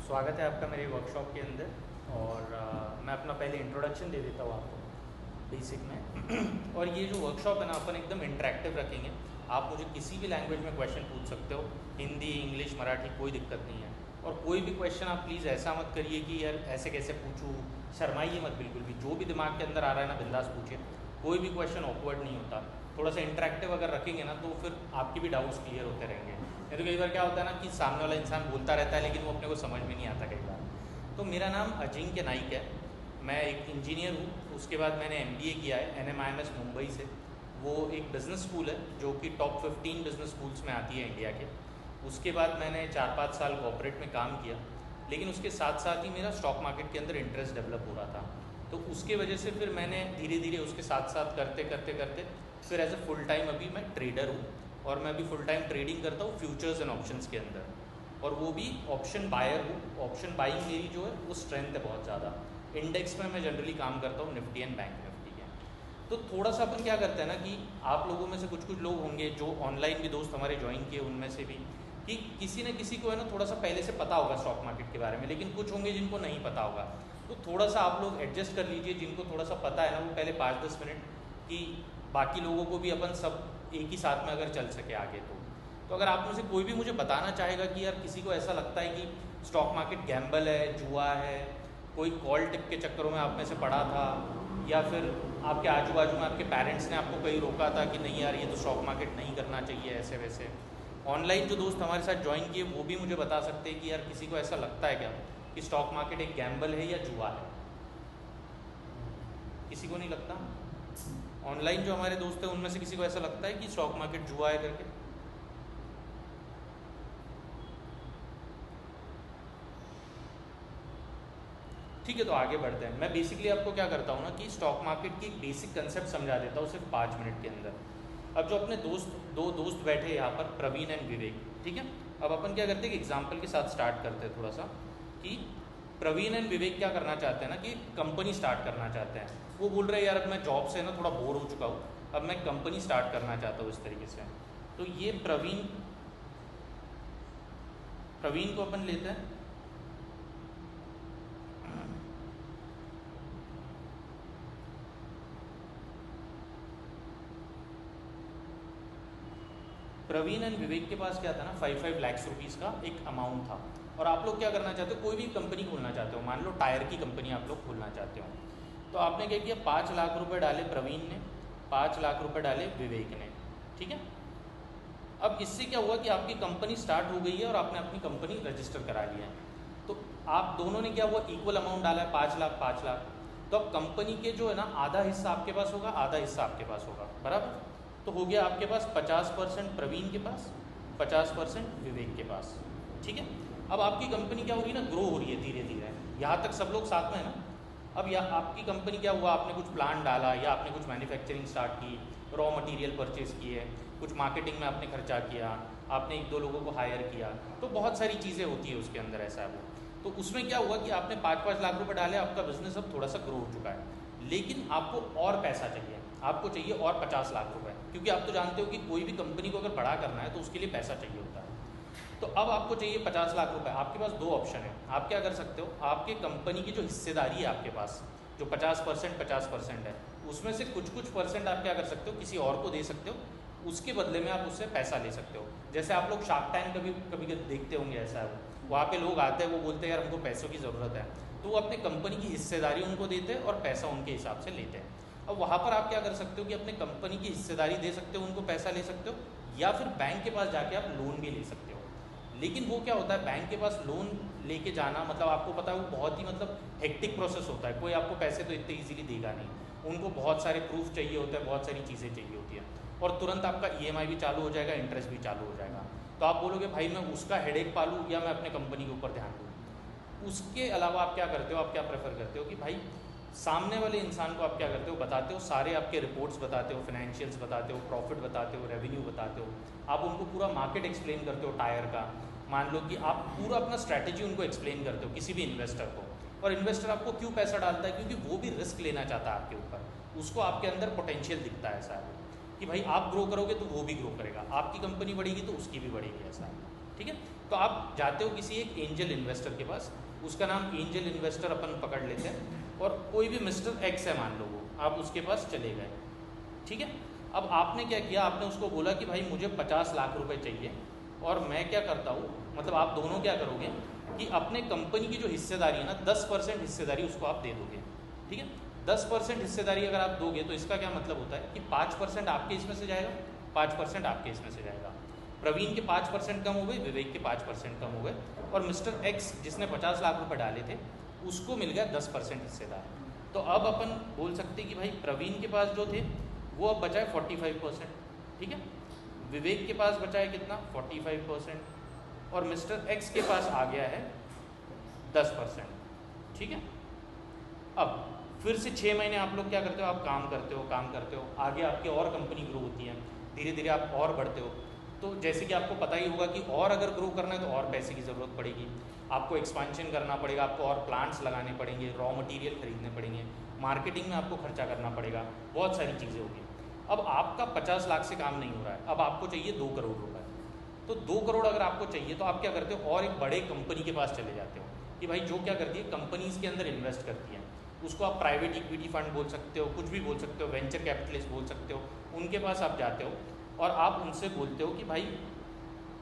स्वागत है आपका मेरे वर्कशॉप के अंदर। और मैं अपना पहले इंट्रोडक्शन दे देता हूँ आपको बेसिक में। और ये जो वर्कशॉप है ना, अपन एकदम इंटरेक्टिव रखेंगे। आप मुझे किसी भी लैंग्वेज में क्वेश्चन पूछ सकते हो, हिंदी, इंग्लिश, मराठी, कोई दिक्कत नहीं है। और कोई भी क्वेश्चन आप प्लीज़ ऐसा मत करिए कि यार ऐसे कैसे पूछूँ, शर्माइए मत बिल्कुल भी। जो भी दिमाग के अंदर आ रहा है ना, बिंदास पूछिए। कोई भी क्वेश्चन ऑकवर्ड नहीं होता। थोड़ा सा इंटरेक्टिव अगर रखेंगे ना, तो फिर आपके भी डाउट्स क्लियर होते रहेंगे। नहीं तो कई बार क्या होता है ना कि सामने वाला इंसान बोलता रहता है लेकिन वो अपने को समझ में नहीं आता कई बार। तो मेरा नाम अजिंक्य नाइक है, मैं एक इंजीनियर हूँ। उसके बाद मैंने MBA किया है NMIMS मुंबई से। वो एक बिज़नेस स्कूल है जो कि टॉप 15 बिज़नेस स्कूल्स में आती है इंडिया के। उसके बाद मैंने 4-5 साल कॉर्पोरेट में काम किया, लेकिन उसके साथ साथ ही मेरा स्टॉक मार्केट के अंदर इंटरेस्ट डेवलप हो रहा था। तो उसके वजह से फिर मैंने धीरे धीरे उसके साथ साथ करते करते करते फिर एज ए फुल टाइम अभी मैं ट्रेडर हूँ। और मैं अभी फुल टाइम ट्रेडिंग करता हूँ फ्यूचर्स एंड ऑप्शंस के अंदर, और वो भी ऑप्शन बायर हूँ। ऑप्शन बाइंग मेरी जो है वो स्ट्रेंथ है बहुत ज़्यादा। इंडेक्स में मैं जनरली काम करता हूँ, निफ्टी एंड बैंक निफ्टी के। तो थोड़ा सा अपन क्या करते हैं ना कि आप लोगों में से कुछ कुछ लोग होंगे जो ऑनलाइन भी दोस्त हमारे ज्वाइन किए, उनमें से भी कि किसी न किसी को है ना थोड़ा सा पहले से पता होगा स्टॉक मार्केट के बारे में, लेकिन कुछ होंगे जिनको नहीं पता होगा। तो थोड़ा सा आप लोग एडजस्ट कर लीजिए, जिनको थोड़ा सा पता है ना वो पहले 5-10 मिनट, कि बाकी लोगों को भी अपन सब एक ही साथ में अगर चल सके आगे। तो अगर आप में से कोई भी मुझे बताना चाहेगा कि यार किसी को ऐसा लगता है कि स्टॉक मार्केट गैम्बल है, जुआ है, कोई कॉल टिप के चक्करों में आप में से पड़ा था, या फिर आपके आजू बाजू में आपके पेरेंट्स ने आपको कहीं रोका था कि नहीं यार ये तो स्टॉक मार्केट नहीं करना चाहिए ऐसे वैसे। ऑनलाइन जो दोस्त हमारे साथ ज्वाइन किए वो भी मुझे बता सकते हैं कि यार किसी को ऐसा लगता है क्या कि स्टॉक मार्केट एक गैम्बल है या जुआ है। किसी को नहीं लगता? ऑनलाइन जो हमारे दोस्त हैं उनमें से किसी को ऐसा लगता है कि स्टॉक मार्केट जुआ है करके? ठीक है, तो आगे बढ़ते हैं। मैं बेसिकली आपको क्या करता हूँ ना कि स्टॉक मार्केट की एक बेसिक कंसेप्ट समझा देता हूँ सिर्फ 5 मिनट के अंदर। अब जो अपने दो दोस्त बैठे हैं यहाँ पर, प्रवीण एंड विवेक, ठीक है। अब अपन क्या करते हैं कि एग्जाम्पल के साथ स्टार्ट करते हैं थोड़ा सा, कि प्रवीण एंड विवेक क्या करना चाहते हैं ना कि कंपनी स्टार्ट करना चाहते हैं। वो बोल रहे हैं यार अब मैं जॉब से ना थोड़ा बोर हो चुका हूँ, अब मैं कंपनी स्टार्ट करना चाहता हूँ इस तरीके से। तो ये प्रवीण को अपन लेते हैं। प्रवीण एंड विवेक के पास क्या था ना, 5 लाख रुपीज़ का एक अमाउंट था। और आप लोग क्या करना चाहते हो, कोई भी कंपनी खोलना चाहते हो, मान लो टायर की कंपनी आप लोग खोलना चाहते हो। तो आपने क्या किया, 5 लाख रुपए डाले प्रवीण ने, 5 लाख रुपए डाले विवेक ने, ठीक है। अब इससे क्या हुआ कि आपकी कंपनी स्टार्ट हो गई है और आपने अपनी कंपनी रजिस्टर करा लिया है। तो आप दोनों ने क्या हुआ, इक्वल अमाउंट डाला है, 5 लाख 5 लाख। तो अब कंपनी के जो है ना आधा हिस्सा आपके पास होगा, आधा हिस्सा आपके पास होगा, बराबर। तो हो गया आपके पास 50% प्रवीण के पास, 50% विवेक के पास, ठीक है। अब आपकी कंपनी क्या होगी ना, ग्रो हो रही है धीरे धीरे, यहाँ तक सब लोग साथ में है ना। अब या आपकी कंपनी क्या हुआ, आपने कुछ प्लान डाला या आपने कुछ मैन्युफैक्चरिंग स्टार्ट की, रॉ मटेरियल परचेज किए, कुछ मार्केटिंग में आपने खर्चा किया, आपने 1-2 लोगों को हायर किया, तो बहुत सारी चीज़ें होती है उसके अंदर, ऐसा है वो। तो उसमें क्या हुआ कि आपने 5-5 लाख रुपए डाले, आपका बिजनेस अब थोड़ा सा ग्रो हो चुका है, लेकिन आपको और पैसा चाहिए, आपको चाहिए और 50 लाख रुपए, क्योंकि आप तो जानते हो कि कोई भी कंपनी को अगर बड़ा करना है तो उसके लिए पैसा चाहिए होता है। तो अब आपको चाहिए 50 लाख रुपए। आपके पास 2 ऑप्शन है, आप क्या कर सकते हो, आपके कंपनी की जो हिस्सेदारी है आपके पास, जो 50% है, उसमें से कुछ कुछ परसेंट आप क्या कर सकते हो, किसी और को दे सकते हो, उसके बदले में आप उससे पैसा ले सकते हो। जैसे आप लोग शार्क टैंक कभी कभी देखते होंगे, ऐसा है वो, वहाँ पे लोग आते हैं, वो बोलते हैं यार हमको पैसों की ज़रूरत है, तो वो अपने कंपनी की हिस्सेदारी उनको देते हैं और पैसा उनके हिसाब से लेते हैं। अब वहाँ पर आप क्या कर सकते हो कि अपने कंपनी की हिस्सेदारी दे सकते हो, उनको पैसा ले सकते हो, या फिर बैंक के पास जाके आप लोन भी ले सकते हो। लेकिन वो क्या होता है, बैंक के पास लोन लेके जाना, मतलब आपको पता है वो बहुत ही मतलब हेक्टिक प्रोसेस होता है। कोई आपको पैसे तो इतने इजीली देगा नहीं, उनको बहुत सारे प्रूफ चाहिए होते हैं, बहुत सारी चीज़ें चाहिए होती हैं, और तुरंत आपका EMI भी चालू हो जाएगा, इंटरेस्ट भी चालू हो जाएगा। तो आप बोलोगे भाई मैं उसका हेडेक पालूँ या मैं अपने कंपनी के ऊपर ध्यान दूँ। उसके अलावा आप क्या करते हो, आप क्या प्रेफर करते हो कि भाई सामने वाले इंसान को आप क्या करते हो, बताते हो सारे आपके रिपोर्ट्स, बताते हो फाइनेंशियल्स, बताते हो प्रॉफिट, बताते हो रेवेन्यू, बताते हो, आप उनको पूरा मार्केट एक्सप्लेन करते हो टायर का। मान लो कि आप पूरा अपना स्ट्रैटेजी उनको एक्सप्लेन करते हो किसी भी इन्वेस्टर को, और इन्वेस्टर आपको क्यों पैसा डालता है, क्योंकि वो भी रिस्क लेना चाहता है आपके ऊपर, उसको आपके अंदर पोटेंशियल दिखता है ऐसा है कि भाई आप ग्रो करोगे तो वो भी ग्रो करेगा, आपकी कंपनी बढ़ेगी तो उसकी भी बढ़ेगी, ऐसा है। ठीक है। तो आप जाते हो किसी एक एंजल इन्वेस्टर के पास, उसका नाम एंजल इन्वेस्टर अपन पकड़ लेते हैं, और कोई भी मिस्टर एक्स है मान लो वो, आप उसके पास चले गए, ठीक है। अब आपने क्या किया, आपने उसको बोला कि भाई मुझे 50 लाख रुपए चाहिए, और मैं क्या करता हूँ, मतलब आप दोनों क्या करोगे कि अपने कंपनी की जो हिस्सेदारी है ना 10% हिस्सेदारी उसको आप दे दोगे, ठीक है। 10% हिस्सेदारी अगर आप दोगे तो इसका क्या मतलब होता है कि 5% आपके इसमें से जाएगा, 5% आपके इसमें से जाएगा। प्रवीण के 5% कम हो गए, विवेक के 5% कम हो गए, और मिस्टर एक्स जिसने 50 लाख रुपए डाले थे उसको मिल गया 10% हिस्सेदार। तो अब अपन बोल सकते हैं कि भाई प्रवीण के पास जो थे वो अब बचा है 45%, ठीक है। विवेक के पास बचा है कितना, 45%, और मिस्टर एक्स के पास आ गया है 10%, ठीक है। अब फिर से 6 महीने आप लोग क्या करते हो, आप काम करते हो, आगे आपकी और कंपनी ग्रो होती है, धीरे धीरे आप और बढ़ते हो। तो जैसे कि आपको पता ही होगा कि और अगर ग्रो करना है तो और पैसे की ज़रूरत पड़ेगी, आपको एक्सपेंशन करना पड़ेगा, आपको और प्लांट्स लगाने पड़ेंगे, रॉ मटेरियल खरीदने पड़ेंगे, मार्केटिंग में आपको खर्चा करना पड़ेगा, बहुत सारी चीज़ें होगी। अब आपका 50 लाख से काम नहीं हो रहा है, अब आपको चाहिए 2 करोड़ रुपए। तो 2 करोड़ अगर आपको चाहिए तो आप क्या करते हो, और एक बड़े कंपनी के पास चले जाते हो कि भाई जो क्या करती है, कंपनीज के अंदर इन्वेस्ट करती है, उसको आप प्राइवेट इक्विटी फंड बोल सकते हो, कुछ भी बोल सकते हो, वेंचर कैपिटलिस्ट बोल सकते हो, उनके पास आप जाते हो और आप उनसे बोलते हो कि भाई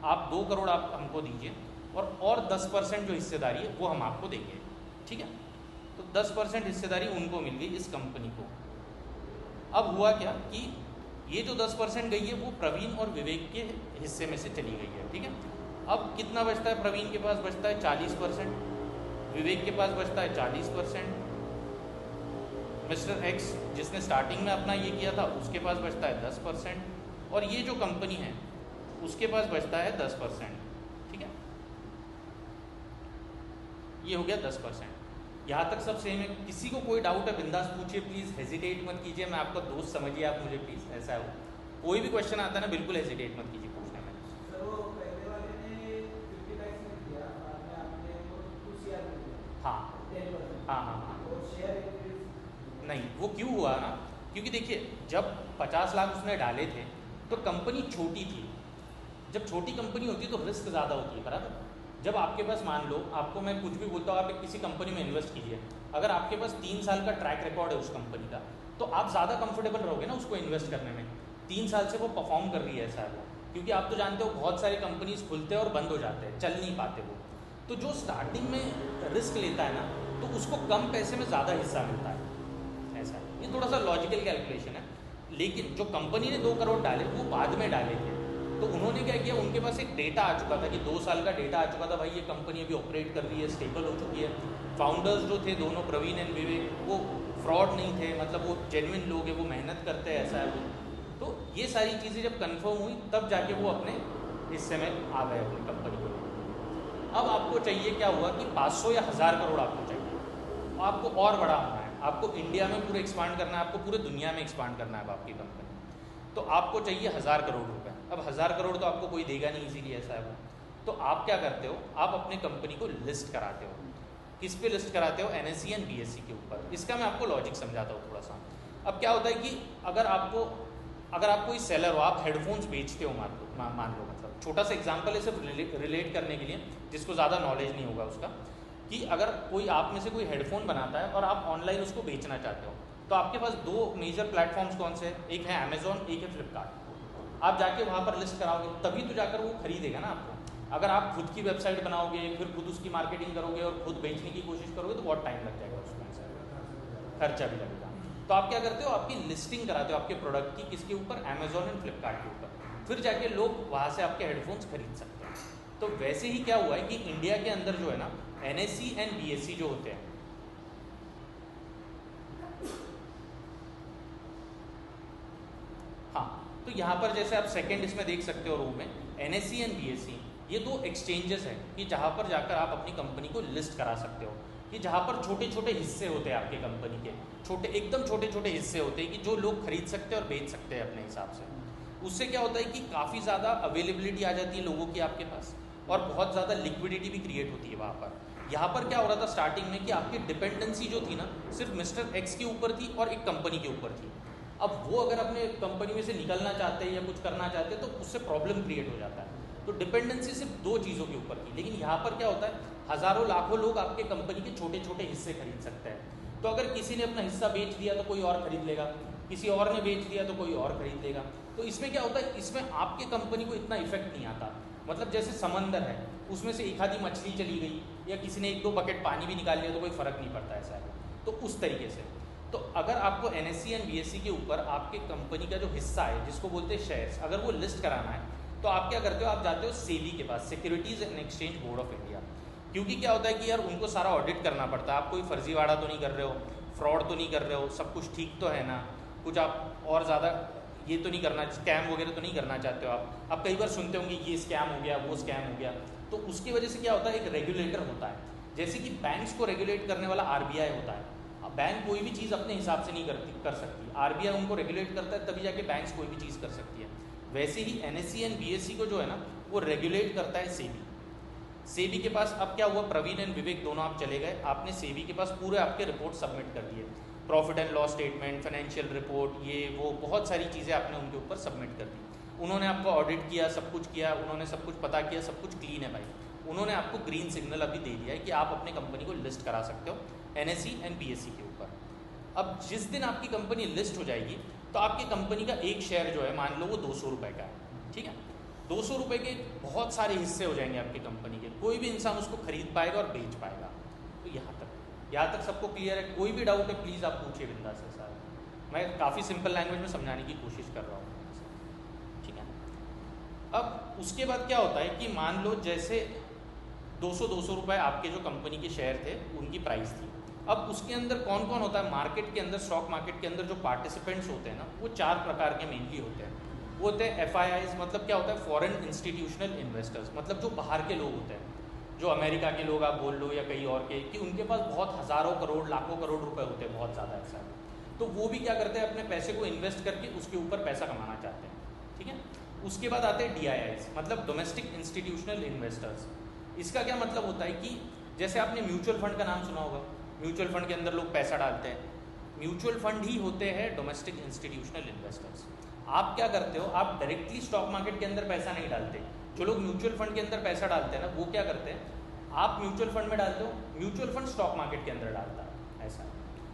आप 2 करोड़ आप हमको दीजिए, और 10% जो हिस्सेदारी है वो हम आपको देंगे, ठीक है। तो 10% हिस्सेदारी उनको मिल गई इस कंपनी को। अब हुआ क्या कि ये जो 10% गई है वो प्रवीण और विवेक के हिस्से में से चली गई है, ठीक है। अब कितना बचता है, प्रवीण के पास बचता है 40%, विवेक के पास बचता है 40%, मिस्टर एक्स जिसने स्टार्टिंग में अपना ये किया था उसके पास बचता है 10%, और ये जो कंपनी है उसके पास बचता है 10%, ठीक है। ये हो गया 10%। यहाँ तक सब सेम है, किसी को कोई डाउट है बिंदास पूछिए, प्लीज़ हेजिटेट मत कीजिए, मैं आपका दोस्त समझिए आप मुझे प्लीज़, ऐसा हो कोई भी क्वेश्चन आता है ना बिल्कुल हेजिटेट मत कीजिए पूछने में। सर वो पहले वाले ने 55 में दिया, बाद में आपने वो 2 CR में दिया, हाँ 10%, हाँ हाँ हाँ, और शेयर इंक्रीज नहीं वो क्यों हुआ ना, क्योंकि देखिए जब 50 लाख उसने डाले थे तो कंपनी छोटी थी, जब छोटी कंपनी होती है तो रिस्क ज़्यादा होती है, बराबर। जब आपके पास मान लो आपको मैं कुछ भी बोलता हूँ, आप किसी कंपनी में इन्वेस्ट कीजिए, अगर आपके पास 3 साल का ट्रैक रिकॉर्ड है उस कंपनी का, तो आप ज़्यादा कंफर्टेबल रहोगे ना उसको इन्वेस्ट करने में। 3 साल से वो परफॉर्म कर रही है ऐसा है वो, क्योंकि आप तो जानते हो बहुत सारे कंपनीज खुलते हैं और बंद हो जाते हैं, चल नहीं पाते वो। तो जो स्टार्टिंग में रिस्क लेता है ना तो उसको कम पैसे में ज़्यादा हिस्सा मिलता है, ऐसा है। ये थोड़ा सा लॉजिकल कैलकुलेशन है, लेकिन जो कंपनी ने 2 करोड़ डाले वो बाद में डाले थे, तो उन्होंने क्या किया, उनके पास एक डेटा आ चुका था कि 2 साल का डेटा आ चुका था, भाई ये कंपनी अभी ऑपरेट कर रही है, स्टेबल हो चुकी है। फाउंडर्स जो थे दोनों प्रवीण एंड विवेक, वो फ्रॉड नहीं थे, मतलब वो जेन्युइन लोग हैं, वो मेहनत करते हैं, ऐसा है वो। तो ये सारी चीज़ें जब कंफर्म हुई तब जाके वो अपने हिस्से में आ गए अपनी कंपनी को। अब आपको चाहिए, क्या हुआ कि 500 या 1000 करोड़ आपको चाहिए, आपको और बड़ा होना है, आपको इंडिया में पूरे एक्सपांड करना है, आपको पूरे दुनिया में एक्सपांड करना है अब आपकी कंपनी, तो आपको चाहिए 1000 करोड़ रुपए। अब 1000 करोड़ तो आपको कोई देगा नहीं, इसीलिए ऐसा है वो। तो आप क्या करते हो, आप अपने कंपनी को लिस्ट कराते हो, किस पे लिस्ट कराते हो, NSE एंड BSE के ऊपर। इसका मैं आपको लॉजिक समझाता हूँ थोड़ा सा। अब क्या होता है कि अगर आप कोई सेलर हो, आप हेडफोन्स बेचते हो मान लो, मतलब छोटा सा एग्जांपल है सिर्फ रिलेट करने के लिए, जिसको ज़्यादा नॉलेज नहीं होगा उसका, कि अगर कोई आप में से कोई हेडफोन बनाता है और आप ऑनलाइन उसको बेचना चाहते हो, तो आपके पास 2 मेजर प्लेटफॉर्म्स कौन से हैं, एक है अमेजोन, एक है फ्लिपकार्ट। आप जाके वहाँ पर लिस्ट कराओगे तभी तो जाकर वो खरीदेगा ना आपको। अगर आप खुद की वेबसाइट बनाओगे, फिर खुद उसकी मार्केटिंग करोगे और खुद बेचने की कोशिश करोगे तो बहुत टाइम लग जाएगा उसमें, खर्चा भी लगेगा। तो आप क्या करते हो, आपकी लिस्टिंग कराते हो आपके प्रोडक्ट की, किसके ऊपर, अमेजोन एंड फ्लिपकार्ट के ऊपर, फिर जाके लोग वहाँ से आपके हेडफोन्स खरीद सकते हैं। तो वैसे ही क्या हुआ है कि इंडिया के अंदर जो है ना NSE एंड BSE जो होते हैं, हाँ, तो यहाँ पर जैसे आप सेकंड इसमें देख सकते हो रो में, NSE एंड BSE ये 2 एक्सचेंजेस हैं कि जहाँ पर जाकर आप अपनी कंपनी को लिस्ट करा सकते हो, कि जहाँ पर छोटे छोटे हिस्से होते हैं आपके कंपनी के, एकदम छोटे छोटे हिस्से होते हैं कि जो लोग खरीद सकते हैं और बेच सकते हैं अपने हिसाब से। उससे क्या होता है कि काफ़ी ज़्यादा अवेलेबिलिटी आ जाती है लोगों की आपके पास, और बहुत ज़्यादा लिक्विडिटी भी क्रिएट होती है वहाँ पर। यहाँ पर क्या हो रहा था स्टार्टिंग में कि आपकी डिपेंडेंसी जो थी ना सिर्फ मिस्टर एक्स के ऊपर थी और एक कंपनी के ऊपर थी। अब वो अगर अपने कंपनी में से निकलना चाहते हैं या कुछ करना चाहते हैं तो उससे प्रॉब्लम क्रिएट हो जाता है। तो डिपेंडेंसी सिर्फ 2 चीज़ों के ऊपर की, लेकिन यहाँ पर क्या होता है, हज़ारों लाखों लोग आपके कंपनी के छोटे छोटे हिस्से खरीद सकते हैं। तो अगर किसी ने अपना हिस्सा बेच दिया तो कोई और खरीद लेगा, किसी और ने बेच दिया तो कोई और खरीद लेगा। तो इसमें क्या होता है, इसमें आपके कंपनी को इतना इफेक्ट नहीं आता। मतलब जैसे समंदर है, उसमें से एक आधी मछली चली गई या किसी ने 1-2 बकेट पानी भी निकाल लिया तो कोई फ़र्क नहीं पड़ता ऐसा है। तो उस तरीके से तो अगर आपको NSE एंड BSE के ऊपर आपके कंपनी का जो हिस्सा है, जिसको बोलते हैं शेयर्स, अगर वो लिस्ट कराना है तो आप क्या करते हो, आप जाते हो सेबी के पास, securities and exchange board of India. क्योंकि क्या होता है कि यार उनको सारा ऑडिट करना पड़ता है। आप कोई फर्जीवाड़ा तो नहीं कर रहे हो, फ्रॉड तो नहीं कर रहे हो, सब कुछ ठीक तो है ना, कुछ आप और ज़्यादा ये तो नहीं करना, स्कैम वगैरह तो नहीं करना चाहते हो आप कई बार सुनते होंगे ये स्कैम हो गया, वो स्कैम हो गया। तो उसकी वजह से क्या होता है, एक रेगुलेटर होता है। जैसे कि बैंक्स को रेगुलेट करने वाला RBI होता है। अब बैंक कोई भी चीज़ अपने हिसाब से नहीं कर सकती, RBI उनको रेगुलेट करता है, तभी जाके बैंक्स कोई भी चीज़ कर सकती है। वैसे ही NSE एंड BSE को जो है ना, वो रेगुलेट करता है सेबी। सेबी के पास अब क्या हुआ, प्रवीण एंड विवेक दोनों आप चले गए, आपने सेबी के पास पूरे आपके रिपोर्ट सबमिट कर दिए, profit and loss statement, financial report, ये वो बहुत सारी चीज़ें आपने उनके ऊपर सबमिट कर दी। उन्होंने आपका ऑडिट किया, सब कुछ किया, उन्होंने सब कुछ पता किया, सब कुछ क्लीन है भाई। उन्होंने आपको ग्रीन सिग्नल अभी दे दिया है कि आप अपने कंपनी को लिस्ट करा सकते हो NSE एंड BSE के ऊपर। अब जिस दिन आपकी कंपनी लिस्ट हो जाएगी तो आपकी कंपनी का एक शेयर जो है, मान लो वो 200 रुपये का है, ठीक है। 200 रुपये के बहुत सारे हिस्से हो जाएंगे आपकी कंपनी के, कोई भी इंसान उसको खरीद पाएगा और बेच पाएगा। तो यहाँ तक सबको क्लियर है? कोई भी डाउट है प्लीज़ आप पूछिए बिंदास से सर, मैं काफ़ी सिंपल लैंग्वेज में समझाने की कोशिश कर रहा हूँ, ठीक है। अब उसके बाद क्या होता है कि मान लो जैसे 200 रुपये आपके जो कंपनी के शेयर थे उनकी प्राइस थी। अब उसके अंदर कौन कौन होता है, मार्केट के अंदर, स्टॉक मार्केट के अंदर जो पार्टिसिपेंट्स होते हैं ना, वो 4 प्रकार के मेनली होते हैं। वो होते हैं FIIs, मतलब क्या होता है, फॉरेन इंस्टीट्यूशनल इन्वेस्टर्स, मतलब जो बाहर के लोग होते हैं, जो अमेरिका के लोग आप बोल लो या कहीं और के, कि उनके पास बहुत हज़ारों करोड़, लाखों करोड़ रुपए होते हैं, बहुत ज़्यादा ऐसा है। तो वो भी क्या करते हैं, अपने पैसे को इन्वेस्ट करके उसके ऊपर पैसा कमाना चाहते हैं, ठीक है। उसके बाद आते हैं DIIs, मतलब डोमेस्टिक इंस्टीट्यूशनल इन्वेस्टर्स। इसका क्या मतलब होता है कि जैसे आपने म्यूचुअल फंड का नाम सुना होगा, म्यूचुअल फंड के अंदर लोग पैसा डालते हैं, म्यूचुअल फंड ही होते हैं डोमेस्टिक इंस्टीट्यूशनल इन्वेस्टर्स। आप क्या करते हो, आप डायरेक्टली स्टॉक मार्केट के अंदर पैसा नहीं डालते। जो लोग म्यूचुअल फंड के अंदर पैसा डालते हैं ना, वो क्या करते हैं, आप म्यूचुअल फंड में डालते हो, म्यूचुअल फंड स्टॉक मार्केट के अंदर डालता है, ऐसा।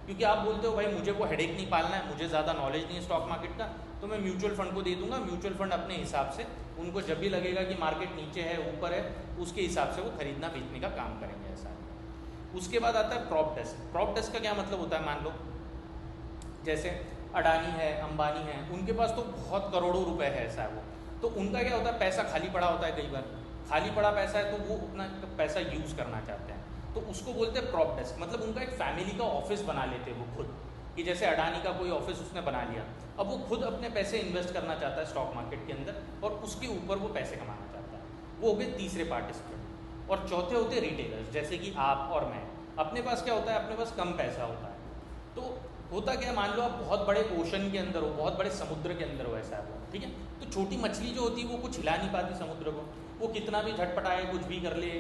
क्योंकि आप बोलते हो भाई मुझे वो हेडेक नहीं पालना है, मुझे ज़्यादा नॉलेज नहीं है स्टॉक मार्केट का, तो मैं म्यूचुअल फंड को दे दूंगा, म्यूचुअल फंड अपने हिसाब से, उनको जब भी लगेगा कि मार्केट नीचे है ऊपर है, उसके हिसाब से वो खरीदना बेचने का काम करेंगे, ऐसा। उसके बाद आता है प्रॉप डेस्क। प्रॉप डेस्क का क्या मतलब होता है, मान लो जैसे अडानी है, अंबानी है, उनके पास तो बहुत करोड़ों रुपए है, ऐसा है वो। तो उनका क्या होता है, पैसा खाली पड़ा होता है, कई बार खाली पड़ा पैसा है तो वो अपना पैसा यूज़ करना चाहते हैं, तो उसको बोलते हैं प्रॉप डेस्क। मतलब उनका एक फैमिली का ऑफिस बना लेते हैं वो खुद, कि जैसे अडानी का कोई ऑफिस उसने बना लिया, अब वो खुद अपने पैसे इन्वेस्ट करना चाहता है स्टॉक मार्केट के अंदर और उसके ऊपर वो पैसे कमाना चाहता है। वो हो गए तीसरे पार्टिसिपेंट। और चौथे होते हैं रिटेलर्स, जैसे कि आप और मैं। अपने पास क्या होता है, अपने पास कम पैसा होता है, तो होता क्या है, मान लो आप बहुत बड़े ओशन के अंदर हो, बहुत बड़े समुद्र के अंदर हो, ऐसा है, ठीक है। तो छोटी मछली जो होती है वो कुछ हिला नहीं पाती समुद्र को, वो कितना भी झटपटाए, कुछ भी कर ले,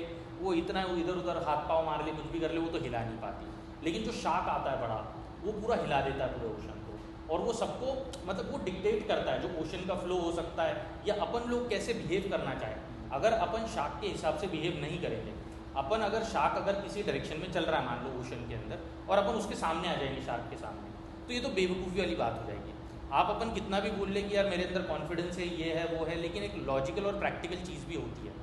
वो इतना इधर उधर हाथ पाँव मार ले, कुछ भी कर ले, वो तो हिला नहीं पाती। लेकिन जो शार्क आता है बड़ा, वो पूरा हिला देता है पूरे ओशन को, और वो सबको, मतलब वो डिक्टेट करता है जो ओशन का फ्लो हो सकता है या अपन लोग कैसे बिहेव करना चाहें। अगर अपन शार्क के हिसाब से बिहेव नहीं करेंगे, अपन अगर शार्क अगर किसी डायरेक्शन में चल रहा है मान लो ओशन के अंदर, और अपन उसके सामने आ जाएंगे शार्क के सामने, तो ये तो बेवकूफ़ी वाली बात हो जाएगी। आप अपन कितना भी बोल ले कि यार मेरे अंदर कॉन्फिडेंस है, ये है वो है, लेकिन एक लॉजिकल और प्रैक्टिकल चीज़ भी होती है।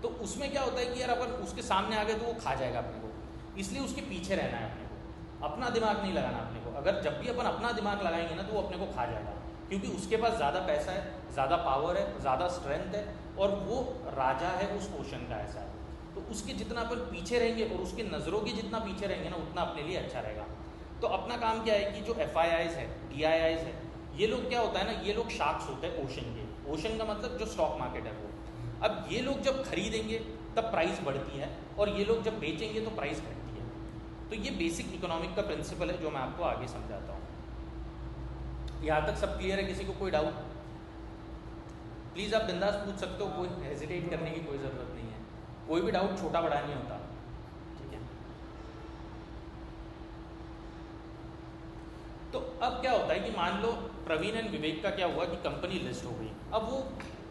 तो उसमें क्या होता है कि यार अपन उसके सामने आ गए तो वो खा जाएगा अपने को, इसलिए उसके पीछे रहना है अपने को, अपना दिमाग नहीं लगाना अपने को। अगर जब भी अपन अपना दिमाग लगाएंगे ना तो वो अपने को खा जाएगा, क्योंकि उसके पास ज़्यादा पैसा है, ज़्यादा पावर है, ज़्यादा स्ट्रेंथ है, और वो राजा है उस ओशन का, ऐसा है। तो उसके जितना अपन पीछे रहेंगे और उसके नज़रों के जितना पीछे रहेंगे ना, उतना अपने लिए अच्छा रहेगा। तो अपना काम क्या है कि जो FIIs है, DIIs है, ये लोग क्या होता है ना, ये लोग शार्क्स होते हैं ओशन के। ओशन का मतलब जो स्टॉक मार्केट है वो। अब ये लोग जब खरीदेंगे तब प्राइस बढ़ती है, और ये लोग जब बेचेंगे तो प्राइस घटती है। तो ये बेसिक इकोनॉमिक का प्रिंसिपल है जो मैं आपको आगे समझाता हूँ। यहाँ तक सब क्लियर है? किसी को कोई डाउट? प्लीज़ आप बिंदास पूछ सकते हो, कोई हेजिटेट करने की कोई ज़रूरत नहीं है। कोई भी डाउट छोटा बड़ा नहीं होता, ठीक है। तो अब क्या होता है कि मान लो प्रवीण एंड विवेक का क्या हुआ कि कंपनी लिस्ट हो गई। अब वो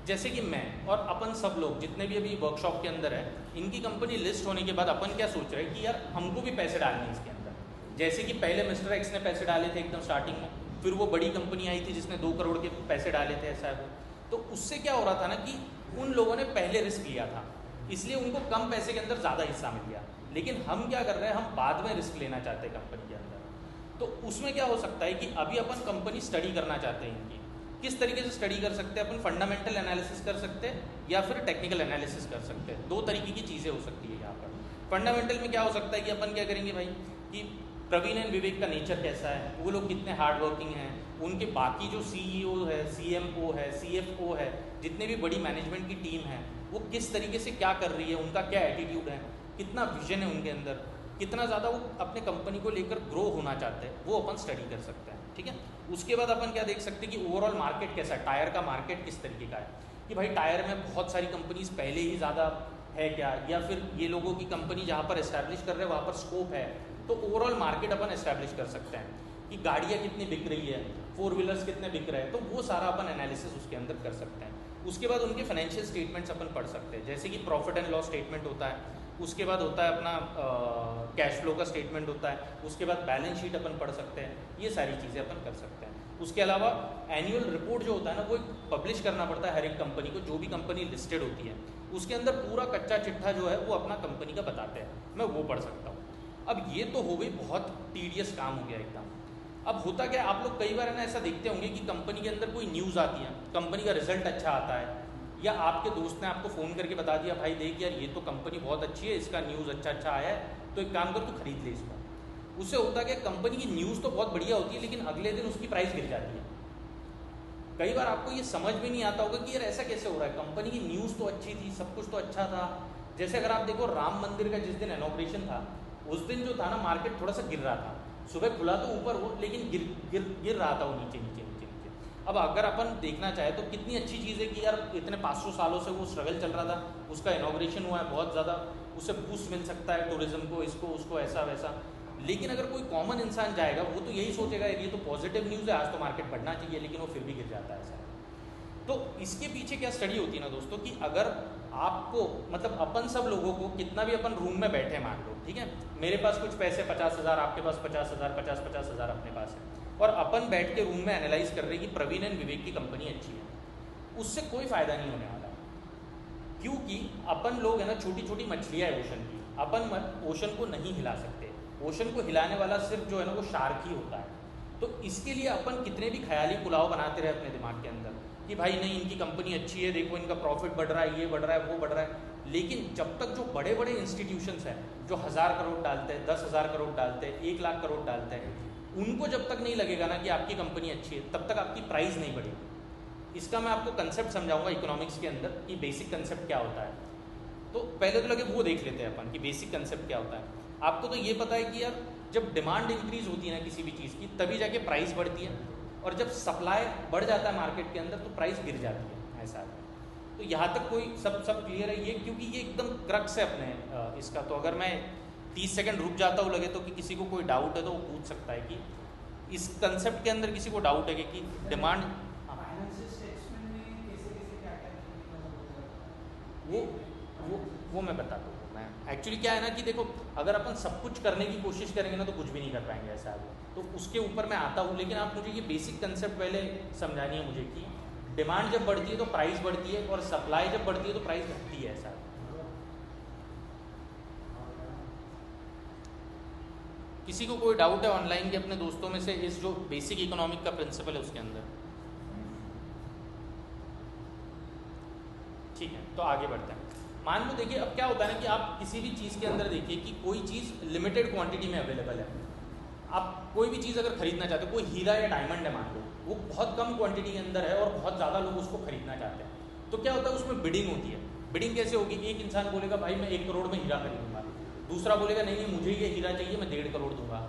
जैसे कि मैं और अपन सब लोग जितने भी अभी वर्कशॉप के अंदर है, इनकी कंपनी लिस्ट होने के बाद अपन क्या सोच रहे हैं कि यार हमको भी पैसे डालने हैं इसके अंदर। जैसे कि पहले मिस्टर एक्स ने पैसे डाले थे एकदम स्टार्टिंग में, फिर वो बड़ी कंपनी आई थी जिसने 2 करोड़ के पैसे डाले थे, ऐसा है वो। तो उससे क्या हो रहा था ना कि उन लोगों ने पहले रिस्क लिया था, इसलिए उनको कम पैसे के अंदर ज़्यादा हिस्सा मिल गया। लेकिन हम क्या कर रहे हैं, हम बाद में रिस्क लेना चाहते हैं कंपनी के अंदर। तो उसमें क्या हो सकता है कि अभी अपन कंपनी स्टडी करना चाहते हैं इनकी। किस तरीके से स्टडी कर सकते हैं अपन? फंडामेंटल एनालिसिस कर सकते हैं या फिर टेक्निकल एनालिसिस कर सकते हैं। 2 तरीके की चीज़ें हो सकती है यहाँ पर। फंडामेंटल में क्या हो सकता है कि अपन क्या करेंगे भाई कि प्रवीण एंड विवेक का नेचर कैसा है, वो लोग कितने हार्ड वर्किंग हैं, उनके बाकी जो CEO है, CMO है, CFO है, जितने भी बड़ी मैनेजमेंट की टीम है, वो किस तरीके से क्या कर रही है, उनका क्या एटीट्यूड है, कितना विजन है उनके अंदर, कितना ज़्यादा वो अपने कंपनी को लेकर ग्रो होना चाहते हैं, वो अपन स्टडी कर सकते हैं। ठीक है। उसके बाद अपन क्या देख सकते हैं कि ओवरऑल मार्केट कैसा है, टायर का मार्केट किस तरीके का है, कि भाई टायर में बहुत सारी कंपनीज पहले ही ज़्यादा है क्या, या फिर ये लोगों की कंपनी जहाँ पर एस्टैब्लिश कर रहे हैं वहाँ पर स्कोप है। तो ओवरऑल मार्केट अपन एस्टैब्लिश कर सकते हैं कि गाड़ियाँ कितनी बिक रही है, 4 व्हीलर्स कितने बिक रहे हैं, तो वो सारा अपन एनालिसिस उसके अंदर कर सकते हैं। उसके बाद उनके फाइनेंशियल स्टेटमेंट्स अपन पढ़ सकते हैं, जैसे कि प्रॉफिट एंड लॉस स्टेटमेंट होता है, उसके बाद होता है अपना कैश फ्लो का स्टेटमेंट होता है, उसके बाद बैलेंस शीट अपन पढ़ सकते हैं, ये सारी चीज़ें अपन कर सकते हैं। उसके अलावा एनुअल रिपोर्ट जो होता है ना, वो पब्लिश करना पड़ता है हर एक कंपनी को, जो भी कंपनी लिस्टेड होती है उसके अंदर पूरा कच्चा चिट्ठा जो है वो अपना कंपनी का बताते हैं, मैं वो पढ़ सकता हूँ। अब ये तो हो गई बहुत टीडियस काम हो गया एकदम। अब होता क्या, आप लोग कई बार है ना ऐसा देखते होंगे कि कंपनी के अंदर कोई न्यूज़ आती है, कंपनी का रिजल्ट अच्छा आता है, या आपके दोस्त ने आपको फ़ोन करके बता दिया भाई देख यार ये तो कंपनी बहुत अच्छी है, इसका न्यूज़ अच्छा आया है, तो एक काम कर तू खरीद ले इसको। उससे होता क्या, कंपनी की न्यूज़ तो बहुत बढ़िया होती है लेकिन अगले दिन उसकी प्राइस गिर जाती है। कई बार आपको ये समझ में नहीं आता होगा कि यार ऐसा कैसे हो रहा है, कंपनी की न्यूज़ तो अच्छी थी, सब कुछ तो अच्छा था। जैसे अगर आप देखो राम मंदिर का जिस दिन इनॉग्रेशन था, उस दिन जो था ना मार्केट थोड़ा सा गिर रहा था, सुबह खुला तो ऊपर हो लेकिन गिर रहा था वो नीचे नीचे नीचे नीचे। अब अगर अपन देखना चाहे तो कितनी अच्छी चीज़ है कि यार इतने 500 सालों से वो स्ट्रगल चल रहा था, उसका इनॉग्रेशन हुआ है, बहुत ज़्यादा उससे बूस्ट मिल सकता है टूरिज्म को, इसको उसको ऐसा वैसा। लेकिन अगर कोई कॉमन इंसान जाएगा वो तो यही सोचेगा ये तो पॉजिटिव न्यूज़ है, आज तो मार्केट बढ़ना चाहिए, लेकिन वो फिर भी गिर जाता है ऐसा। तो इसके पीछे क्या स्टडी होती है ना दोस्तों, कि अगर आपको मतलब अपन सब लोगों को कितना भी अपन रूम में बैठे मान लो, ठीक है, मेरे पास कुछ पैसे 50,000, आपके पास 50,000, 50,000 अपने पास है, और अपन बैठ के रूम में एनालाइज कर रहे हैं कि प्रवीण एंड विवेक की कंपनी अच्छी है, उससे कोई फ़ायदा नहीं होने वाला। क्योंकि अपन लोग है ना छोटी छोटी मछलियाँ है ओशन की, अपन ओशन को नहीं हिला सकते, ओशन को हिलाने वाला सिर्फ जो है ना वो शार्क ही होता है। तो इसके लिए अपन कितने भी ख्याली पुलाव बनाते रहे अपने दिमाग के अंदर कि भाई नहीं इनकी कंपनी अच्छी है, देखो इनका प्रॉफिट बढ़ रहा है, ये बढ़ रहा है, वो बढ़ रहा है, लेकिन जब तक जो बड़े बड़े इंस्टीट्यूशंस हैं जो 1000 करोड़ डालते हैं, 10,000 करोड़ डालते हैं, 1 लाख करोड़ डालते हैं, उनको जब तक नहीं लगेगा ना कि आपकी कंपनी अच्छी है, तब तक आपकी प्राइस नहीं बढ़ेगी। इसका मैं आपको कंसेप्ट समझाऊंगा इकोनॉमिक्स के अंदर कि बेसिक कंसेप्ट क्या होता है। तो पहले तो लगे वो देख लेते हैं अपन कि बेसिक कंसेप्ट क्या होता है। आपको तो ये पता है कि यार जब डिमांड इंक्रीज होती है ना किसी भी चीज़ की, तभी जाके प्राइस बढ़ती है, और जब सप्लाई बढ़ जाता है मार्केट के अंदर तो प्राइस गिर जाती है, ऐसा है। तो यहाँ तक कोई सब क्लियर है ये, क्योंकि ये एकदम क्रक्स है अपने इसका। तो अगर मैं 30 सेकंड रुक जाता हूँ लगे तो कि किसी को कोई डाउट है तो वो पूछ सकता है कि इस कंसेप्ट के अंदर किसी को डाउट है कि डिमांड वो मैं बताता हूँ। मैं एक्चुअली क्या है ना कि देखो अगर अपन सब कुछ करने की कोशिश करेंगे ना तो कुछ भी नहीं कर पाएंगे, ऐसा है। तो उसके ऊपर मैं आता हूँ, लेकिन आप मुझे ये बेसिक कंसेप्ट पहले समझानी है मुझे कि डिमांड जब बढ़ती है तो प्राइस बढ़ती है, और सप्लाई जब बढ़ती है तो प्राइस घटती है, ऐसा। किसी को कोई डाउट है ऑनलाइन के अपने दोस्तों में से इस जो बेसिक इकोनॉमिक का प्रिंसिपल है उसके अंदर? ठीक है, तो आगे बढ़ते हैं। मान लो देखिए अब क्या होता है ना कि आप किसी भी चीज़ के अंदर देखिए कि कोई चीज़ लिमिटेड क्वांटिटी में अवेलेबल है। आप कोई भी चीज़ अगर खरीदना चाहते हो, कोई हीरा या डायमंड है मान लो, वो बहुत कम क्वांटिटी के अंदर है और बहुत ज़्यादा लोग उसको खरीदना चाहते हैं, तो क्या होता है उसमें बिडिंग होती है। बिडिंग कैसे होगी? एक इंसान बोलेगा भाई मैं 1 करोड़ में हीरा खरीदूंगा, दूसरा बोलेगा नहीं नहीं मुझे ये हीरा चाहिए मैं 1.5 करोड़ दूंगा,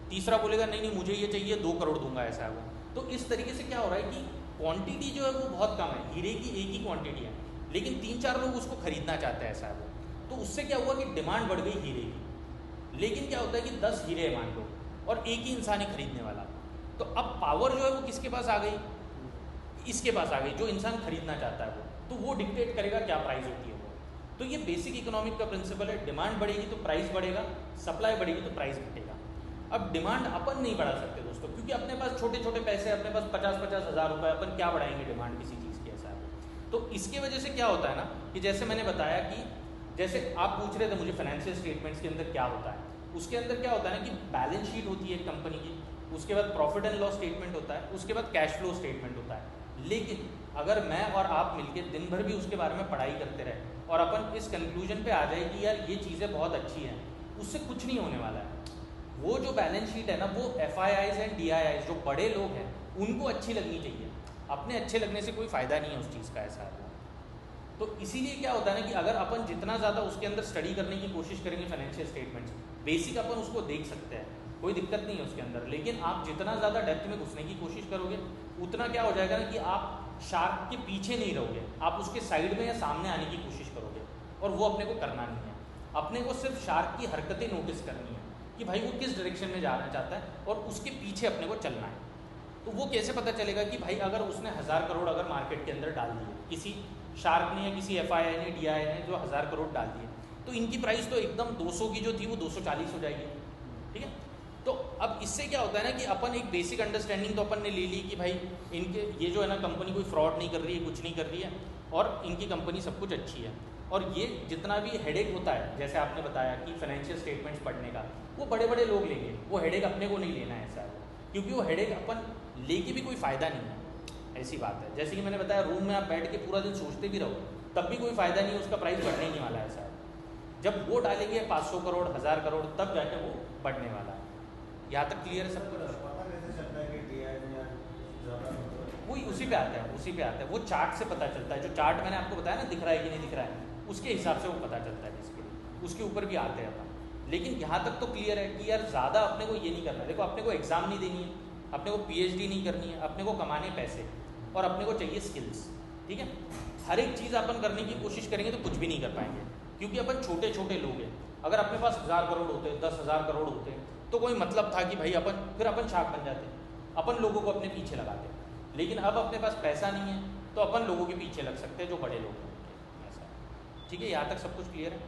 तीसरा बोलेगा नहीं नहीं मुझे ये चाहिए 2 करोड़ दूंगा, ऐसा है। तो इस तरीके से क्या हो रहा है कि क्वांटिटी जो है वो बहुत कम है, हीरे की एक ही क्वांटिटी है, लेकिन 3-4 लोग उसको खरीदना चाहते हैं, ऐसा है। तो उससे क्या हुआ कि डिमांड बढ़ गई हीरे की। लेकिन क्या होता है कि 10 हीरे मान लो और एक ही इंसान ही खरीदने वाला, तो अब पावर जो है वो किसके पास आ गई? इसके पास आ गई, जो इंसान खरीदना चाहता है तो वो डिक्टेट करेगा क्या प्राइस होती है वो। तो ये बेसिक इकोनॉमिक का प्रिंसिपल है, डिमांड बढ़ेगी तो प्राइस बढ़ेगा, सप्लाई बढ़ेगी तो प्राइस घटेगा। अब डिमांड अपन नहीं बढ़ा सकते दोस्तों, क्योंकि अपने पास छोटे छोटे पैसे, अपने पास 50-50 हज़ार रुपये, अपन क्या बढ़ाएंगे डिमांड किसी चीज़ की, ऐसा है। तो इसकी वजह से क्या होता है ना कि जैसे मैंने बताया कि जैसे आप पूछ रहे थे मुझे फाइनेंशियल स्टेटमेंट्स के अंदर क्या होता है, उसके अंदर क्या होता है ना कि बैलेंस शीट होती है एक कंपनी की, उसके बाद प्रॉफिट एंड लॉस स्टेटमेंट होता है, उसके बाद कैश फ्लो स्टेटमेंट होता है। लेकिन अगर मैं और आप मिलकर दिन भर भी उसके बारे में पढ़ाई करते रहे और अपन इस कंक्लूजन पे आ जाए कि यार ये चीज़ें बहुत अच्छी हैं, उससे कुछ नहीं होने वाला है। वो जो बैलेंस शीट है ना, वो FIIs एंड DIIs जो बड़े लोग हैं उनको अच्छी लगनी चाहिए, अपने अच्छे लगने से कोई फ़ायदा नहीं है उस चीज़ का, ऐसा है। तो इसीलिए क्या होता है ना कि अगर अपन जितना ज़्यादा उसके अंदर स्टडी करने की कोशिश करेंगे फाइनेंशियल स्टेटमेंट्स, बेसिक अपन उसको देख सकते हैं, कोई दिक्कत नहीं है उसके अंदर, लेकिन आप जितना ज़्यादा डेप्थ में घुसने की कोशिश करोगे उतना क्या हो जाएगा ना कि आप शार्क के पीछे नहीं रहोगे, आप उसके साइड में या सामने आने की कोशिश करोगे, और वो अपने को करना नहीं है। अपने को सिर्फ शार्क की हरकतें नोटिस करनी है कि भाई वो किस डायरेक्शन में जाना चाहता है और उसके पीछे अपने को चलना है। तो वो कैसे पता चलेगा कि भाई अगर उसने 1000 करोड़ अगर मार्केट के अंदर डाल दिए, किसी शार्क ने या किसी FII ने DII ने जो 1000 करोड़ डाल दिए, तो इनकी प्राइस तो एकदम 200 की जो थी वो 240 हो जाएगी, ठीक है। तो अब इससे क्या होता है ना कि अपन एक बेसिक अंडरस्टैंडिंग तो अपन ने ले ली कि भाई इनके ये जो है ना कंपनी कोई फ्रॉड नहीं कर रही है, कुछ नहीं कर रही है, और इनकी कंपनी सब कुछ अच्छी है। और ये जितना भी हेडेक होता है, जैसे आपने बताया कि फाइनेंशियल स्टेटमेंट्स पढ़ने का, वो बड़े बड़े लोग लेंगे, वो हेडेक अपने को नहीं लेना है, ऐसा है। क्योंकि वो हेडेक अपन लेके भी कोई फ़ायदा नहीं है, ऐसी बात है। जैसे कि मैंने बताया, रूम में आप बैठ के पूरा दिन सोचते भी रहो तब भी कोई फ़ायदा नहीं है, उसका प्राइस बढ़ने ही नहीं वाला है, ऐसा है। जब वो डालेंगे 500 करोड़ 1000 करोड़ तब जाके वो बढ़ने वाला है। यहाँ तक क्लियर है सब कुछ? वही उसी पे आता है, उसी पे आता है, वो चार्ट से पता चलता है। जो चार्ट मैंने आपको बताया ना, दिख रहा है कि नहीं दिख रहा है, उसके हिसाब से वो पता चलता है इसके लिए, उसके ऊपर भी आते हैं अपन। लेकिन यहाँ तक तो क्लियर है कि यार ज़्यादा अपने को ये नहीं करना है। देखो, अपने को एग्ज़ाम नहीं देनी है, अपने को PhD नहीं करनी है, अपने को कमाने पैसे, और अपने को चाहिए स्किल्स, ठीक है। हर एक चीज़ अपन करने की कोशिश करेंगे तो कुछ भी नहीं कर पाएंगे, क्योंकि अपन छोटे छोटे लोग हैं। अगर अपने पास 1000 करोड़ होते, 10,000 करोड़ होते, तो कोई मतलब था कि भाई अपन शार्क बन जाते, अपन लोगों को अपने पीछे लगाते। लेकिन अब अपने पास पैसा नहीं है तो अपन लोगों के पीछे लग सकते हैं जो बड़े लोग हैं, ऐसा, ठीक है। यहाँ तक सब कुछ क्लियर है?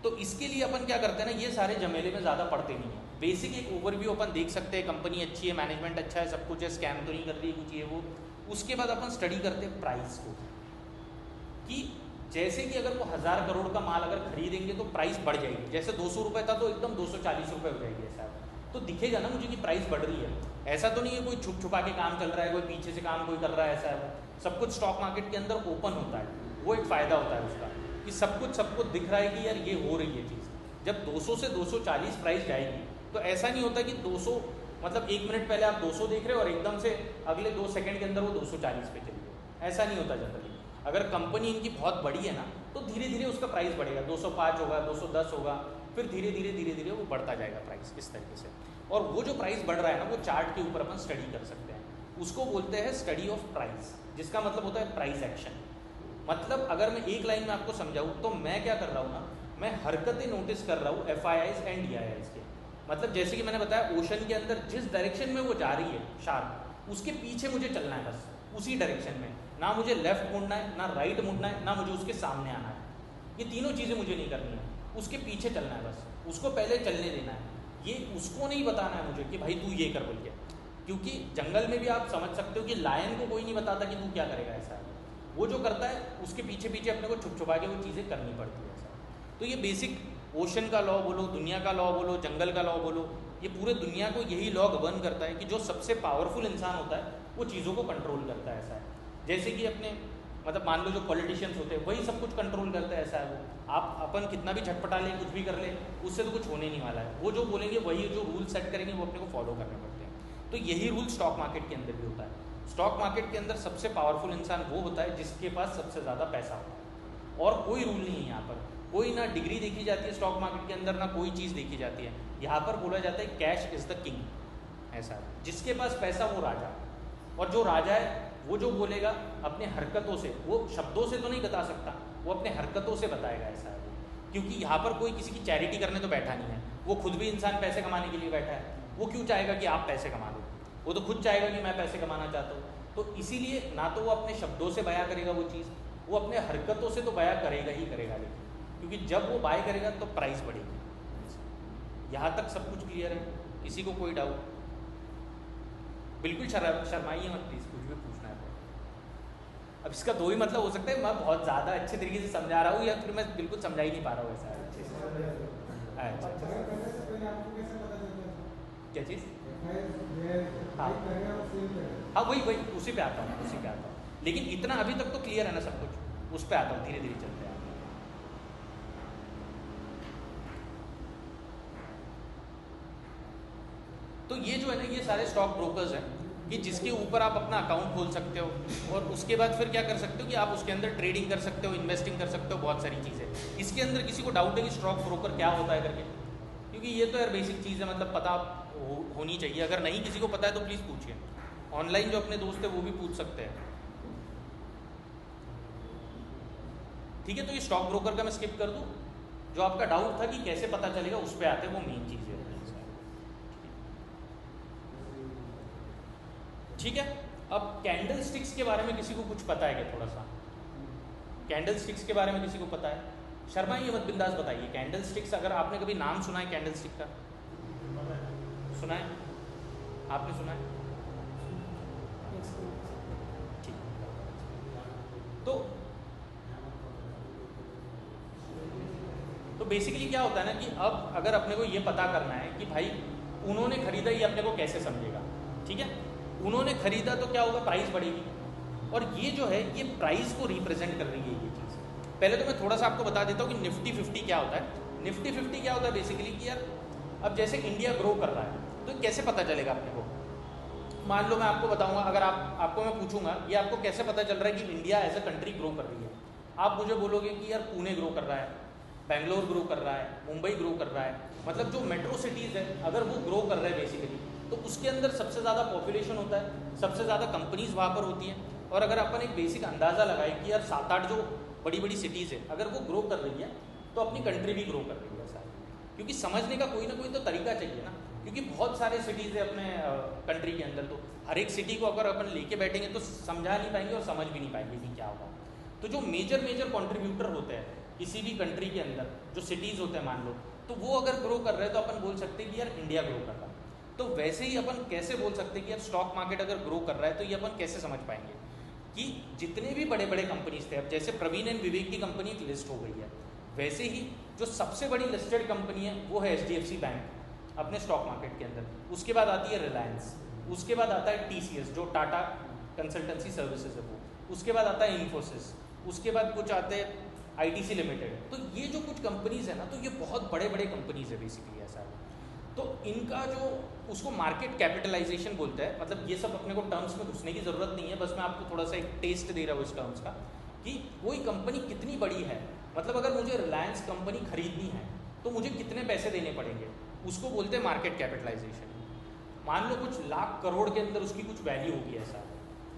तो इसके लिए अपन क्या करते हैं ना, ये सारे झमेले में ज़्यादा पड़ते नहीं हैं। बेसिक एक ओवरव्यू अपन देख सकते हैं, कंपनी अच्छी है, मैनेजमेंट अच्छा है, सब कुछ है, स्कैम तो नहीं कर रही है कुछ ये वो। उसके बाद अपन स्टडी करते हैं प्राइस को, कि जैसे कि अगर वो 1000 करोड़ का माल अगर खरीदेंगे तो प्राइस बढ़ जाएगी। जैसे 200 रुपये था तो एकदम 240 रुपये हो जाएगी, ऐसा तो दिखेगा ना मुझे कि प्राइस बढ़ रही है। ऐसा तो नहीं है कोई छुप छुपा के काम चल रहा है, कोई पीछे से काम कोई कर रहा है, ऐसा है। सब कुछ स्टॉक मार्केट के अंदर ओपन होता है, वो एक फ़ायदा होता है उसका कि सब कुछ सबको दिख रहा है कि यार ये हो रही है चीज़। जब 200 से 240 प्राइस जाएगी तो ऐसा नहीं होता कि 200 मतलब 1 मिनट पहले आप 200 देख रहे हो और एकदम से अगले 2 सेकंड के अंदर वो 240 पे चली गई, ऐसा नहीं होता जनरली। अगर कंपनी इनकी बहुत बड़ी है ना तो धीरे धीरे उसका प्राइस बढ़ेगा, 205 होगा, 210 होगा, फिर धीरे धीरे धीरे धीरे वो बढ़ता जाएगा प्राइस इस तरीके से। और वो जो प्राइस बढ़ रहा है ना, वो चार्ट के ऊपर अपन स्टडी कर सकते हैं, उसको बोलते हैं स्टडी ऑफ प्राइस, जिसका मतलब होता है प्राइस एक्शन। मतलब अगर मैं एक लाइन में आपको समझाऊँ तो मैं क्या कर रहा हूँ ना, मैं हरकतें नोटिस कर रहा हूँ FIIs एंड DIIs के। मतलब जैसे कि मैंने बताया, ओशन के अंदर जिस डायरेक्शन में वो जा रही है शार्क, उसके पीछे मुझे चलना है, बस उसी डायरेक्शन में। ना मुझे लेफ्ट मुड़ना है, ना राइट मुड़ना है, ना मुझे उसके सामने आना है। ये तीनों चीज़ें मुझे नहीं करनी है, उसके पीछे चलना है, बस उसको पहले चलने देना है। ये उसको नहीं बताना है मुझे कि भाई तू ये कर बोल के, क्योंकि जंगल में भी आप समझ सकते हो कि लायन को कोई नहीं बताता कि तू क्या करेगा, ऐसा है। वो जो करता है उसके पीछे पीछे अपने को छुप छुपा के वो चीज़ें करनी पड़ती है, ऐसा। तो ये बेसिक ओशन का लॉ बोलो, दुनिया का लॉ बोलो, जंगल का लॉ बोलो, ये पूरे दुनिया को यही लॉ गवर्न करता है कि जो सबसे पावरफुल इंसान होता है वो चीज़ों को कंट्रोल करता है, ऐसा है। जैसे कि अपने मतलब मान लो जो पॉलिटिशियंस होते हैं वही सब कुछ कंट्रोल करता है, ऐसा है। वो आप अपन कितना भी झटपटा लें, कुछ भी कर लें, उससे तो कुछ होने नहीं वाला है। वो जो बोलेंगे वही जो रूल सेट करेंगे वो अपने को फॉलो करने पड़ते हैं। तो यही रूल स्टॉक मार्केट के अंदर भी होता है। स्टॉक मार्केट के अंदर सबसे पावरफुल इंसान वो होता है जिसके पास सबसे ज़्यादा पैसा होता है, और कोई रूल नहीं है यहाँ पर। कोई ना डिग्री देखी जाती है स्टॉक मार्केट के अंदर, ना कोई चीज़ देखी जाती है। यहाँ पर बोला जाता है कैश इज़ द किंग, ऐसा है। जिसके पास पैसा वो राजा, और जो राजा है वो जो बोलेगा अपने हरकतों से, वो शब्दों से तो नहीं बता सकता, वो अपने हरकतों से बताएगा, ऐसा है। क्योंकि यहाँ पर कोई किसी की चैरिटी करने तो बैठा नहीं है, वो खुद भी इंसान पैसे कमाने के लिए बैठा है। वो क्यों चाहेगा कि आप पैसे कमा लो, वो तो खुद चाहेगा कि मैं पैसे कमाना चाहता हूँ। तो इसीलिए ना तो वो अपने शब्दों से बयां करेगा वो चीज़, वो अपने हरकतों से तो बयां करेगा ही करेगा, लेकिन क्योंकि जब वो बाय करेगा तो प्राइस बढ़ेगी। यहाँ तक सब कुछ क्लियर है? किसी को कोई डाउट? बिल्कुल शर्माइए मत प्लीज़, कुछ भी पूछना है तो। अब इसका दो ही मतलब हो सकता है, मैं बहुत ज़्यादा अच्छे तरीके से समझा रहा हूँ या फिर मैं बिल्कुल समझा ही नहीं पा रहा हूँ ऐसा अच्छे से। अच्छा, क्या चीज़? हाँ हाँ, वही उसी पे आता हूँ, लेकिन इतना अभी तक तो क्लियर है ना सब कुछ, उस पे आता हूँ, धीरे धीरे चलते हैं। तो ये जो है ना, ये सारे स्टॉक ब्रोकर्स हैं कि जिसके ऊपर आप अपना अकाउंट खोल सकते हो, और उसके बाद फिर क्या कर सकते हो कि आप उसके अंदर ट्रेडिंग कर सकते हो, इन्वेस्टिंग कर सकते हो, बहुत सारी चीज़ें। इसके अंदर किसी को डाउट है कि स्टॉक ब्रोकर क्या होता है करके? क्योंकि ये तो यार बेसिक चीज़ है, मतलब पता होनी चाहिए। अगर नहीं किसी को पता है तो प्लीज़ पूछिए, ऑनलाइन जो अपने दोस्त है वो भी पूछ सकते हैं। ठीक है, तो ये स्टॉक ब्रोकर का मैं स्किप कर दूँ। जो आपका डाउट था कि कैसे पता चलेगा, उस पर आते हैं, वो मेन चीज़ है। ठीक है, अब कैंडल स्टिक्स के बारे में किसी को कुछ पता है क्या? थोड़ा सा कैंडल स्टिक्स के बारे में किसी को पता है? शर्मा ये मत, बिंदास बताइए। कैंडल स्टिक्स, अगर आपने कभी नाम सुना है कैंडल स्टिक का? सुना है? आपने सुना है? ठीक, तो बेसिकली क्या होता है ना कि अब अगर अपने को ये पता करना है कि भाई उन्होंने खरीदा, ये अपने को कैसे समझेगा? ठीक है, उन्होंने खरीदा तो क्या होगा? प्राइस बढ़ेगी, और ये जो है ये प्राइस को रिप्रेजेंट कर रही है ये चीज़। पहले तो मैं थोड़ा सा आपको बता देता हूँ कि निफ्टी 50 क्या होता है। निफ्टी 50 क्या होता है बेसिकली कि यार अब जैसे इंडिया ग्रो कर रहा है तो कैसे पता चलेगा अपने को? मान लो मैं आपको बताऊंगा, अगर आपको मैं पूछूंगा ये आपको कैसे पता चल रहा है कि India as a country grow कर रही है? आप मुझे बोलोगे कि यार पुणे ग्रो कर रहा है, बेंगलोर ग्रो कर रहा है, मुंबई ग्रो कर रहा है, मतलब जो मेट्रो सिटीज़ है अगर वो ग्रो कर रहे हैं बेसिकली, तो उसके अंदर सबसे ज़्यादा पॉपुलेशन होता है, सबसे ज़्यादा कंपनीज वहाँ पर होती हैं। और अगर अपन एक बेसिक अंदाज़ा लगाए कि यार 7-8 जो बड़ी बड़ी सिटीज़ है अगर वो ग्रो कर रही है तो अपनी कंट्री भी ग्रो कर रही है सारी। क्योंकि समझने का कोई ना कोई तो तरीका चाहिए ना, क्योंकि बहुत सारे सिटीज़ है अपने कंट्री के अंदर, तो हर एक सिटी को अगर अपन लेके बैठेंगे तो समझा नहीं पाएंगे और समझ भी नहीं पाएंगे कि क्या होगा। तो जो मेजर कॉन्ट्रीब्यूटर होते हैं किसी भी कंट्री के अंदर, जो सिटीज़ होते हैं मान लो, तो वो अगर ग्रो कर रहे हैं तो अपन बोल सकते हैं कि यार इंडिया ग्रो कर रहा है। तो वैसे ही अपन कैसे बोल सकते हैं कि यार स्टॉक मार्केट अगर ग्रो कर रहा है, तो ये अपन कैसे समझ पाएंगे कि जितने भी बड़े बड़े कंपनीज थे, अब जैसे प्रवीण एंड विवेक की कंपनी एक लिस्ट हो गई है, वैसे ही जो सबसे बड़ी लिस्टेड कंपनी है वो है HDFC बैंक अपने स्टॉक मार्केट के अंदर। उसके बाद आती है रिलायंस, उसके बाद आता है TCS जो टाटा कंसल्टेंसी सर्विसेज है वो, उसके बाद आता है इन्फोसिस, उसके बाद कुछ आते हैं ITC लिमिटेड। तो ये जो कुछ कंपनीज है ना, तो ये बहुत बड़े बड़े कंपनीज है बेसिकली ऐसा है। तो इनका जो उसको मार्केट कैपिटलाइजेशन बोलते हैं, मतलब ये सब अपने को टर्म्स में घुसने की ज़रूरत नहीं है, बस मैं आपको थोड़ा सा एक टेस्ट दे रहा हूँ इस टर्म्स का कि कोई कंपनी कितनी बड़ी है। मतलब अगर मुझे रिलायंस कंपनी खरीदनी है तो मुझे कितने पैसे देने पड़ेंगे, उसको बोलते हैं मार्केट कैपिटलाइजेशन। मान लो कुछ लाख करोड़ के अंदर उसकी कुछ वैल्यू होगी ऐसा,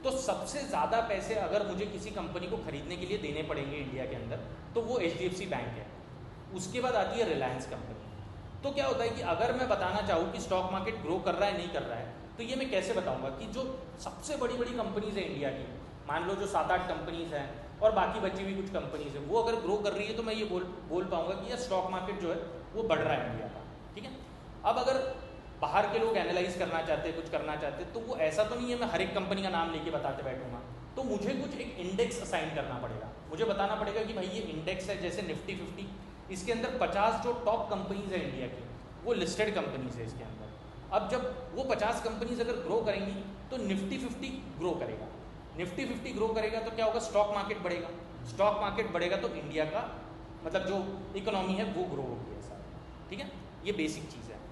तो सबसे ज़्यादा पैसे अगर मुझे किसी कंपनी को खरीदने के लिए देने पड़ेंगे इंडिया के अंदर तो वो HDFC बैंक है। उसके बाद आती है रिलायंस कंपनी। तो क्या होता है कि अगर मैं बताना चाहूँ कि स्टॉक मार्केट ग्रो कर रहा है नहीं कर रहा है, तो ये मैं कैसे बताऊंगा कि जो सबसे बड़ी बड़ी कंपनीज है इंडिया की, मान लो जो 7-8 कंपनीज हैं और बाकी बची हुई कुछ कंपनीज हैं, वो अगर ग्रो कर रही है तो मैं ये बोल पाऊंगा कि यह स्टॉक मार्केट जो है वो बढ़ रहा है इंडिया का। ठीक है, अब अगर बाहर के लोग एनालाइज करना चाहते हैं, कुछ करना चाहते हैं, तो वो ऐसा तो नहीं है मैं हर एक कंपनी का नाम लेके बताते बैठूंगा, तो मुझे कुछ एक इंडेक्स असाइन करना पड़ेगा। मुझे बताना पड़ेगा कि भाई ये इंडेक्स है, जैसे निफ्टी 50, इसके अंदर 50 जो टॉप कंपनीज है इंडिया की वो लिस्टेड कंपनीज है इसके अंदर। अब जब वो 50 कंपनीज अगर ग्रो करेंगी तो निफ्टी 50 ग्रो करेगा, निफ्टी 50 ग्रो करेगा तो क्या होगा? स्टॉक मार्केट बढ़ेगा, स्टॉक मार्केट बढ़ेगा तो इंडिया का मतलब जो इकोनॉमी है वो ग्रो होगी ऐसा। ठीक है, ये बेसिक चीज़ है।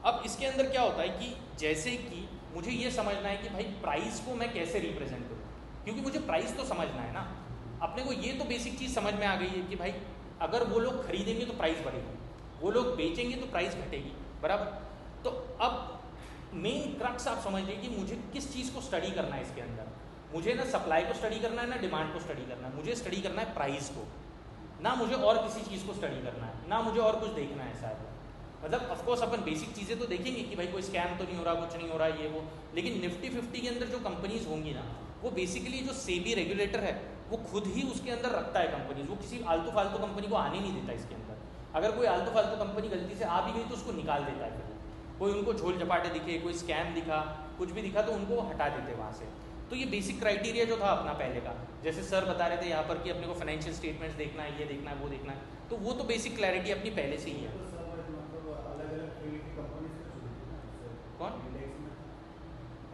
अब इसके अंदर क्या होता है कि जैसे कि मुझे ये समझना है कि भाई प्राइस को मैं कैसे रिप्रेजेंट करूँ, क्योंकि मुझे प्राइस तो समझना है ना। अपने को ये तो बेसिक चीज़ समझ में आ गई है कि भाई अगर वो लोग खरीदेंगे तो प्राइस बढ़ेगी, वो लोग बेचेंगे तो प्राइस घटेगी, बराबर। तो अब मेन क्रक्स आप समझ लीजिए कि मुझे किस चीज़ को स्टडी करना है इसके अंदर। मुझे ना सप्लाई को स्टडी करना है ना डिमांड को स्टडी करना है, मुझे स्टडी करना है प्राइस को, ना मुझे और किसी चीज़ को स्टडी करना है, ना मुझे और कुछ देखना है शायद। मतलब ऑफकोर्स अपन बेसिक चीज़ें तो देखेंगे कि भाई कोई स्कैम तो नहीं हो रहा, कुछ नहीं हो रहा ये वो, लेकिन निफ्टी 50 के अंदर जो कंपनीज होंगी ना, वो बेसिकली जो सेबी रेगुलेटर है वो खुद ही उसके अंदर रखता है कंपनीज, वो किसी आलतू फालतू कंपनी को आने नहीं देता इसके अंदर। अगर कोई आलतू फालतू कंपनी गलती से आ भी गई तो उसको निकाल देता है, फिर कोई उनको झोल झपाटे दिखे, कोई स्कैम दिखा, कुछ भी दिखा तो उनको हटा देते वहाँ से। तो ये बेसिक क्राइटेरिया जो था अपना पहले का, जैसे सर बता रहे थे यहाँ पर कि अपने को फाइनेंशियल स्टेटमेंट्स देखना है, ये देखना है, वो देखना है, तो वो तो बेसिक क्लैरिटी अपनी पहले से ही है। कौन?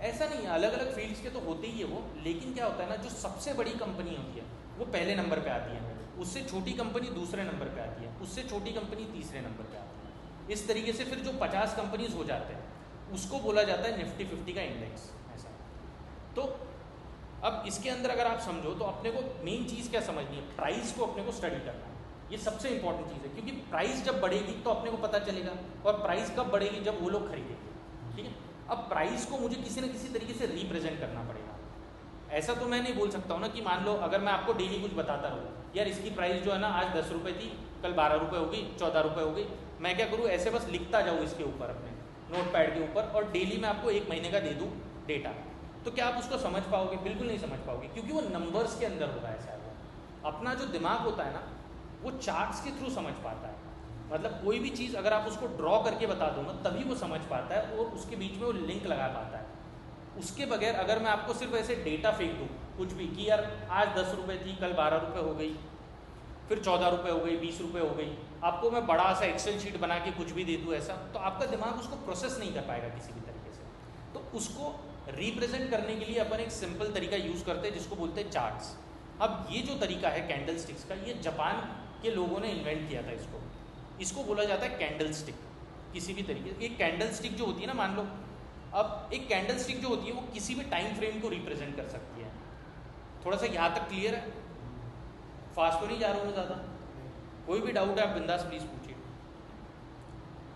ऐसा नहीं है, अलग अलग फील्ड्स के तो होते ही है वो, लेकिन क्या होता है ना, जो सबसे बड़ी कंपनी होती है वो पहले नंबर पे आती है, उससे छोटी कंपनी दूसरे नंबर पे आती है, उससे छोटी कंपनी तीसरे नंबर पे आती है। इस तरीके से फिर जो 50 कंपनीज हो जाते हैं उसको बोला जाता है निफ्टी 50 का इंडेक्स। ऐसा तो अब इसके अंदर अगर आप समझो तो अपने को मेन चीज़ क्या समझनी है, प्राइस को अपने को स्टडी करना है, ये सबसे इंपॉर्टेंट चीज़ है, क्योंकि प्राइस जब बढ़ेगी तो अपने को पता चलेगा, और प्राइस कब बढ़ेगी, जब वो लोग खरीदेंगे। ठीक है, अब प्राइस को मुझे किसी न किसी तरीके से रिप्रेजेंट करना पड़ेगा। ऐसा तो मैं नहीं बोल सकता हूँ ना कि मान लो अगर मैं आपको डेली कुछ बताता रहूँ, यार इसकी प्राइस जो है ना आज 10 रुपये थी, कल 12 रुपये हो गई, 14 रुपये हो गई, मैं क्या करूँ ऐसे बस लिखता जाऊँ इसके ऊपर अपने नोट पैड के ऊपर, और डेली मैं आपको 1 महीने का दे दूँ डेटा, तो क्या आप उसको समझ पाओगे? बिल्कुल नहीं समझ पाओगे, क्योंकि वो नंबर्स के अंदर होगा। ऐसा है, अपना जो दिमाग होता है ना वो चार्ट्स के थ्रू समझ पाता है। मतलब कोई भी चीज़ अगर आप उसको ड्रॉ करके बता दो ना तभी वो समझ पाता है और उसके बीच में वो लिंक लगा पाता है। उसके बगैर अगर मैं आपको सिर्फ ऐसे डेटा फेंक दूँ कुछ भी कि यार आज 10 रुपये थी, कल 12 रुपये हो गई, फिर 14 रुपये हो गई, 20 रुपये हो गई, आपको मैं बड़ा सा एक्सेल शीट बना के कुछ भी दे दूँ ऐसा, तो आपका दिमाग उसको प्रोसेस नहीं कर पाएगा किसी भी तरीके से। तो उसको रिप्रेजेंट करने के लिए अपन एक सिंपल तरीका यूज़ करते हैं जिसको बोलते हैं चार्ट्स। अब ये जो तरीका है कैंडल स्टिक्स का, ये जापान के लोगों ने इन्वेंट किया था इसको बोला जाता है कैंडल स्टिक। किसी भी तरीके से एक कैंडल स्टिक जो होती है ना, मान लो अब एक कैंडल स्टिक जो होती है वो किसी भी टाइम फ्रेम को रिप्रेजेंट कर सकती है। थोड़ा सा यहाँ तक क्लियर है? फास्ट तो नहीं जा रहा हूँ ज़्यादा? कोई भी डाउट है आप बिंदास प्लीज पूछिए।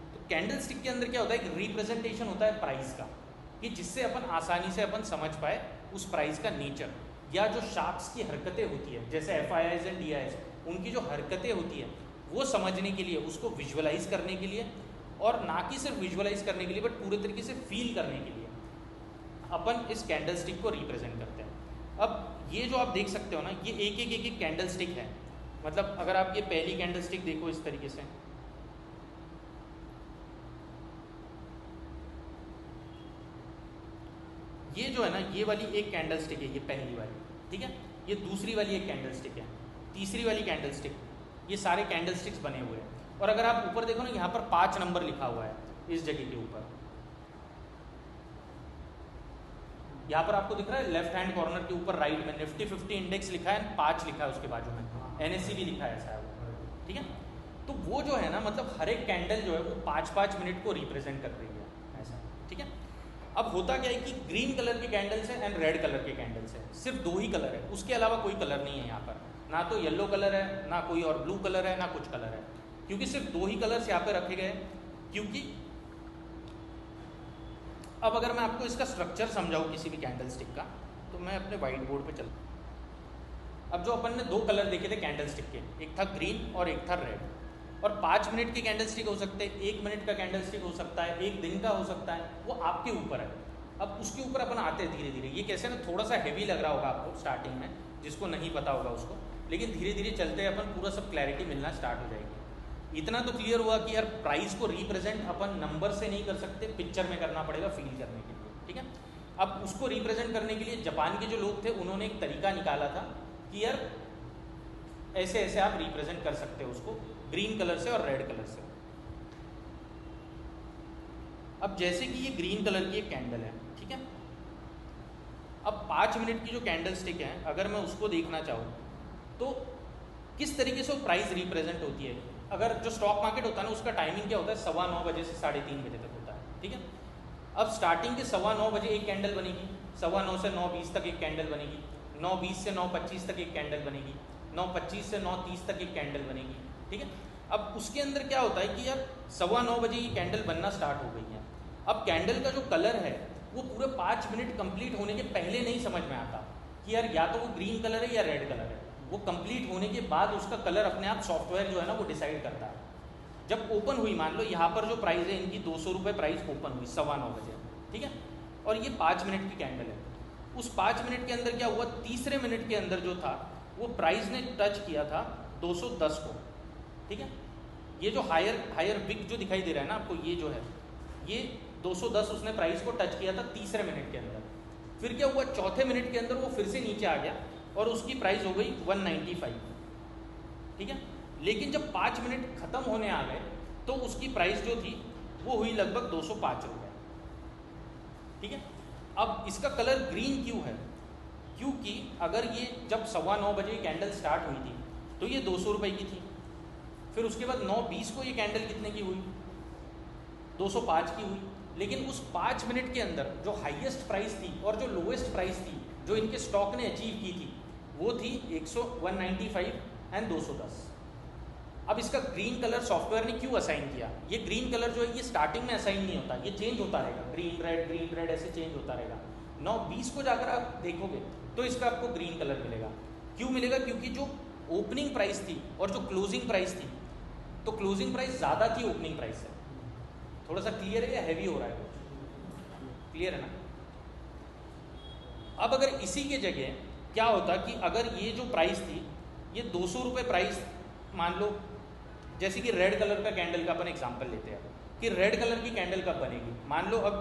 तो कैंडल स्टिक के अंदर क्या होता है, एक रिप्रेजेंटेशन होता है प्राइस का, कि जिससे अपन आसानी से अपन समझ पाए उस प्राइस का नेचर, या जो शार्ट्स की हरकतें होती है जैसे FIIs एंड DIs, उनकी जो हरकतें होती है वो समझने के लिए, उसको विजुअलाइज करने के लिए, और ना कि सिर्फ विजुअलाइज करने के लिए बट पूरे तरीके से फील करने के लिए अपन इस कैंडल स्टिक को रिप्रेजेंट करते हैं। अब ये जो आप देख सकते हो ना, ये एक कैंडल स्टिक है। मतलब अगर आप ये पहली कैंडल स्टिक देखो इस तरीके से, ये जो है ना ये वाली एक कैंडल स्टिक है, ये पहली वाली, ठीक है। ये दूसरी वाली एक कैंडल स्टिक है, तीसरी वाली कैंडल स्टिक, ये सारे कैंडल स्टिक्स बने हुए हैं। और अगर आप ऊपर देखो ना, यहाँ पर 5 नंबर लिखा हुआ है इस जगह के ऊपर, यहाँ पर आपको दिख रहा है लेफ्ट हैंड कॉर्नर के ऊपर राइट में निफ्टी 50 इंडेक्स लिखा है, 5 लिखा है उसके बाजू में, NSE भी लिखा है, ऐसा है वो, ठीक है। तो वो जो है ना, मतलब हर एक कैंडल जो है वो 5-5 मिनट को रिप्रेजेंट कर रही है, ऐसा, ठीक है। अब होता क्या है कि ग्रीन कलर के कैंडल्स है एंड रेड कलर के कैंडल्स है, सिर्फ 2 ही कलर है, उसके अलावा कोई कलर नहीं है यहाँ पर, ना तो येलो कलर है, ना कोई और ब्लू कलर है, ना कुछ कलर है, क्योंकि सिर्फ 2 ही कलर्स यहाँ पे रखे गए। क्योंकि अब अगर मैं आपको इसका स्ट्रक्चर समझाऊँ किसी भी कैंडल स्टिक का, तो मैं अपने वाइट बोर्ड पे चलता हूँ। अब जो अपन ने 2 कलर देखे थे कैंडल स्टिक के, एक था ग्रीन और एक था रेड, और 5 मिनट की कैंडल स्टिक हो सकते हैं, 1 मिनट का कैंडल स्टिक हो सकता है, 1 दिन का हो सकता है, वो आपके ऊपर है। अब उसके ऊपर अपन आते हैं धीरे धीरे। ये कैसे ना, थोड़ा सा हैवी लग रहा होगा आपको स्टार्टिंग में, जिसको नहीं पता होगा उसको, लेकिन धीरे धीरे चलते अपन पूरा सब क्लैरिटी मिलना स्टार्ट हो जाएगी। इतना तो क्लियर हुआ कि यार प्राइस को रिप्रेजेंट अपन नंबर से नहीं कर सकते, पिक्चर में करना पड़ेगा फील करने के लिए, ठीक है। अब उसको रिप्रेजेंट करने के लिए जापान के जो लोग थे उन्होंने एक तरीका निकाला था कि यार ऐसे ऐसे आप रिप्रेजेंट कर सकते हो उसको, ग्रीन कलर से और रेड कलर से। अब जैसे कि ये ग्रीन कलर की एक कैंडल है, ठीक है। अब 5 मिनट की जो कैंडल स्टिक है, अगर मैं उसको देखना चाहूँ तो किस तरीके से वो प्राइस रिप्रेजेंट होती है। अगर जो स्टॉक मार्केट होता है ना, उसका टाइमिंग क्या होता है, 9:15 बजे से 3:30 बजे तक होता है, ठीक है। अब स्टार्टिंग के 9:15 बजे एक कैंडल बनेगी, 9:15 से 9:20 तक एक कैंडल बनेगी, 9:20 से 9:25 तक एक कैंडल बनेगी, 9:25 से 9:30 तक एक कैंडल बनेगी, ठीक है। अब उसके अंदर क्या होता है कि यार 9:15 बजे ये कैंडल बनना स्टार्ट हो गई है। अब कैंडल का जो कलर है वो पूरे 5 मिनट कंप्लीट होने के पहले नहीं समझ में आता कि यार या तो वो ग्रीन कलर है या रेड कलर है। वो कंप्लीट होने के बाद उसका कलर अपने आप सॉफ्टवेयर जो है ना वो डिसाइड करता है। जब ओपन हुई, मान लो यहाँ पर जो प्राइस है इनकी 200 रुपये प्राइस ओपन हुई 9:15 बजे, ठीक है, और ये 5 मिनट की कैंडल है। उस 5 मिनट के अंदर क्या हुआ, तीसरे मिनट के अंदर जो था वो प्राइस ने टच किया था 210 को, ठीक है। ये जो हायर विक जो दिखाई दे रहा है ना आपको, ये जो है ये 210 उसने प्राइस को टच किया था तीसरे मिनट के अंदर। फिर क्या हुआ, चौथे मिनट के अंदर वो फिर से नीचे आ गया और उसकी प्राइस हो गई 195, ठीक है। लेकिन जब 5 मिनट खत्म होने आ गए तो उसकी प्राइस जो थी वो हुई लगभग 205 रुपये, ठीक है। अब इसका कलर ग्रीन क्यों है, क्योंकि अगर ये जब 9:15 बजे कैंडल स्टार्ट हुई थी तो ये 200 रुपये की थी, फिर उसके बाद 9:20 को ये कैंडल कितने की हुई, 205 की हुई। लेकिन उस 5 मिनट के अंदर जो हाईएस्ट प्राइस थी और जो लोएस्ट प्राइस थी जो इनके स्टॉक ने अचीव की थी वो थी 195 एंड 210। अब इसका ग्रीन कलर सॉफ्टवेयर ने क्यों असाइन किया, ये ग्रीन कलर जो है ये स्टार्टिंग में असाइन नहीं होता, ये चेंज होता रहेगा, ग्रीन रेड ऐसे चेंज होता रहेगा। 9:20 को जाकर आप देखोगे तो इसका आपको ग्रीन कलर मिलेगा। क्यों मिलेगा, क्योंकि जो ओपनिंग प्राइस थी और जो क्लोजिंग प्राइस थी, तो क्लोजिंग प्राइस ज़्यादा थी ओपनिंग प्राइस से। थोड़ा सा क्लियर है या हैवी हो रहा है, क्लियर है ना। अब अगर इसी के जगह क्या होता कि अगर ये जो प्राइस थी ये 200 रुपये प्राइस, मान लो जैसे कि रेड कलर का कैंडल का अपन एग्जांपल लेते हैं कि रेड कलर की कैंडल कब बनेगी, मान लो अब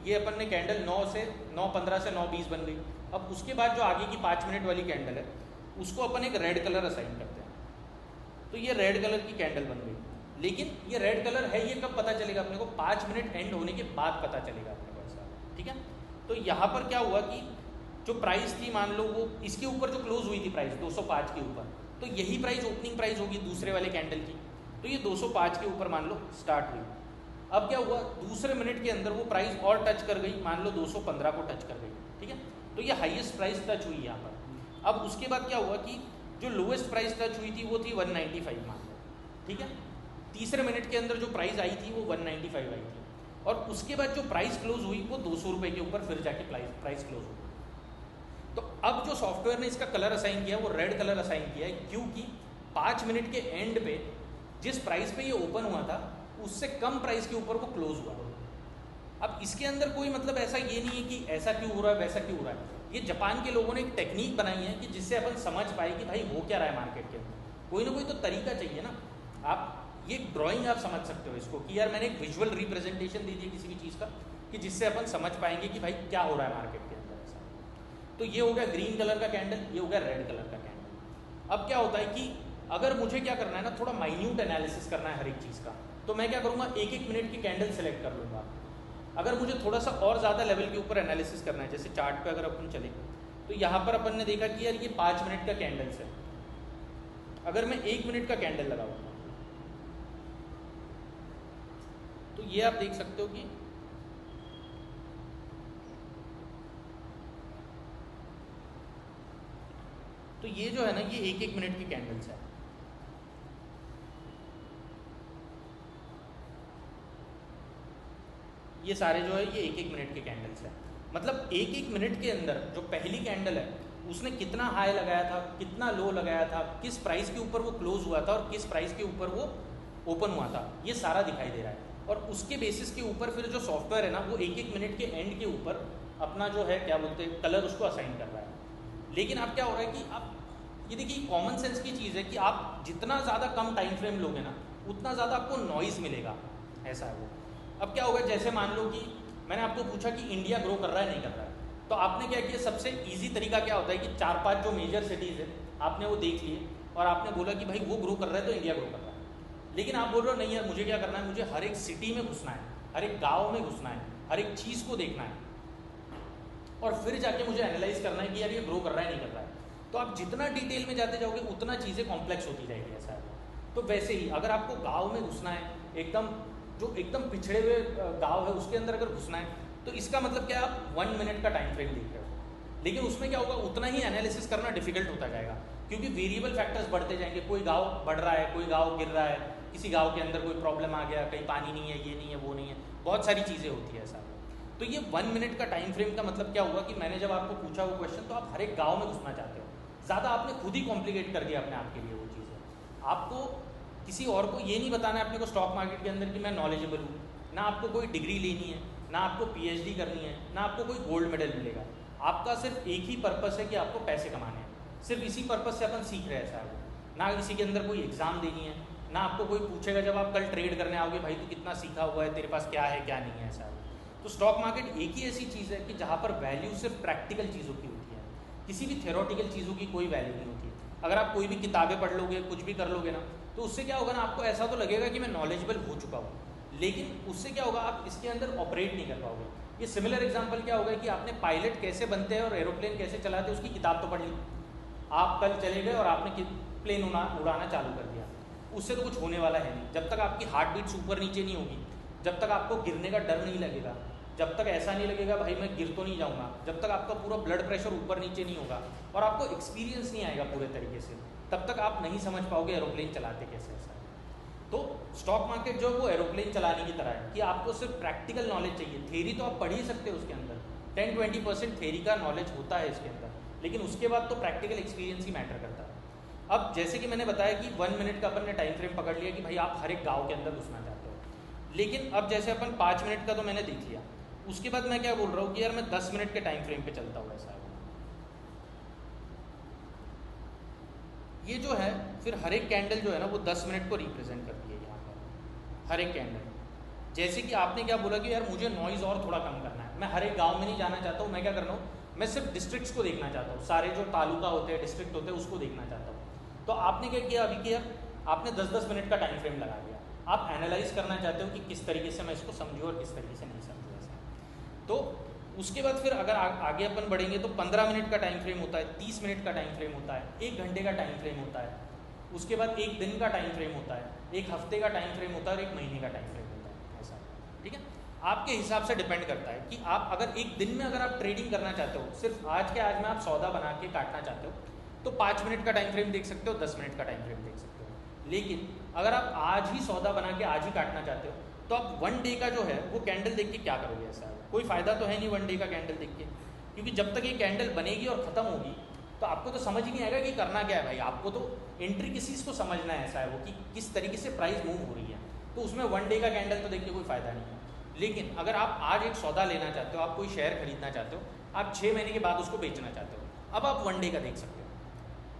ये अपन ने कैंडल 9:15 से 9:20 बन गई। अब उसके बाद जो आगे की 5 मिनट वाली कैंडल है उसको अपन एक रेड कलर असाइन करते हैं, तो ये रेड कलर की कैंडल बन गई। लेकिन ये रेड कलर है ये कब पता चलेगा अपने को, 5 मिनट एंड होने के बाद पता चलेगा अपने को ऐसा, ठीक है। तो यहाँ पर क्या हुआ कि जो प्राइस थी मान लो वो इसके ऊपर जो क्लोज हुई थी प्राइस 205 के ऊपर, तो यही प्राइस ओपनिंग प्राइस होगी दूसरे वाले कैंडल की, तो ये 205 के ऊपर मान लो स्टार्ट हुई। अब क्या हुआ, दूसरे मिनट के अंदर वो प्राइस और टच कर गई, मान लो 215 को टच कर गई, ठीक है, तो ये हाईएस्ट प्राइस टच हुई यहाँ पर। अब उसके बाद क्या हुआ कि जो लोएस्ट प्राइस टच हुई थी वो थी 195 मान लो, ठीक है। तीसरे मिनट के अंदर जो प्राइस आई थी वो 195 आई थी, और उसके बाद जो प्राइस क्लोज हुई वो 200 रुपये के ऊपर फिर जाके प्राइस क्लोज हुई। तो अब जो सॉफ्टवेयर ने इसका कलर असाइन किया वो रेड कलर असाइन किया है, क्योंकि 5 मिनट के एंड पे जिस प्राइस पे ये ओपन हुआ था उससे कम प्राइस के ऊपर वो क्लोज हुआ। अब इसके अंदर कोई मतलब ऐसा ये नहीं है कि ऐसा क्यों हो रहा है वैसा क्यों हो रहा है, ये जापान के लोगों ने एक टेक्निक बनाई है कि जिससे अपन समझ पाए कि भाई हो क्या रहा है मार्केट के अंदर। कोई ना कोई तो तरीका चाहिए ना। आप ये ड्राइंग आप समझ सकते हो इसको कि यार मैंने एक विजुअल रिप्रेजेंटेशन दे दी किसी भी चीज़ का कि जिससे अपन समझ पाएंगे कि भाई क्या हो रहा है मार्केट के अंदर ऐसा। तो ये हो गया ग्रीन कलर का कैंडल, ये हो गया रेड कलर का कैंडल। अब क्या होता है कि अगर मुझे क्या करना है ना, थोड़ा माइन्यूट एनालिसिस करना है हर एक चीज़ का, तो मैं क्या करूँगा, एक एक मिनट की कैंडल सेलेक्ट कर लूँगा। अगर मुझे थोड़ा सा और ज़्यादा लेवल के ऊपर एनालिसिस करना है, जैसे चार्ट पे अगर अपन चले तो यहाँ पर अपन ने देखा कि यार ये 5 मिनट का कैंडल्स है। अगर मैं 1 मिनट का कैंडल लगाऊंगा तो ये आप देख सकते हो कि तो ये जो है ना ये 1-1 मिनट की कैंडल्स है। ये सारे जो है ये 1-1 मिनट के कैंडल्स है। मतलब 1-1 मिनट के अंदर जो पहली कैंडल है उसने कितना हाई लगाया था, कितना लो लगाया था, किस प्राइस के ऊपर वो क्लोज हुआ था और किस प्राइस के ऊपर वो ओपन हुआ था, ये सारा दिखाई दे रहा है। और उसके बेसिस के ऊपर फिर जो सॉफ्टवेयर है ना वो 1-1 मिनट के एंड के ऊपर अपना जो है क्या बोलते हैं कलर उसको असाइन कर रहा है। लेकिन अब क्या हो रहा है कि आप ये देखिए कॉमन सेंस की चीज़ है कि आप जितना ज़्यादा कम टाइम फ्रेम लोगे ना उतना ज़्यादा आपको नॉइज़ मिलेगा, ऐसा है वो। अब क्या होगा, जैसे मान लो कि मैंने आपको पूछा कि इंडिया ग्रो कर रहा है नहीं कर रहा है, तो आपने क्या किया, सबसे इजी तरीका क्या होता है कि 4-5 जो मेजर सिटीज़ है आपने वो देख लिए और आपने बोला कि भाई वो ग्रो कर रहा है तो इंडिया ग्रो कर रहा है। लेकिन आप बोल रहे हो नहीं यार मुझे क्या करना है, मुझे हर एक सिटी में घुसना है, हर एक गाँव में घुसना है, हर एक चीज़ को देखना है और फिर जाके मुझे एनालाइज करना है कि यार ये ग्रो कर रहा है नहीं कर रहा है। तो आप जितना डिटेल में जाते जाओगे उतना चीज़ें कॉम्प्लेक्स होती जाएगी, ऐसा है। तो वैसे ही अगर आपको गाँव में घुसना है, एकदम जो एकदम पिछड़े हुए गांव है उसके अंदर अगर घुसना है तो इसका मतलब क्या, आप 1 मिनट का टाइम फ्रेम देख रहे हो। लेकिन उसमें क्या होगा, उतना ही एनालिसिस करना डिफिकल्ट होता जाएगा क्योंकि वेरिएबल फैक्टर्स बढ़ते जाएंगे। कोई गांव बढ़ रहा है, कोई गांव गिर रहा है, किसी गांव के अंदर कोई प्रॉब्लम आ गया, कहीं पानी नहीं है, ये नहीं है, वो नहीं है, बहुत सारी चीज़ें होती है ऐसा। तो ये 1 मिनट का टाइम फ्रेम का मतलब क्या हुआ कि मैंने जब आपको पूछा वो क्वेश्चन तो आप हर एक गाँव में घुसना चाहते हो, ज़्यादा आपने खुद ही कॉम्प्लिकेट कर दिया अपने आप के लिए वो चीज़ें। आपको किसी और को ये नहीं बताना है अपने को स्टॉक मार्केट के अंदर कि मैं नॉलेजेबल हूँ, ना आपको कोई डिग्री लेनी है, ना आपको पीएचडी करनी है, ना आपको कोई गोल्ड मेडल मिलेगा। आपका सिर्फ एक ही पर्पस है कि आपको पैसे कमाने हैं, सिर्फ इसी पर्पस से अपन सीख रहे हैं साहब। ना किसी के अंदर कोई एग्ज़ाम देनी है, ना आपको कोई पूछेगा जब आप कल ट्रेड करने आओगे भाई तू कितना सीखा हुआ है, तेरे पास क्या है क्या नहीं है साहब। तो स्टॉक मार्केट एक ही ऐसी चीज़ है कि जहाँ पर वैल्यू सिर्फ प्रैक्टिकल चीज़ों की होती है, किसी भी थ्योरेटिकल चीज़ों की कोई वैल्यू नहीं होती। अगर आप कोई भी किताबें पढ़ लोगे, कुछ भी कर लोगे ना, तो उससे क्या होगा ना, आपको ऐसा तो लगेगा कि मैं नॉलेजेबल हो चुका हूँ, लेकिन उससे क्या होगा, आप इसके अंदर ऑपरेट नहीं कर पाओगे। ये सिमिलर एग्जांपल क्या होगा कि आपने पायलट कैसे बनते हैं और एरोप्लेन कैसे चलाते हैं उसकी किताब तो पढ़ ली, आप कल चले गए और आपने प्लेन उड़ाना चालू कर दिया, उससे तो कुछ होने वाला है नहीं। जब तक आपकी हार्ट बीट्स ऊपर नीचे नहीं होगी, जब तक आपको गिरने का डर नहीं लगेगा, जब तक ऐसा नहीं लगेगा भाई मैं गिर तो नहीं जाऊँगा, जब तक आपका पूरा ब्लड प्रेशर ऊपर नीचे नहीं होगा और आपको एक्सपीरियंस नहीं आएगा पूरे तरीके से, तब तक आप नहीं समझ पाओगे एरोप्लेन चलाते कैसे ऐसा। तो स्टॉक मार्केट जो है वो एरोप्लेन चलाने की तरह है कि आपको सिर्फ प्रैक्टिकल नॉलेज चाहिए। थेरी तो आप पढ़ ही सकते हो, उसके अंदर 10-20% थेरी का नॉलेज होता है इसके अंदर, लेकिन उसके बाद तो प्रैक्टिकल एक्सपीरियंस ही मैटर करता है। अब जैसे कि मैंने बताया कि 1 मिनट का अपन ने टाइम फ्रेम पकड़ लिया कि भाई आप हर एक गाँव के अंदर घुसना चाहते हो, लेकिन अब जैसे अपन 5 मिनट का तो मैंने देख लिया, उसके बाद मैं क्या बोल रहा हूँ कि यार मैं 10 मिनट के टाइम फ्रेम पे चलता हूँ ऐसा है। ये जो है फिर हर एक कैंडल जो है ना वो 10 मिनट को रिप्रेजेंट करती है यहाँ पर, हर एक कैंडल। जैसे कि आपने क्या बोला कि यार मुझे नॉइज़ और थोड़ा कम करना है, मैं हर एक गांव में नहीं जाना चाहता हूँ, मैं क्या कर रहा हूँ, मैं सिर्फ डिस्ट्रिक्ट्स को देखना चाहता हूँ, सारे जो तालुका होते हैं, डिस्ट्रिक्ट होते हैं, उसको देखना चाहता हूँ। तो आपने क्या किया, अभी किया आपने 10-10 मिनट का टाइम फ्रेम लगा दिया। आप एनालाइज करना चाहते हो कि किस तरीके से मैं इसको समझूँ और किस तरीके से नहीं समझूँ ऐसा। तो उसके बाद फिर अगर आगे अपन बढ़ेंगे तो 15 मिनट का टाइम फ्रेम होता है, 30 मिनट का टाइम फ्रेम होता है, 1 घंटे का टाइम फ्रेम होता है, उसके बाद 1 दिन का टाइम फ्रेम होता है, 1 हफ्ते का टाइम फ्रेम होता है और 1 महीने का टाइम फ्रेम होता है ऐसा। ठीक है, आपके हिसाब से डिपेंड करता है कि आप अगर एक दिन में अगर आप ट्रेडिंग करना चाहते हो, सिर्फ आज के आज में आप सौदा बना के काटना चाहते हो, तो 5 मिनट का टाइम फ्रेम देख सकते हो, 10 मिनट का टाइम फ्रेम देख सकते हो। लेकिन अगर आप आज ही सौदा बना के आज ही काटना चाहते हो, तो आप 1 डे का जो है वो कैंडल देख के क्या करोगे ऐसा है, कोई फ़ायदा तो है नहीं 1 डे का कैंडल देख के, क्योंकि जब तक ये कैंडल बनेगी और ख़त्म होगी तो आपको तो समझ ही नहीं आएगा कि करना क्या है भाई। आपको तो एंट्री किसी चीज़ को समझना है ऐसा है वो कि किस तरीके से प्राइस मूव हो रही है, तो उसमें 1 डे का कैंडल तो देख के कोई फ़ायदा नहीं है। लेकिन अगर आप आज एक सौदा लेना चाहते हो, आप कोई शेयर खरीदना चाहते हो, आप 6 महीने के बाद उसको बेचना चाहते हो, अब आप 1 डे का देख सकते हो,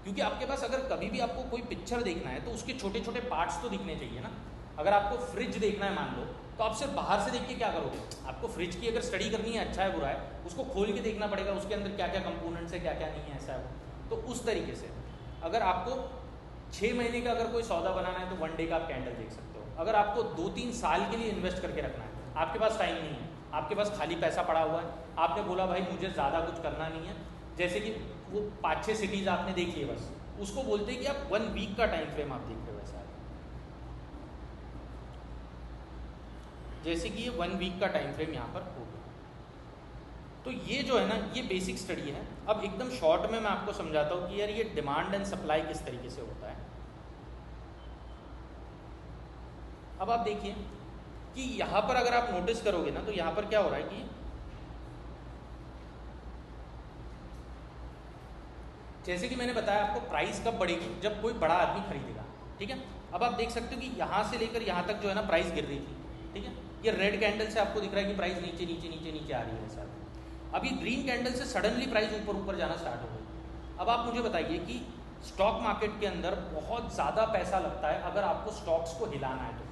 क्योंकि आपके पास अगर कभी भी आपको कोई पिक्चर देखना है तो उसके छोटे छोटे पार्ट्स तो दिखने चाहिए ना। अगर आपको फ्रिज देखना है मान लो, तो आप सिर्फ बाहर से देख के क्या करोगे, आपको फ्रिज की अगर स्टडी करनी है अच्छा है बुरा है, उसको खोल के देखना पड़ेगा, उसके अंदर क्या क्या कंपोनेंट्स है क्या क्या नहीं है ऐसा है। तो उस तरीके से अगर आपको 6 महीने का अगर कोई सौदा बनाना है तो 1 डे का आप कैंडल देख सकते हो। अगर आपको 2-3 साल के लिए इन्वेस्ट करके रखना है, आपके पास टाइम नहीं है, आपके पास खाली पैसा पड़ा हुआ है, आपने बोला भाई मुझे ज़्यादा कुछ करना नहीं है, जैसे कि वो 5-6 सिटीज़ आपने देख लिए बस, उसको बोलते हैं कि आप 1 वीक का टाइम फ्रेम आप देख रहे हो ऐसा है। जैसे कि ये 1 वीक का टाइम फ्रेम यहाँ पर हो गया। तो ये जो है ना ये बेसिक स्टडी है। अब एकदम शॉर्ट में मैं आपको समझाता हूँ कि यार ये डिमांड एंड सप्लाई किस तरीके से होता है। अब आप देखिए कि यहाँ पर अगर आप नोटिस करोगे ना तो यहाँ पर क्या हो रहा है कि जैसे कि मैंने बताया आपको प्राइस कब बढ़ेगी, जब कोई बड़ा आदमी खरीदेगा। ठीक है, अब आप देख सकते हो कि यहाँ से लेकर यहाँ तक जो है ना प्राइस गिर रही थी। ठीक है, ये रेड कैंडल से आपको दिख रहा है कि प्राइस नीचे नीचे नीचे नीचे आ रही है सर। अब ये ग्रीन कैंडल से सडनली प्राइस ऊपर ऊपर जाना स्टार्ट हो गई। अब आप मुझे बताइए कि स्टॉक मार्केट के अंदर बहुत ज़्यादा पैसा लगता है अगर आपको स्टॉक्स को हिलाना है तो,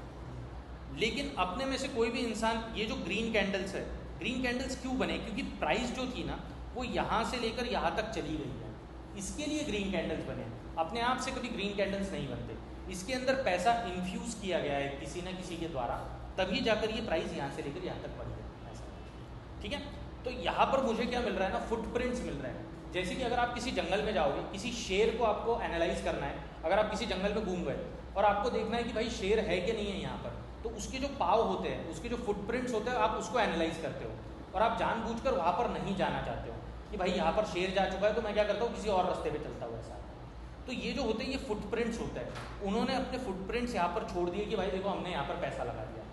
लेकिन अपने में से कोई भी इंसान, ये जो ग्रीन कैंडल्स है, ग्रीन कैंडल्स क्यों बने, क्योंकि प्राइस जो थी ना वो यहाँ से लेकर यहाँ तक चली गई है, इसके लिए ग्रीन कैंडल्स बने हैं। अपने आप से कभी ग्रीन कैंडल्स नहीं बनते, इसके अंदर पैसा इन्फ्यूज़ किया गया है किसी न किसी के द्वारा, तभी जाकर ये प्राइस यहाँ से लेकर यहाँ तक बढ़ गया ऐसा। ठीक है, तो यहाँ पर मुझे क्या मिल रहा है ना, फुटप्रिंट्स मिल रहे हैं। जैसे कि अगर आप किसी जंगल में जाओगे, किसी शेर को आपको एनालाइज करना है, अगर आप किसी जंगल में घूम गए और आपको देखना है कि भाई शेर है कि नहीं है यहाँ पर, तो उसके जो पाँव होते हैं, उसके जो फुटप्रिंट्स होते हैं, आप उसको एनालाइज करते हो और आप जानबूझकर वहाँ पर नहीं जाना चाहते हो कि भाई यहाँ पर शेर जा चुका है तो मैं क्या करता हूँ किसी और रास्ते पे चलता हूँ ऐसा। तो ये जो होते हैं ये फुटप्रिंट्स होते हैं, उन्होंने अपने फुटप्रिंट्स यहाँ पर छोड़ दिए कि भाई देखो हमने यहाँ पर पैसा लगा दिया।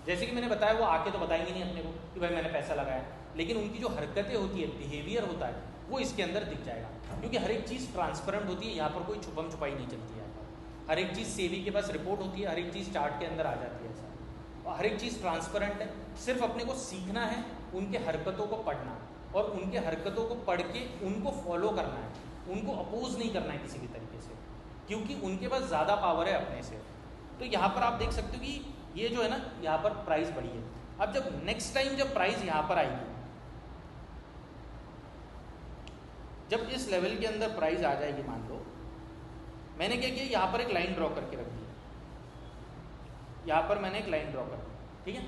जैसे कि मैंने बताया वो आके तो बताएंगे नहीं अपने को कि भाई मैंने पैसा लगाया, लेकिन उनकी जो हरकतें होती है, बिहेवियर होता है, वो इसके अंदर दिख जाएगा, क्योंकि हर एक चीज़ ट्रांसपेरेंट होती है, यहाँ पर कोई छुपम छुपाई नहीं चलती है। हर एक चीज़ सेबी के पास रिपोर्ट होती है, हर एक चीज़ चार्ट के अंदर आ जाती है ऐसा, और हर एक चीज़ ट्रांसपेरेंट है। सिर्फ अपने को सीखना है, उनके हरकतों को पढ़ना और उनके हरकतों को पढ़ के उनको फॉलो करना है, उनको अपोज नहीं करना है किसी भी तरीके से, क्योंकि उनके पास ज़्यादा पावर है अपने से। तो यहाँ पर आप देख सकते हो कि ये जो है ना, यहाँ पर प्राइस बढ़ी है। अब जब नेक्स्ट टाइम जब प्राइस यहाँ पर आएगी, जब इस लेवल के अंदर प्राइस आ जाएगी, मान लो मैंने क्या किया, यहाँ पर एक लाइन ड्रॉ करके रख दी, यहाँ पर मैंने एक लाइन ड्रॉ कर दी, ठीक है।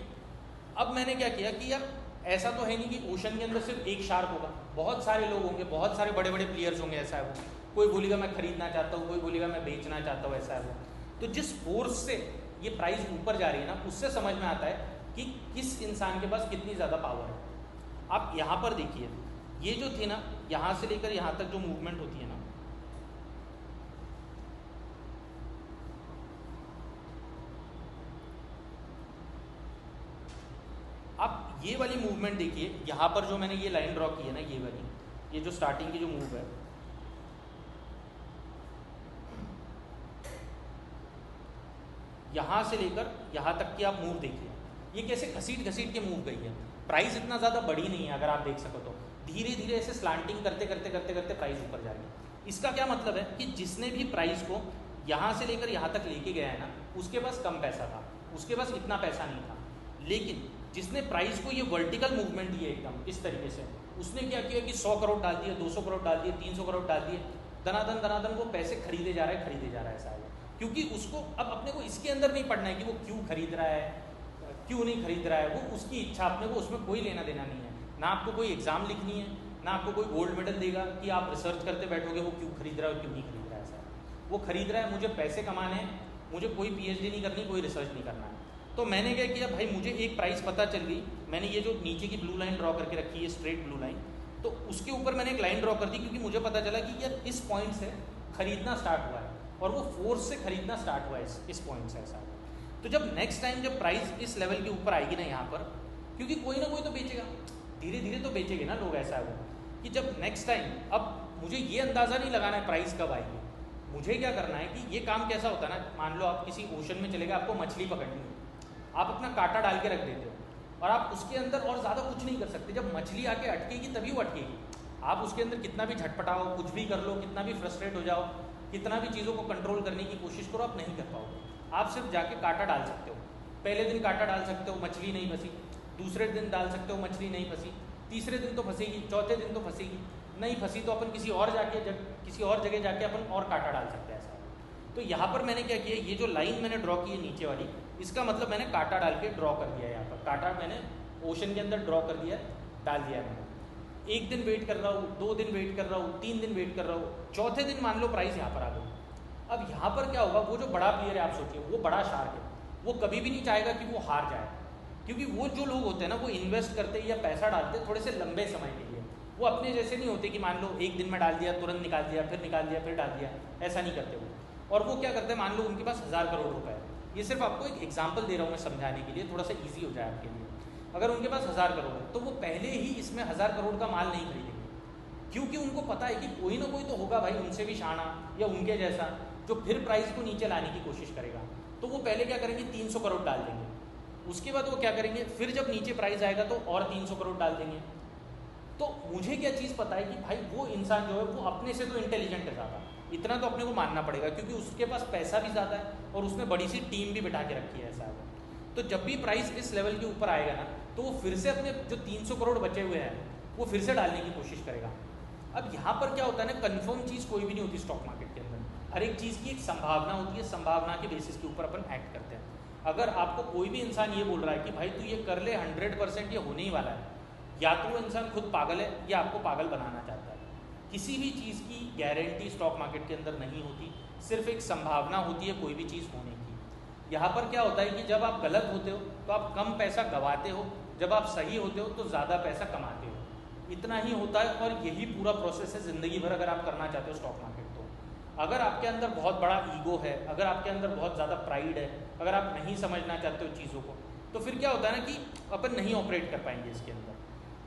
अब मैंने क्या किया कि यार ऐसा तो है नहीं कि ओशन के अंदर सिर्फ एक शार्क होगा, बहुत सारे लोग होंगे, बहुत सारे बड़े बड़े प्लेयर्स होंगे, ऐसा है वो। कोई बोलेगा मैं खरीदना चाहता हूँ, कोई बोलेगा मैं बेचना चाहता हूँ, ऐसा है वो। तो जिस फोर्स से ये प्राइस ऊपर जा रही है ना, उससे समझ में आता है कि किस इंसान के पास कितनी ज़्यादा पावर है। आप यहाँ पर देखिए, ये जो थी ना, यहाँ से लेकर यहाँ तक जो मूवमेंट होती है ना, आप ये वाली मूवमेंट देखिए, यहाँ पर जो मैंने ये लाइन ड्रॉ की है ना, ये वाली, ये जो स्टार्टिंग की जो मूव है, यहाँ से लेकर यहाँ तक की आप मूव देखिए, ये कैसे घसीट घसीट के मूव गई है। प्राइस इतना ज़्यादा बढ़ी नहीं है, अगर आप देख सको तो धीरे धीरे ऐसे स्लांटिंग करते करते करते करते प्राइस ऊपर जाएगी। इसका क्या मतलब है कि जिसने भी प्राइस को यहाँ से लेकर यहाँ तक लेके गया है ना, उसके पास कम पैसा था, उसके पास इतना पैसा नहीं था। लेकिन जिसने प्राइस को ये वर्टिकल मूवमेंट दी है एकदम इस तरीके से, उसने क्या किया कि 100 करोड़ डाल दिए, 200 करोड़ डाल दिए, 300 करोड़ डाल दिए, दनादन वो पैसे खरीदे जा रहा है ऐसा है। क्योंकि उसको अब अपने को इसके अंदर नहीं पढ़ना है कि वो क्यों खरीद रहा है, क्यों नहीं खरीद रहा है, वो उसकी इच्छा, अपने को उसमें कोई लेना देना नहीं है। ना आपको कोई एग्जाम लिखनी है, ना आपको कोई गोल्ड मेडल देगा कि आप रिसर्च करते बैठोगे वो क्यों खरीद रहा है और क्यों नहीं खरीद रहा है। ऐसा वो खरीद रहा है, मुझे पैसे कमाने हैं, मुझे कोई PhD नहीं करनी, कोई रिसर्च नहीं करना है। तो मैंने क्या किया भाई, मुझे एक प्राइस पता चल गई, मैंने ये जो नीचे की ब्लू लाइन ड्रॉ करके रखी है, स्ट्रेट ब्लू लाइन, तो उसके ऊपर मैंने एक लाइन ड्रॉ कर दी, क्योंकि मुझे पता चला कि यार इस पॉइंट से खरीदना स्टार्ट हुआ है और वो फोर्स से खरीदना स्टार्ट हुआ है इस पॉइंट से। ऐसा तो जब नेक्स्ट टाइम जब प्राइस इस लेवल के ऊपर आएगी ना यहाँ पर, क्योंकि कोई ना कोई तो बेचेगा, धीरे धीरे तो बेचेंगे ना लोग। ऐसा है वो कि जब नेक्स्ट टाइम, अब मुझे ये अंदाज़ा नहीं लगाना है प्राइस कब आएगी, मुझे क्या करना है कि ये काम कैसा होता है ना, मान लो आप किसी ओशन में चले गए, आपको मछली पकड़नी है, आप अपना कांटा डाल के रख देते हो और आप उसके अंदर और ज़्यादा कुछ नहीं कर सकते। जब मछली आके अटकेगी तभी वो अटकेगी। आप उसके अंदर कितना भी झटपटाओ, कुछ भी कर लो, कितना भी फ्रस्ट्रेट हो जाओ, कितना भी चीज़ों को कंट्रोल करने की कोशिश करो, आप नहीं कर पाओगे। आप सिर्फ जाके कांटा डाल सकते हो, पहले दिन कांटा डाल सकते हो, मछली नहीं फंसी, दूसरे दिन डाल सकते हो, मछली नहीं फंसी, तीसरे दिन तो फंसेगी, चौथे दिन तो फंसेगी, नहीं फंसी तो अपन किसी और जगह जाके अपन और कांटा डाल सकते हैं। ऐसा तो यहाँ पर मैंने क्या किया, ये जो लाइन मैंने ड्रॉ की है नीचे वाली, इसका मतलब मैंने कांटा डाल के ड्रॉ कर दिया है। यहाँ पर कांटा मैंने ओशन के अंदर ड्रॉ कर दिया, डाल दिया है मैंने। एक दिन वेट कर रहा हूँ, 2 दिन वेट कर रहा हूँ, 3 दिन वेट कर रहा हूँ, चौथे दिन मान लो प्राइस यहाँ पर आ गई। अब यहाँ पर क्या होगा, वो जो बड़ा प्लेयर है, आप सोचिए वो बड़ा शार्क है, वो कभी भी नहीं चाहेगा कि वो हार जाए, क्योंकि वो जो लोग होते हैं ना, वो इन्वेस्ट करते या पैसा डालते थोड़े से लंबे समय के लिए। वो अपने जैसे नहीं होते कि मान लो एक दिन में डाल दिया, तुरंत निकाल दिया, फिर निकाल दिया, फिर डाल दिया, ऐसा नहीं करते वो। और वो क्या करते हैं, मान लो उनके पास 1000 करोड़ रुपए है, ये सिर्फ आपको एक एग्जाम्पल दे रहा हूँ मैं समझाने के लिए, थोड़ा सा ईजी हो जाए आपके लिए। अगर उनके पास 1000 करोड़ है तो वो पहले ही इसमें 1000 करोड़ का माल नहीं खरीदेंगे, क्योंकि उनको पता है कि कोई ना कोई तो होगा भाई उनसे भी शाना या उनके जैसा, जो फिर प्राइस को नीचे लाने की कोशिश करेगा। तो वो पहले क्या करेंगे, 300 करोड़ डाल देंगे। उसके बाद वो क्या करेंगे, फिर जब नीचे प्राइस आएगा तो और 300 करोड़ डाल देंगे। तो मुझे क्या चीज़ पता है कि भाई वो इंसान जो है वो अपने से तो इंटेलिजेंट है ज़्यादा, इतना तो अपने को मानना पड़ेगा, क्योंकि उसके पास पैसा भी ज़्यादा है और उसने बड़ी सी टीम भी बिठा के रखी है। ऐसा है तो जब भी प्राइस इस लेवल के ऊपर आएगा ना, तो वो फिर से अपने जो 300 करोड़ बचे हुए हैं वो फिर से डालने की कोशिश करेगा। अब यहाँ पर क्या होता है ना, कन्फर्म चीज़ कोई भी नहीं होती स्टॉक मार्केट के अंदर, हर एक चीज़ की एक संभावना होती है, संभावना के बेसिस के ऊपर अपन एक्ट करते हैं। अगर आपको कोई भी इंसान ये बोल रहा है कि भाई तू ये कर ले 100% ये होने ही वाला है, या तो वो इंसान खुद पागल है या आपको पागल बनाना चाहता है। किसी भी चीज़ की गारंटी स्टॉक मार्केट के अंदर नहीं होती, सिर्फ एक संभावना होती है कोई भी चीज़ होने की। यहाँ पर क्या होता है कि जब आप गलत होते हो तो आप कम पैसा गंवाते हो, जब आप सही होते हो तो ज़्यादा पैसा कमाते हो, इतना ही होता है। और यही पूरा प्रोसेस है ज़िंदगी भर अगर आप करना चाहते हो स्टॉक मार्केट। तो अगर आपके अंदर बहुत बड़ा ईगो है, अगर आपके अंदर बहुत ज़्यादा प्राइड है, अगर आप नहीं समझना चाहते हो चीज़ों को, तो फिर क्या होता है ना कि अपन नहीं ऑपरेट कर पाएंगे इसके अंदर।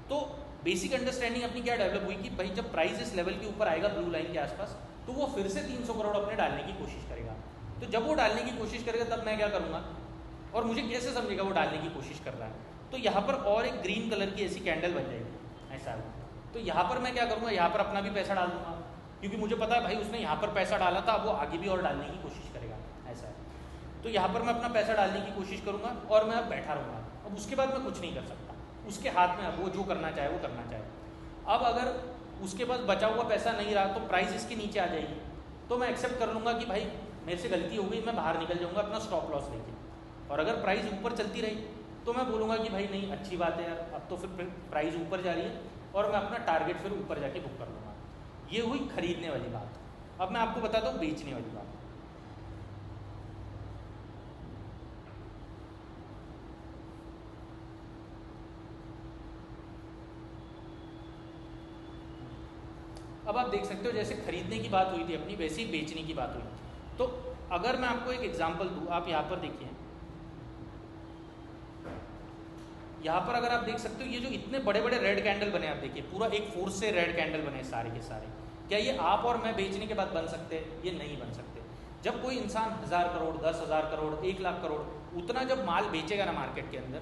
तो बेसिक अंडरस्टैंडिंग अपनी क्या डेवलप हुई कि भाई जब प्राइस इस लेवल के ऊपर आएगा ब्लू लाइन के आसपास, तो वो फिर से 300 करोड़ अपने डालने की कोशिश करेगा। तो जब वो डालने की कोशिश करेगा तब मैं क्या करूँगा, और मुझे कैसे समझेगा वो डालने की कोशिश कर रहा है। तो यहाँ पर और एक ग्रीन कलर की ऐसी कैंडल बन जाएगी ऐसा। तो यहाँ पर मैं क्या करूँगा, यहाँ पर अपना भी पैसा डाल दूँगा, क्योंकि मुझे पता है भाई उसने यहाँ पर पैसा डाला था, अब वो आगे भी और डालने की कोशिश करेगा ऐसा है। तो यहाँ पर मैं अपना पैसा डालने की कोशिश करूँगा और मैं अब बैठा रहूँगा। अब उसके बाद मैं कुछ नहीं कर सकता, उसके हाथ में अब वो जो करना चाहे वो करना चाहे। अब अगर उसके पास बचा हुआ पैसा नहीं रहा तो प्राइस इसके नीचे आ जाएगी, तो मैं एक्सेप्ट कर लूँगा कि भाई मेरे से गलती हो गई, मैं बाहर निकल जाऊँगा अपना स्टॉप लॉस लेके। और अगर प्राइस ऊपर चलती रही तो मैं बोलूँगा कि भाई नहीं अच्छी बात है यार, अब तो फिर प्राइस ऊपर जा रही है और मैं अपना टारगेट फिर ऊपर जाके बुक कर लूँगा। ये हुई खरीदने वाली बात। अब मैं आपको बताता हूँ बेचने वाली बात। अब आप देख सकते हो जैसे खरीदने की बात हुई थी अपनी, वैसे ही बेचने की बात हुई थी। तो अगर मैं आपको एक एग्जांपल दूँ, आप यहाँ पर देखिए, यहाँ पर अगर आप देख सकते हो ये जो इतने बड़े बड़े रेड कैंडल बने, आप देखिए पूरा एक फोर्स से रेड कैंडल बने सारे के सारे। क्या ये आप और मैं बेचने के बाद बन सकते हैं? ये नहीं बन सकते। जब कोई इंसान 1000 करोड़ 10,000 करोड़ 1 लाख करोड़ उतना जब माल बेचेगा ना मार्केट के अंदर,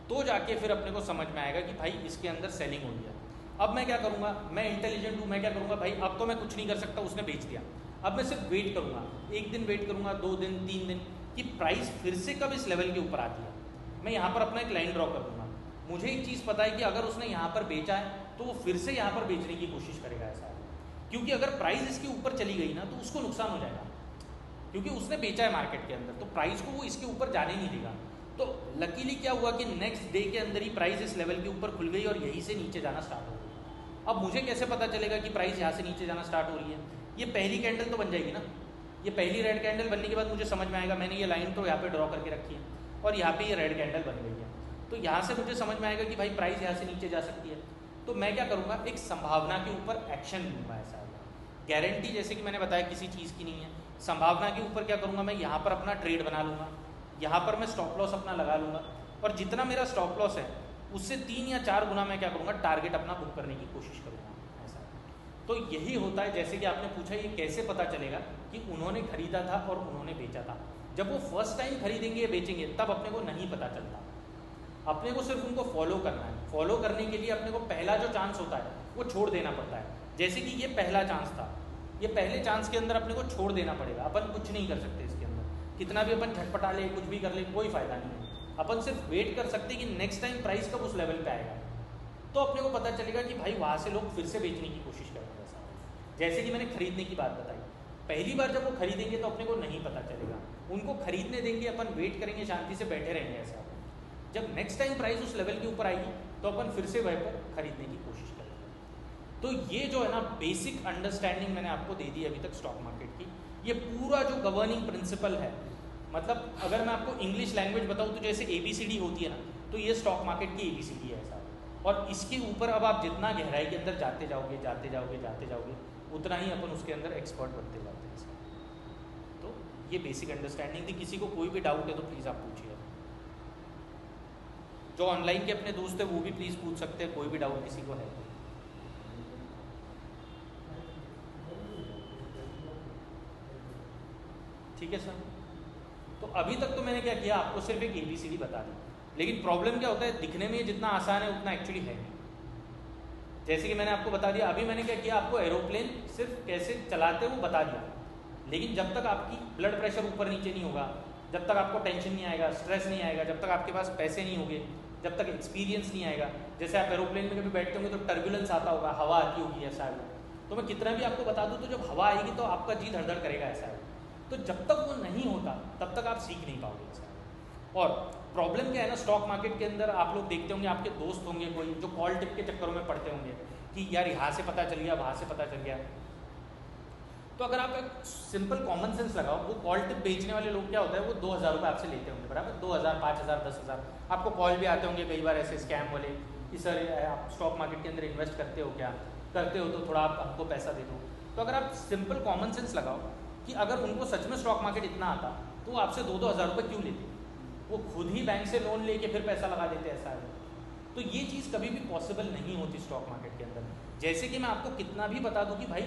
तो जाके फिर अपने को समझ में आएगा कि भाई इसके अंदर सेलिंग हो गया। अब मैं क्या करूँगा, मैं इंटेलिजेंट हूँ, मैं क्या करूँगा भाई, अब तो मैं कुछ नहीं कर सकता, उसने बेच दिया। अब मैं सिर्फ वेट करूँगा, 1 दिन वेट करूँगा, 2 दिन 3 दिन, कि प्राइस फिर से कब इस लेवल के ऊपर आती है। मैं यहाँ पर अपना एक लाइन ड्रॉ कर दूँगा। मुझे एक चीज़ पता है कि अगर उसने यहाँ पर बेचा है तो वो फिर से यहाँ पर बेचने की कोशिश करेगा ऐसा है, क्योंकि अगर प्राइस इसके ऊपर चली गई ना तो उसको नुकसान हो जाएगा, क्योंकि उसने बेचा है मार्केट के अंदर, तो प्राइस को वो इसके ऊपर जाने नहीं देगा। तो लकीली क्या हुआ कि नेक्स्ट डे के अंदर ही प्राइस इस लेवल के ऊपर खुल गई और यहीं से नीचे जाना स्टार्ट हो गई। अब मुझे कैसे पता चलेगा कि प्राइस यहाँ से नीचे जाना स्टार्ट हो रही है? ये पहली कैंडल तो बन जाएगी ना, ये पहली रेड कैंडल बनने के बाद मुझे समझ में आएगा, मैंने ये लाइन तो यहाँ पे ड्रॉ करके रखी है और यहाँ पे ये रेड कैंडल बन गई है, तो यहाँ से मुझे समझ में आएगा कि भाई प्राइस यहाँ से नीचे जा सकती है। तो मैं क्या करूँगा, एक संभावना के ऊपर एक्शन लूँगा ऐसा। गारंटी जैसे कि मैंने बताया किसी चीज़ की नहीं है, संभावना के ऊपर क्या करूँगा, मैं यहाँ पर अपना ट्रेड बना लूँगा, यहाँ पर मैं स्टॉप लॉस अपना लगा लूँगा, और जितना मेरा स्टॉप लॉस है उससे 3 या 4 गुना मैं क्या करूँगा, टारगेट अपना बुक करने की कोशिश करूँगा ऐसा। तो यही होता है, जैसे कि आपने पूछा ये कैसे पता चलेगा कि उन्होंने खरीदा था और उन्होंने बेचा था। जब वो फर्स्ट टाइम खरीदेंगे या बेचेंगे तब अपने को नहीं पता चलता, अपने को सिर्फ उनको फॉलो करना है। फॉलो करने के लिए अपने को पहला जो चांस होता है वो छोड़ देना पड़ता है। जैसे कि ये पहला चांस था, ये पहले चांस के अंदर अपने को छोड़ देना पड़ेगा, अपन कुछ नहीं कर सकते इसके अंदर, कितना भी अपन झटपटा ले कुछ भी कर ले कोई फ़ायदा नहीं है। अपन सिर्फ वेट कर सकते कि नेक्स्ट टाइम प्राइस कब उस लेवल पे आएगा, तो अपने को पता चलेगा कि भाई वहाँ से लोग फिर से बेचने की कोशिश करेंगे ऐसा। जैसे कि मैंने खरीदने की बात बताई, पहली बार जब वो खरीदेंगे तो अपने को नहीं पता चलेगा, उनको खरीदने देंगे, अपन वेट करेंगे, शांति से बैठे रहेंगे ऐसा। जब नेक्स्ट टाइम प्राइस उस लेवल के ऊपर आएगी तो अपन फिर से वहीं पर खरीदने की कोशिश करेंगे। तो ये जो है ना बेसिक अंडरस्टैंडिंग मैंने आपको दे दी अभी तक स्टॉक मार्केट की। ये पूरा जो गवर्निंग प्रिंसिपल है, मतलब अगर मैं आपको इंग्लिश लैंग्वेज बताऊँ तो जैसे ABCD होती है ना, तो ये स्टॉक मार्केट की ABCD है ऐसा। और इसके ऊपर अब आप जितना गहराई के अंदर जाते जाओगे जाते जाओगे जाते जाओगे उतना ही अपन उसके अंदर एक्सपर्ट बनते जाते हैं। तो ये बेसिक अंडरस्टैंडिंग थी। किसी को कोई भी डाउट है तो प्लीज़ आप पूछिए। जो ऑनलाइन के अपने दोस्त है वो भी प्लीज़ पूछ सकते हैं, कोई भी डाउट किसी को है। ठीक है सर। तो अभी तक तो मैंने क्या किया, आपको सिर्फ एक ABCD बता दी, लेकिन प्रॉब्लम क्या होता है, दिखने में ये जितना आसान है उतना एक्चुअली है नहीं। जैसे कि मैंने आपको बता दिया, अभी मैंने क्या किया, आपको एरोप्लेन सिर्फ कैसे चलाते हैं वो बता दिया, लेकिन जब तक आपकी ब्लड प्रेशर ऊपर नीचे नहीं होगा, जब तक आपको टेंशन नहीं आएगा, स्ट्रेस नहीं आएगा, जब तक आपके पास पैसे नहीं होंगे, जब तक एक्सपीरियंस नहीं आएगा, जैसे आप एरोप्लेन में कभी बैठते होंगे तो टर्बुलेंस आता होगा, हवा आती होगी ऐसा है, तो मैं कितना भी आपको बता दूँ तो जब हवा आएगी तो आपका जी धड़धड़ करेगा ऐसा है। तो जब तक वो नहीं होता तब तक आप सीख नहीं पाओगे ऐसा। और प्रॉब्लम क्या है ना, स्टॉक मार्केट के अंदर आप लोग देखते होंगे, आपके दोस्त होंगे कोई जो कॉल टिप के चक्करों में पड़ते होंगे कि यार यहाँ से पता चल गया, वहाँ से पता चल गया। तो अगर आप एक सिंपल कॉमन सेंस लगाओ, वो कॉल टिप बेचने वाले लोग क्या होता है, वो 2000 रुपये आपसे लेते होंगे, बराबर 2000 5000 10,000। आपको कॉल भी आते होंगे कई बार ऐसे स्कैम वाले कि सर आप स्टॉक मार्केट के अंदर इन्वेस्ट करते हो क्या, करते हो तो थोड़ा आप हमको पैसा दे दो। तो अगर आप सिंपल कॉमन सेंस लगाओ कि अगर उनको सच में स्टॉक मार्केट इतना आता तो वो आपसे 2-2 हज़ार रुपये क्यों लेते, वो खुद ही बैंक से लोन लेके फिर पैसा लगा देते ऐसा है। तो ये चीज़ कभी भी पॉसिबल नहीं होती स्टॉक मार्केट के अंदर। जैसे कि मैं आपको कितना भी बता दूं कि भाई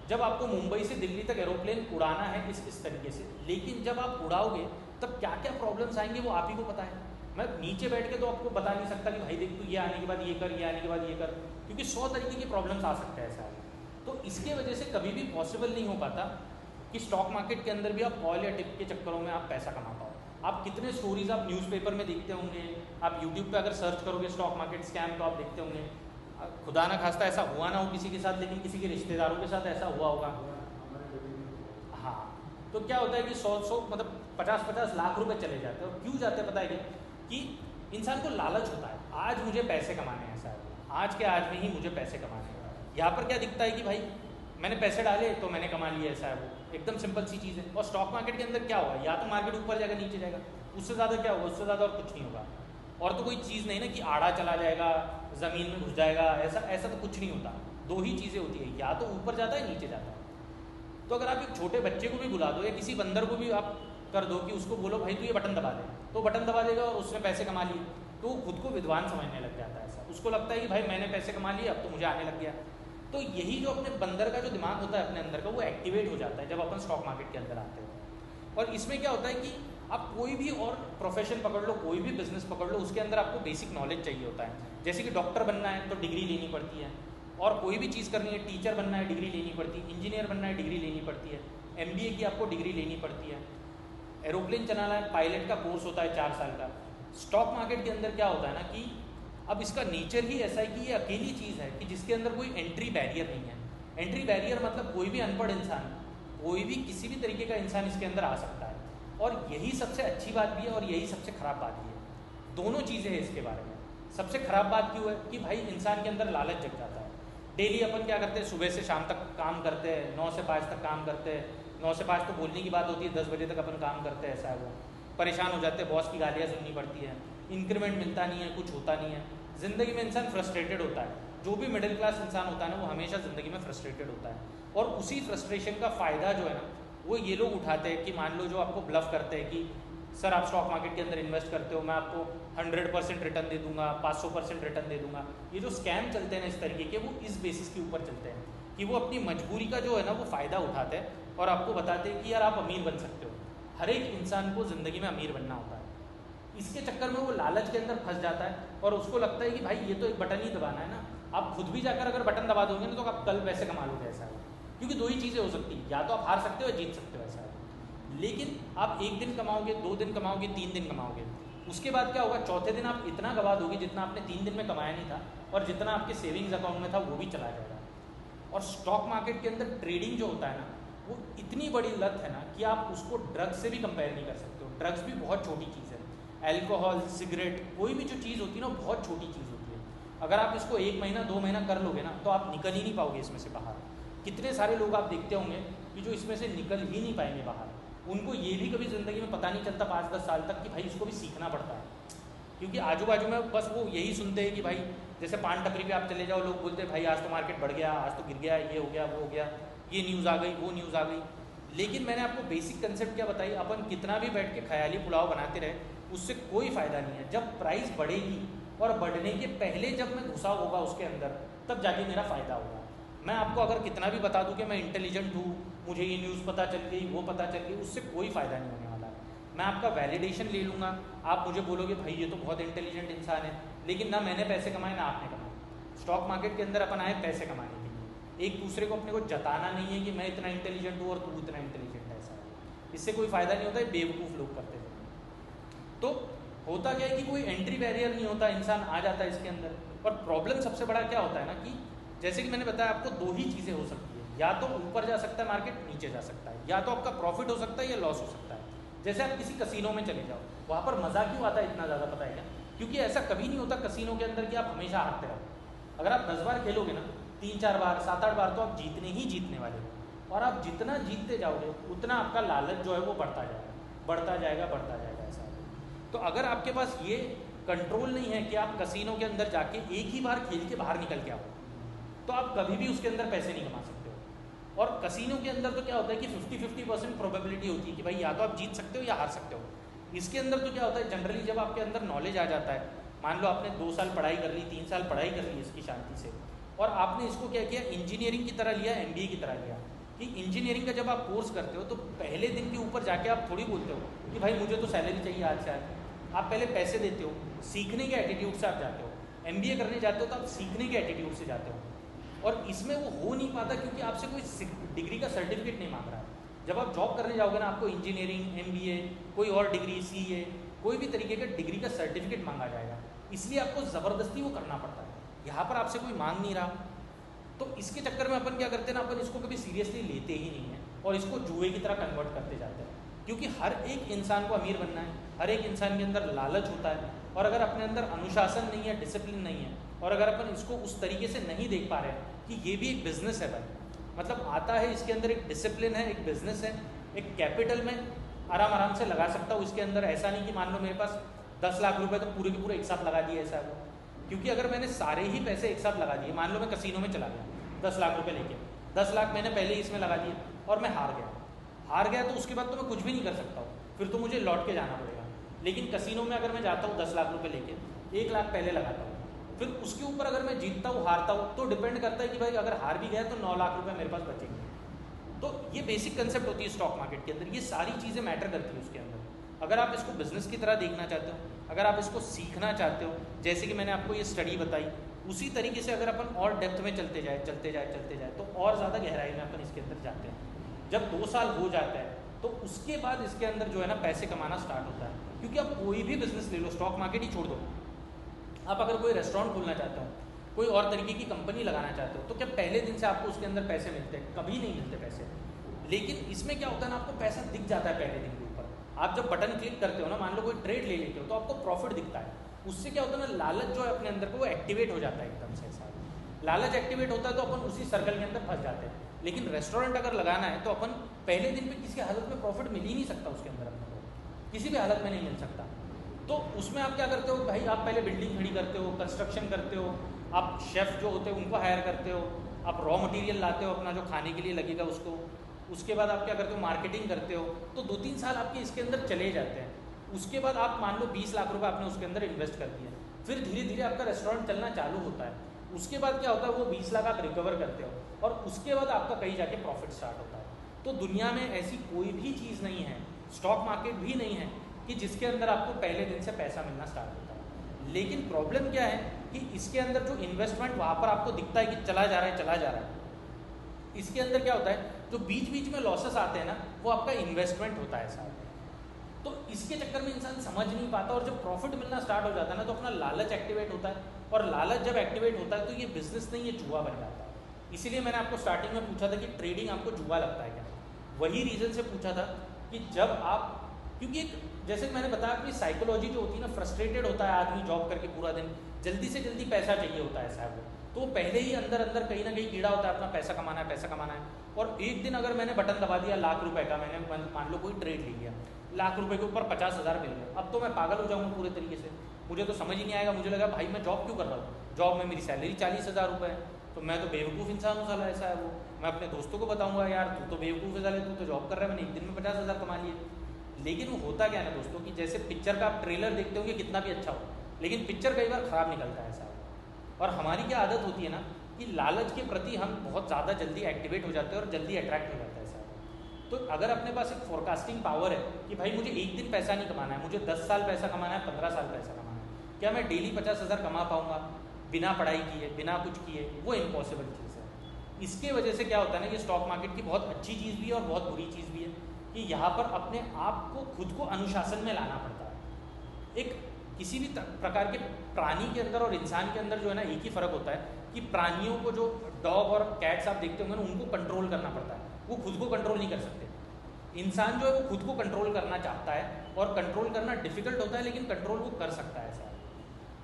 जब आपको मुंबई से दिल्ली तक एरोप्लेन उड़ाना है इस तरीके से, लेकिन जब आप उड़ाओगे तब क्या क्या प्रॉब्लम्स आएंगे वो आप ही को पता है। मैं नीचे बैठ के तो आपको बता नहीं सकता कि भाई देख तू ये आने के बाद ये कर, ये आने के बाद ये कर, क्योंकि 100 तरीके की प्रॉब्लम्स आ सकते हैं ऐसा है। तो इसके वजह से कभी भी पॉसिबल नहीं हो पाता कि स्टॉक मार्केट के अंदर भी आप ऑल या टिप के चक्करों में आप पैसा कमा पाओ। आप कितने स्टोरीज आप न्यूज़पेपर में देखते होंगे, आप यूट्यूब पे अगर सर्च करोगे स्टॉक मार्केट स्कैम तो आप देखते होंगे। खुदा ना खास्ता ऐसा हुआ ना हो किसी के साथ, लेकिन किसी के रिश्तेदारों के साथ ऐसा हुआ होगा। हाँ, तो क्या होता है कि 100 मतलब 50-50 लाख रुपए चले जाते हैं। और क्यों जाते हैं पता है क्या? कि इंसान को लालच होता है, आज मुझे पैसे कमाने हैं, ऐसा है आज के आज में ही मुझे पैसे कमाने हैं। यहाँ पर क्या दिखता है कि भाई मैंने पैसे डाले तो मैंने कमा लिए, ऐसा है वो एकदम सिंपल सी चीज़ है। और स्टॉक मार्केट के अंदर क्या होगा, या तो मार्केट ऊपर जाएगा नीचे जाएगा, उससे ज़्यादा क्या होगा, उससे ज़्यादा और कुछ नहीं होगा। और तो कोई चीज़ नहीं ना कि आड़ा चला जाएगा, ज़मीन में घुस जाएगा, ऐसा तो कुछ नहीं होता। दो ही चीज़ें होती है, या तो ऊपर जाता है नीचे जाता है। तो अगर आप एक छोटे बच्चे को भी बुला दो या किसी बंदर को भी आप कर दो कि उसको बोलो भाई तू ये बटन दबा दे, तो बटन दबा देगा और उसने पैसे कमा लिए, तो वो खुद को विद्वान समझने लग जाता है। ऐसा उसको लगता है कि भाई मैंने पैसे कमा लिए, अब तो मुझे आने लग गया। तो यही जो अपने बंदर का जो दिमाग होता है अपने अंदर का, वो एक्टिवेट हो जाता है जब अपन स्टॉक मार्केट के अंदर आते हैं। और इसमें क्या होता है कि आप कोई भी और प्रोफेशन पकड़ लो, कोई भी बिजनेस पकड़ लो, उसके अंदर आपको बेसिक नॉलेज चाहिए होता है। जैसे कि डॉक्टर बनना है तो डिग्री लेनी पड़ती है, और कोई भी चीज़ करनी है, टीचर बनना है डिग्री लेनी पड़ती है, इंजीनियर बनना है डिग्री लेनी पड़ती है, MBA की आपको डिग्री लेनी पड़ती है, एरोप्लेन चलाना है पायलट का कोर्स होता है 4 साल का। स्टॉक मार्केट के अंदर क्या होता है ना कि अब इसका नेचर ही ऐसा है कि ये अकेली चीज़ है कि जिसके अंदर कोई एंट्री बैरियर नहीं है। एंट्री बैरियर मतलब कोई भी अनपढ़ इंसान, कोई भी किसी भी तरीके का इंसान इसके अंदर आ सकता है। और यही सबसे अच्छी बात भी है और यही सबसे ख़राब बात भी है। दोनों चीज़ें हैं इसके बारे में। सबसे ख़राब बात क्यों है कि भाई इंसान के अंदर लालच जग जाता है। डेली अपन क्या करते हैं, सुबह से शाम तक काम करते हैं, 9 से 5 तक काम करते हैं। 9 से 5 तो बोलने की बात होती है, 10 बजे तक अपन काम करते हैं, ऐसा है वो। परेशान हो जाते हैं, बॉस की गालियाँ सुननी पड़ती है, इंक्रीमेंट मिलता नहीं है, कुछ होता नहीं है। ज़िंदगी में इंसान फ्रस्ट्रेटेड होता है। जो भी मिडिल क्लास इंसान होता है ना, वो हमेशा ज़िंदगी में फ्रस्ट्रेटेड होता है। और उसी फ्रस्ट्रेशन का फ़ायदा जो है ना, वो ये लोग उठाते हैं कि मान लो जो आपको ब्लफ करते हैं कि सर आप स्टॉक मार्केट के अंदर इन्वेस्ट करते हो, मैं आपको 100% रिटर्न दे दूंगा, 500% रिटर्न दे दूंगा। ये जो स्कैम चलते हैं ना इस तरीके के, वो इस बेसिस के ऊपर चलते हैं कि वो अपनी मजबूरी का जो है ना वो फ़ायदा उठाते हैं और आपको बताते हैं कि यार आप अमीर बन सकते हो। हर एक इंसान को ज़िंदगी में अमीर बनना होता है। इसके चक्कर में वो लालच के अंदर फंस जाता है और उसको लगता है कि भाई ये तो एक बटन ही दबाना है ना। आप खुद भी जाकर अगर बटन दबा दोगे ना तो आप कल पैसे कमा लोगे, ऐसा है। क्योंकि दो ही चीज़ें हो सकती हैं, या तो आप हार सकते हो या जीत सकते हो, ऐसा है। लेकिन आप 1 दिन कमाओगे, 2 दिन कमाओगे, 3 दिन कमाओगे, उसके बाद क्या होगा, चौथे दिन आप इतना गवा दोगे जितना आपने 3 दिन में कमाया नहीं था, और जितना आपके सेविंग्स अकाउंट में था वो भी चला जाएगा। और स्टॉक मार्केट के अंदर ट्रेडिंग जो होता है ना, वो इतनी बड़ी लत है ना कि आप उसको ड्रग्स से भी कंपेयर नहीं कर सकते हो। ड्रग्स भी बहुत छोटी चीज़ है। अल्कोहल, सिगरेट, कोई भी जो चीज़ होती है ना, बहुत छोटी चीज़ होती है। अगर आप इसको 1 महीना 2 महीना कर लोगे ना तो आप निकल ही नहीं पाओगे इसमें से बाहर। कितने सारे लोग आप देखते होंगे कि जो इसमें से निकल ही नहीं पाएंगे बाहर। उनको ये भी कभी ज़िंदगी में पता नहीं चलता 5-10 साल तक कि भाई इसको भी सीखना पड़ता है। क्योंकि आजू बाजू में बस वो यही सुनते हैं कि भाई जैसे पान टपरी पे आप चले जाओ, लोग बोलते हैं भाई आज तो मार्केट बढ़ गया, आज तो गिर गया, ये हो गया, वो हो गया, ये न्यूज़ आ गई, वो न्यूज़ आ गई। लेकिन मैंने आपको बेसिक कंसेप्ट क्या बताई, अपन कितना भी बैठ के ख्याली पुलाव बनाते रहे, उससे कोई फ़ायदा नहीं है। जब प्राइस बढ़ेगी और बढ़ने के पहले जब मैं घुसा होगा उसके अंदर, तब जाके मेरा फ़ायदा होगा। मैं आपको अगर कितना भी बता दूं कि मैं इंटेलिजेंट हूँ, मुझे ये न्यूज़ पता चल गई, वो पता चल गई, उससे कोई फ़ायदा नहीं होने वाला है। मैं आपका वैलिडेशन ले लूँगा, आप मुझे बोलोगे भाई ये तो बहुत इंटेलिजेंट इंसान है, लेकिन ना मैंने पैसे कमाए ना आपने कमाए। स्टॉक मार्केट के अंदर अपन आए पैसे कमाने के लिए। एक दूसरे को अपने को जताना नहीं है कि मैं इतना इंटेलिजेंट हूँ और तू इतना इंटेलिजेंट है, ऐसा है। इससे कोई फ़ायदा नहीं होता है, बेवकूफ़ लोग करते थे। तो होता क्या है कि कोई एंट्री बैरियर नहीं होता, इंसान आ जाता है इसके अंदर। और प्रॉब्लम सबसे बड़ा क्या होता है ना कि जैसे कि मैंने बताया आपको, 2 ही चीज़ें हो सकती है, या तो ऊपर जा सकता है मार्केट, नीचे जा सकता है, या तो आपका प्रॉफिट हो सकता है या लॉस हो सकता है। जैसे आप किसी कसिनो में चले जाओ, वहाँ पर मज़ा क्यों आता है इतना ज़्यादा, पता है क्या? क्योंकि ऐसा कभी नहीं होता कसिनो के अंदर कि आप हमेशा हारते रहो। अगर आप 10 बार खेलोगे ना, 3-4 बार, 7-8 बार तो आप जीतने ही जीतने वाले हो। और आप जितना जीतते जाओगे उतना आपका लालच जो है वो बढ़ता जाएगा, बढ़ता जाएगा, बढ़ता जाएगा, ऐसा। तो अगर आपके पास ये कंट्रोल नहीं है कि आप कसिनो के अंदर जाके एक ही बार खेल के बाहर निकल के आओ, तो आप कभी भी उसके अंदर पैसे नहीं कमा सकते हो। और कसिनो के अंदर तो क्या होता है कि 50-50% प्रोबेबिलिटी होती है कि भाई या तो आप जीत सकते हो या हार सकते हो। इसके अंदर तो क्या होता है, जनरली जब आपके अंदर नॉलेज आ जाता है, मान लो आपने 2 साल पढ़ाई कर ली, 3 साल पढ़ाई कर ली इसकी शांति से, और आपने इसको क्या किया, इंजीनियरिंग की तरह लिया, MBA की तरह लिया, कि इंजीनियरिंग का जब आप कोर्स करते हो तो पहले दिन के ऊपर जाके आप थोड़ी बोलते हो कि भाई मुझे तो सैलरी चाहिए आज से आज। आप पहले पैसे देते हो, सीखने के एटीट्यूड से आप जाते हो। MBA करने जाते हो तो आप सीखने के एटीट्यूड से जाते हो, और इसमें वो हो नहीं पाता क्योंकि आपसे कोई डिग्री का सर्टिफिकेट नहीं मांग रहा है। जब आप जॉब करने जाओगे ना, आपको इंजीनियरिंग, MBA, कोई और डिग्री, CA, कोई भी तरीके का डिग्री का सर्टिफिकेट मांगा जाएगा, इसलिए आपको ज़बरदस्ती वो करना पड़ता है। यहाँ पर आपसे कोई मांग नहीं रहा, तो इसके चक्कर में अपन क्या करते हैं ना, अपन इसको कभी सीरियसली लेते ही नहीं है और इसको जुए की तरह कन्वर्ट करते जाते हैं। क्योंकि हर एक इंसान को अमीर बनना है, हर एक इंसान के अंदर लालच होता है, और अगर अपने अंदर अनुशासन नहीं है, डिसिप्लिन नहीं है, और अगर अपन इसको उस तरीके से नहीं देख पा रहे हैं कि ये भी एक बिजनेस है भाई, मतलब आता है इसके अंदर एक डिसिप्लिन है, एक बिजनेस है, एक कैपिटल में आराम से लगा सकता हूँ इसके अंदर। ऐसा नहीं कि मान लो मेरे पास 10 लाख रुपए तो पूरे के पूरे एक साथ लगा दिए, ऐसा है वो। क्योंकि अगर मैंने सारे ही पैसे एक साथ लगा दिए, मान लो मैं कसिनो में चला गया 10 लाख रुपए लेके, 10 लाख मैंने पहले ही इसमें लगा दिए और मैं हार गया तो उसके बाद तो मैं कुछ भी नहीं कर सकता हूँ, फिर तो मुझे लौट के जाना पड़ेगा। लेकिन कसिनो में अगर मैं जाता हूँ 10 लाख रुपए लेके, 1 लाख पहले लगाता हूँ, फिर उसके ऊपर अगर मैं जीतता हूँ हारता हूँ तो डिपेंड करता है कि भाई अगर हार भी गया तो 9 लाख रुपए मेरे पास बचेंगे। तो ये बेसिक कंसेप्ट होती है स्टॉक मार्केट के अंदर, ये सारी चीज़ें मैटर करती है उसके अंदर। अगर आप इसको बिजनेस की तरह देखना चाहते हो, अगर आप इसको सीखना चाहते हो, जैसे कि मैंने आपको ये स्टडी बताई, उसी तरीके से अगर अपन और डेप्थ में चलते जाए तो और ज़्यादा गहराई में अपन इसके अंदर जाते हैं। जब 2 साल हो जाता है तो उसके बाद इसके अंदर जो है ना पैसे कमाना स्टार्ट होता है। क्योंकि आप कोई भी बिजनेस ले लो, स्टॉक मार्केट ही छोड़ दो, आप अगर कोई रेस्टोरेंट खोलना चाहते हो, कोई और तरीके की कंपनी लगाना चाहते हो, तो क्या पहले दिन से आपको उसके अंदर पैसे मिलते हैं? कभी नहीं मिलते पैसे। लेकिन इसमें क्या होता है ना, आपको पैसा दिख जाता है पहले दिन के ऊपर। आप जब बटन क्लिक करते हो ना, मान लो कोई ट्रेड ले लेते हो, तो आपको प्रॉफिट दिखता है। उससे क्या होता है ना, लालच जो है अपने अंदर को वो एक्टिवेट हो जाता है एकदम से। ऐसा लालच एक्टिवेट होता है तो अपन उसी सर्कल के अंदर फंस जाते हैं। लेकिन रेस्टोरेंट अगर लगाना है तो अपन पहले दिन पे किसी हालत में प्रॉफिट मिल ही नहीं सकता उसके अंदर, अपने को किसी भी हालत में नहीं मिल सकता। तो उसमें आप क्या करते हो भाई, आप पहले बिल्डिंग खड़ी करते हो, कंस्ट्रक्शन करते हो, आप शेफ़ जो होते हैं उनको हायर करते हो, आप रॉ मटेरियल लाते हो अपना जो खाने के लिए लगेगा उसको, उसके बाद आप क्या करते हो, मार्केटिंग करते हो। तो 2-3 साल आपके इसके अंदर चले जाते हैं। उसके बाद आप मान लो 20 लाख रुपए आपने उसके अंदर इन्वेस्ट कर दिया, फिर धीरे धीरे आपका रेस्टोरेंट चलना चालू होता है। उसके बाद क्या होता है, वो 20 लाख आप रिकवर करते हो और उसके बाद आपका कहीं जाके प्रॉफिट स्टार्ट होता है। तो दुनिया में ऐसी कोई भी चीज़ नहीं है, स्टॉक मार्केट भी नहीं है, कि जिसके अंदर आपको पहले दिन से पैसा मिलना स्टार्ट होता है। लेकिन प्रॉब्लम क्या है कि इसके अंदर जो इन्वेस्टमेंट वहाँ पर आपको दिखता है कि चला जा रहा है, इसके अंदर क्या होता है, जो बीच बीच में लॉसेस आते हैं ना, वो आपका इन्वेस्टमेंट होता है साहब। तो इसके चक्कर में इंसान समझ नहीं पाता, और जब प्रॉफिट मिलना स्टार्ट हो जाता है ना, तो अपना लालच एक्टिवेट होता है, और लालच जब एक्टिवेट होता है तो ये बिजनेस नहीं, ये जुआ बन जाता है। इसीलिए मैंने आपको स्टार्टिंग में पूछा था कि ट्रेडिंग आपको जुआ लगता है क्या, वही रीज़न से पूछा था कि जब आप, क्योंकि एक जैसे मैंने बताया कि साइकोलॉजी जो होती है ना, फ्रस्ट्रेटेड होता है आदमी जॉब करके पूरा दिन, जल्दी से जल्दी पैसा चाहिए होता है साहब वो, तो पहले ही अंदर अंदर कहीं ना कहीं कीड़ा होता है, अपना पैसा कमाना है। और एक दिन अगर मैंने बटन दबा दिया, लाख रुपए का मैंने मान लो कोई ट्रेड ले लिया, लाख रुपए के ऊपर 50,000 मिल गए, अब तो मैं पागल हो जाऊँगा पूरे तरीके से, मुझे तो समझ ही नहीं आएगा। मुझे लगा भाई मैं जॉब क्यों कर रहा हूँ, जॉब में मेरी सैलरी 40,000 रुपये है, तो मैं तो बेवकूफ़ इंसान हूँ साला, ऐसा है वो। मैं अपने दोस्तों को बताऊँगा यार तू तो बेवकूफ़ है साले, तू तो जॉब कर रहा है, मैंने एक दिन में 50,000 कमा लिए। लेकिन वो होता क्या है ना दोस्तों, कि जैसे पिक्चर का आप ट्रेलर देखते होंगे कितना भी अच्छा हो, लेकिन पिक्चर कई बार ख़राब निकलता है ऐसा। और हमारी क्या आदत होती है ना, कि लालच के प्रति हम बहुत ज़्यादा जल्दी एक्टिवेट हो जाते हैं और जल्दी अट्रैक्ट हो जाता है साहब। तो अगर अपने पास एक फोरकास्टिंग पावर है कि भाई मुझे एक दिन पैसा नहीं कमाना है, मुझे 10 साल पैसा कमाना है, 15 साल पैसा कमाना है, क्या मैं डेली 50,000 कमा पाऊँगा बिना पढ़ाई किए, बिना कुछ किए? वो इम्पॉसिबल चीज़ है। इसके वजह से क्या होता है ना, ये स्टॉक मार्केट की बहुत अच्छी चीज़ भी है और बहुत बुरी चीज़ भी है, कि यहाँ पर अपने आप को खुद को अनुशासन में लाना पड़ता है। एक किसी भी प्रकार के प्राणी के अंदर और इंसान के अंदर जो है ना, एक ही फ़र्क होता है कि प्राणियों को, जो डॉग और कैट्स आप देखते होंगे ना, उनको कंट्रोल करना पड़ता है, वो खुद को कंट्रोल नहीं कर सकते। इंसान जो है वो खुद को कंट्रोल करना चाहता है, और कंट्रोल करना डिफिकल्ट होता है, लेकिन कंट्रोल वो कर सकता है ऐसा।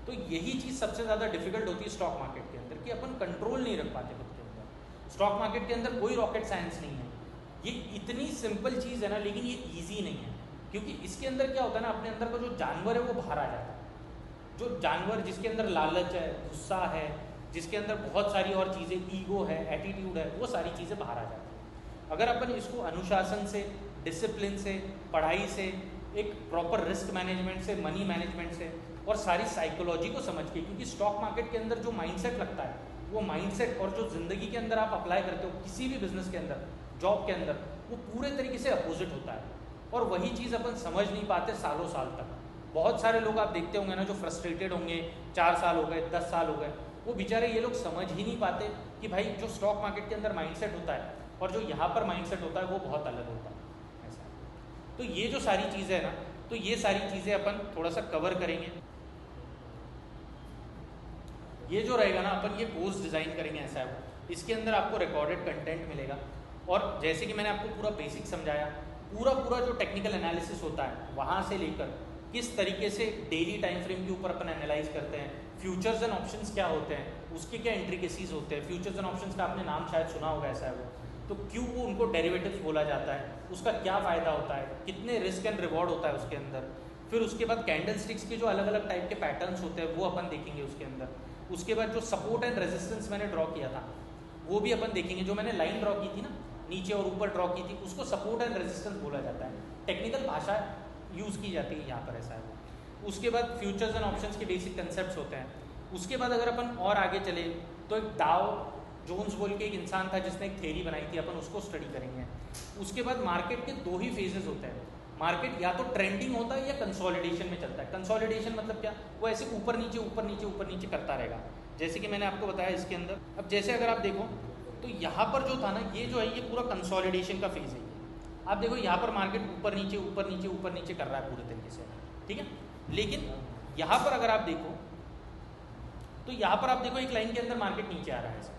तो यही चीज़ सबसे ज़्यादा डिफिकल्ट होती है स्टॉक मार्केट के अंदर, कि अपन कंट्रोल नहीं रख पाते खुद के अंदर। स्टॉक मार्केट के अंदर कोई रॉकेट साइंस नहीं है, ये इतनी सिंपल चीज़ है ना, लेकिन ये ईजी नहीं है। क्योंकि इसके अंदर क्या होता है ना, अपने अंदर का जो जानवर है वो बाहर आ जाता है। जो जानवर जिसके अंदर लालच है, गुस्सा है, जिसके अंदर बहुत सारी और चीज़ें, ईगो है, एटीट्यूड है, वो सारी चीज़ें बाहर आ जाती हैं। अगर अपन इसको अनुशासन से, डिसिप्लिन से, पढ़ाई से, एक प्रॉपर रिस्क मैनेजमेंट से, मनी मैनेजमेंट से, और सारी साइकोलॉजी को समझ के, क्योंकि स्टॉक मार्केट के अंदर जो माइंडसेट लगता है, वो माइंडसेट और जो ज़िंदगी के अंदर आप अप्लाई करते हो किसी भी बिजनेस के अंदर, जॉब के अंदर, वो पूरे तरीके से अपोजिट होता है। और वही चीज़ अपन समझ नहीं पाते सालों साल तक। बहुत सारे लोग आप देखते होंगे ना जो फ्रस्ट्रेटेड होंगे, 4 साल हो गए, 10 साल हो गए, वो बेचारे ये लोग समझ ही नहीं पाते कि भाई जो स्टॉक मार्केट के अंदर माइंडसेट होता है और जो यहाँ पर माइंडसेट होता है वो बहुत अलग होता है ऐसा। तो ये जो सारी चीज़ें है ना, तो ये सारी चीज़ें अपन थोड़ा सा कवर करेंगे। ये जो रहेगा ना, अपन ये कोर्स डिज़ाइन करेंगे ऐसा है, इसके अंदर आपको रिकॉर्डेड कंटेंट मिलेगा। और जैसे कि मैंने आपको पूरा बेसिक समझाया, पूरा जो टेक्निकल एनालिसिस होता है वहाँ से लेकर किस तरीके से डेली टाइम फ्रेम के ऊपर अपन एनालाइज करते हैं, फ्यूचर्स एंड ऑप्शंस क्या होते हैं, उसके क्या इंट्रिकेसीज होते हैं। फ्यूचर्स एंड ऑप्शंस का आपने नाम शायद सुना होगा ऐसा है वो, तो क्यों वो उनको डेरिवेटिव्स बोला जाता है, उसका क्या फ़ायदा होता है, कितने रिस्क एंड रिवॉर्ड होता है उसके अंदर। फिर उसके बाद कैंडल स्टिक्स के जो अलग अलग टाइप के पैटर्न्स होते हैं वो अपन देखेंगे उसके अंदर। उसके बाद जो सपोर्ट एंड रेजिस्टेंस मैंने ड्रॉ किया था वो भी अपन देखेंगे। जो मैंने लाइन ड्रॉ की थी ना, नीचे और ऊपर ड्रॉ की थी, उसको सपोर्ट एंड रेजिस्टेंस बोला जाता है। टेक्निकल भाषा यूज़ की जाती है यहाँ पर ऐसा है। उसके बाद फ्यूचर्स एंड ऑप्शंस के बेसिक कंसेप्ट्स होते हैं। उसके बाद अगर अपन और आगे चले तो एक डाओ जोन्स बोल के एक इंसान था जिसने एक थ्योरी बनाई थी, अपन उसको स्टडी करेंगे। उसके बाद मार्केट के 2 ही फेजेस होते हैं। मार्केट या तो ट्रेंडिंग होता है या कंसोलिडेशन में चलता है। कंसोलिडेशन मतलब क्या, वो ऐसे ऊपर नीचे करता रहेगा, जैसे कि मैंने आपको बताया इसके अंदर। अब जैसे अगर आप देखो तो यहाँ पर जो था ना, ये जो है ये पूरा कंसोलिडेशन का फेज है। आप देखो यहाँ पर मार्केट ऊपर नीचे कर रहा है पूरे तरीके से, ठीक है। लेकिन यहाँ पर अगर आप देखो तो यहाँ पर आप देखो एक लाइन के अंदर मार्केट नीचे आ रहा है,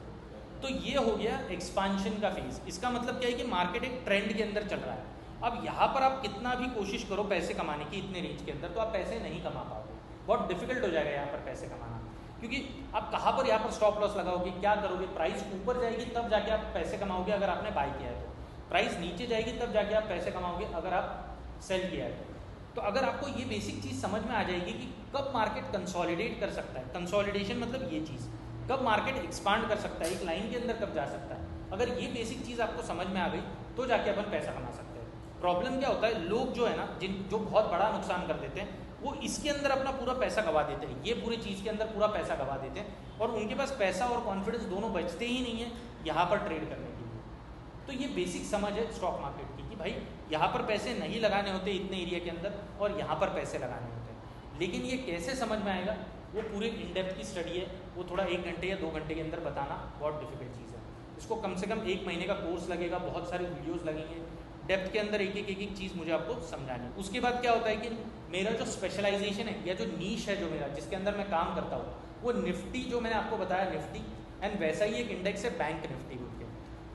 तो ये हो गया एक्सपांशन का फेज। इसका मतलब क्या है कि मार्केट एक ट्रेंड के अंदर चल रहा है। अब यहाँ पर आप कितना भी कोशिश करो पैसे कमाने की इतने रेंज के अंदर, तो आप पैसे नहीं कमा पाओगे, बहुत डिफिकल्ट हो जाएगा यहाँ पर पैसे कमाना। क्योंकि आप कहाँ पर यहाँ पर स्टॉप लॉस लगाओगे, क्या करोगे, प्राइस ऊपर जाएगी तब जाके आप पैसे कमाओगे अगर आपने बाई किया है, तो प्राइस नीचे जाएगी तब जाके आप पैसे कमाओगे अगर आप सेल किया है। तो अगर आपको ये बेसिक चीज़ समझ में आ जाएगी कि कब मार्केट कंसोलिडेट कर सकता है, कंसोलिडेशन मतलब ये चीज़, कब मार्केट एक्सपांड कर सकता है, एक लाइन के अंदर कब जा सकता है, अगर ये बेसिक चीज़ आपको समझ में आ गई तो जाके अपन पैसा कमा सकते हैं। प्रॉब्लम क्या होता है, लोग जो है ना जो बहुत बड़ा नुकसान कर देते हैं, वो इसके अंदर अपना पूरा पैसा गवा देते हैं, ये पूरी चीज़ के अंदर पूरा पैसा गवा देते हैं और उनके पास पैसा और कॉन्फिडेंस दोनों बचते ही नहीं है यहाँ पर ट्रेड करने के लिए। तो ये बेसिक समझ है स्टॉक मार्केट की कि भाई यहाँ पर पैसे नहीं लगाने होते इतने एरिया के अंदर और यहाँ पर पैसे लगाने होते हैं। लेकिन ये कैसे समझ में आएगा, वो पूरे इन डेप्थ की स्टडी है, वो थोड़ा 1 घंटे या 2 घंटे के अंदर बताना बहुत डिफिकल्ट चीज़ है। इसको कम से कम 1 महीने का कोर्स लगेगा, बहुत सारे वीडियोज़ लगेंगे, डेप्थ के अंदर एक एक चीज़ मुझे आपको समझानी है। उसके बाद क्या होता है कि मेरा जो स्पेशलाइजेशन है या जो नीश है जो मेरा जिसके अंदर मैं काम करता हूँ, वो निफ्टी जो मैंने आपको बताया निफ्टी एंड वैसा ही एक इंडेक्स है बैंक निफ्टी बोल के,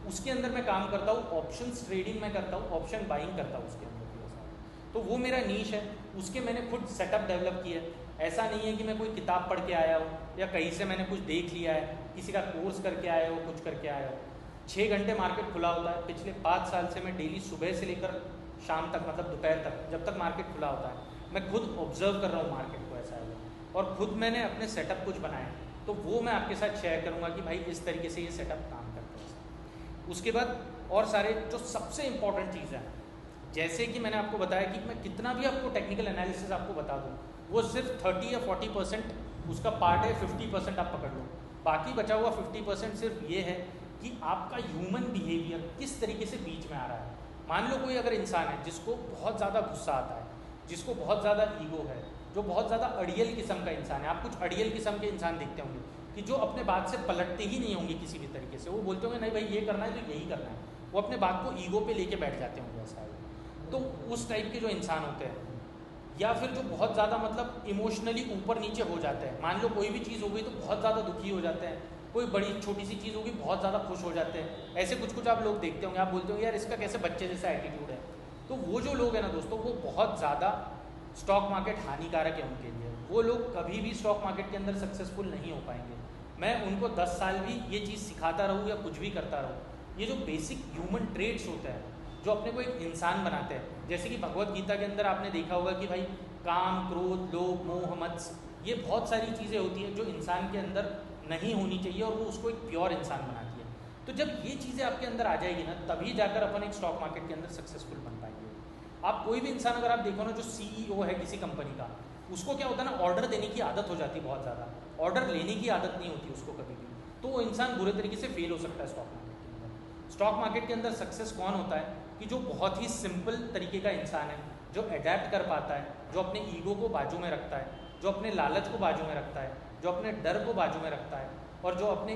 उसके अंदर मैं काम करता हूँ। ऑप्शंस ट्रेडिंग मैं करता हूँ, ऑप्शन बाइंग करता हूँ उसके अंदर। तो वो मेरा नीश है, उसके मैंने खुद सेटअप डेवलप किया है। ऐसा नहीं है कि मैं कोई किताब पढ़ के आया हूँ या कहीं से मैंने कुछ देख लिया है, किसी का कोर्स करके आया हो, कुछ करके आया हो। 6 घंटे मार्केट खुला होता है, पिछले 5 साल से मैं डेली सुबह से लेकर शाम तक, मतलब दोपहर तक, जब तक मार्केट खुला होता है, मैं खुद ऑब्जर्व कर रहा हूँ मार्केट को ऐसा है। और खुद मैंने अपने सेटअप कुछ बनाए, तो वो मैं आपके साथ शेयर करूँगा कि भाई इस तरीके से ये सेटअप काम करता है। उसके बाद और सारे जो सबसे इम्पॉर्टेंट चीज़ है, जैसे कि मैंने आपको बताया कि मैं कितना भी आपको टेक्निकल एनालिसिस आपको बता दूँ, वो सिर्फ 30 या 40% उसका पार्ट है, 50% आप पकड़ लो, बाकी बचा हुआ 50% सिर्फ ये है कि आपका ह्यूमन बिहेवियर किस तरीके से बीच में आ रहा है। मान लो कोई अगर इंसान है जिसको बहुत ज़्यादा गुस्सा आता है, जिसको बहुत ज़्यादा ईगो है, जो बहुत ज़्यादा अड़ियल किस्म का इंसान है। आप कुछ अड़ियल किस्म के इंसान देखते होंगे कि जो अपने बात से पलटते ही नहीं होंगे किसी भी तरीके से, वो बोलते होंगे नहीं भाई ये करना है तो यही करना है, वो अपने बात को ईगो पे लेके बैठ जाते होंगे ऐसा है। तो उस टाइप के जो इंसान होते हैं, या फिर जो बहुत ज़्यादा मतलब इमोशनली ऊपर नीचे हो जाते हैं, मान लो कोई भी चीज़ हो गई तो बहुत ज़्यादा दुखी हो जाते हैं, कोई बड़ी छोटी सी चीज़ होगी बहुत ज़्यादा खुश हो जाते हैं, ऐसे कुछ आप लोग देखते होंगे, आप बोलते होंगे यार इसका कैसे बच्चे जैसा एटीट्यूड है। तो वो जो लोग हैं ना दोस्तों, वो बहुत ज़्यादा स्टॉक मार्केट हानिकारक है उनके लिए। वो लोग कभी भी स्टॉक मार्केट के अंदर सक्सेसफुल नहीं हो पाएंगे। मैं उनको 10 साल भी ये चीज़ सिखाता रहूँ या कुछ भी करता रहूँ, ये जो बेसिक ह्यूमन ट्रेड्स होते हैं जो अपने को एक इंसान बनाते हैं, जैसे कि भगवत गीता के अंदर आपने देखा होगा कि भाई काम, क्रोध, लोभ, मोह, मत्स्य, ये बहुत सारी चीज़ें होती हैं जो इंसान के अंदर नहीं होनी चाहिए और वो उसको एक प्योर इंसान बनाती है। तो जब ये चीज़ें आपके अंदर आ जाएगी ना, तभी जाकर अपन एक स्टॉक मार्केट के अंदर सक्सेसफुल बन पाएंगे। आप कोई भी इंसान अगर आप देखो ना, जो CEO है किसी कंपनी का, उसको क्या होता है ना, ऑर्डर देने की आदत हो जाती है बहुत ज़्यादा, ऑर्डर लेने की आदत नहीं होती उसको कभी भी, तो वो इंसान बुरे तरीके से फेल हो सकता है स्टॉक मार्केट के अंदर। स्टॉक मार्केट के अंदर सक्सेस कौन होता है कि जो बहुत ही सिंपल तरीके का इंसान है, जो अडेप्ट कर पाता है, जो अपने ईगो को बाजू में रखता है, जो अपने लालच को बाजू में रखता है, जो अपने डर को बाजू में रखता है और जो अपने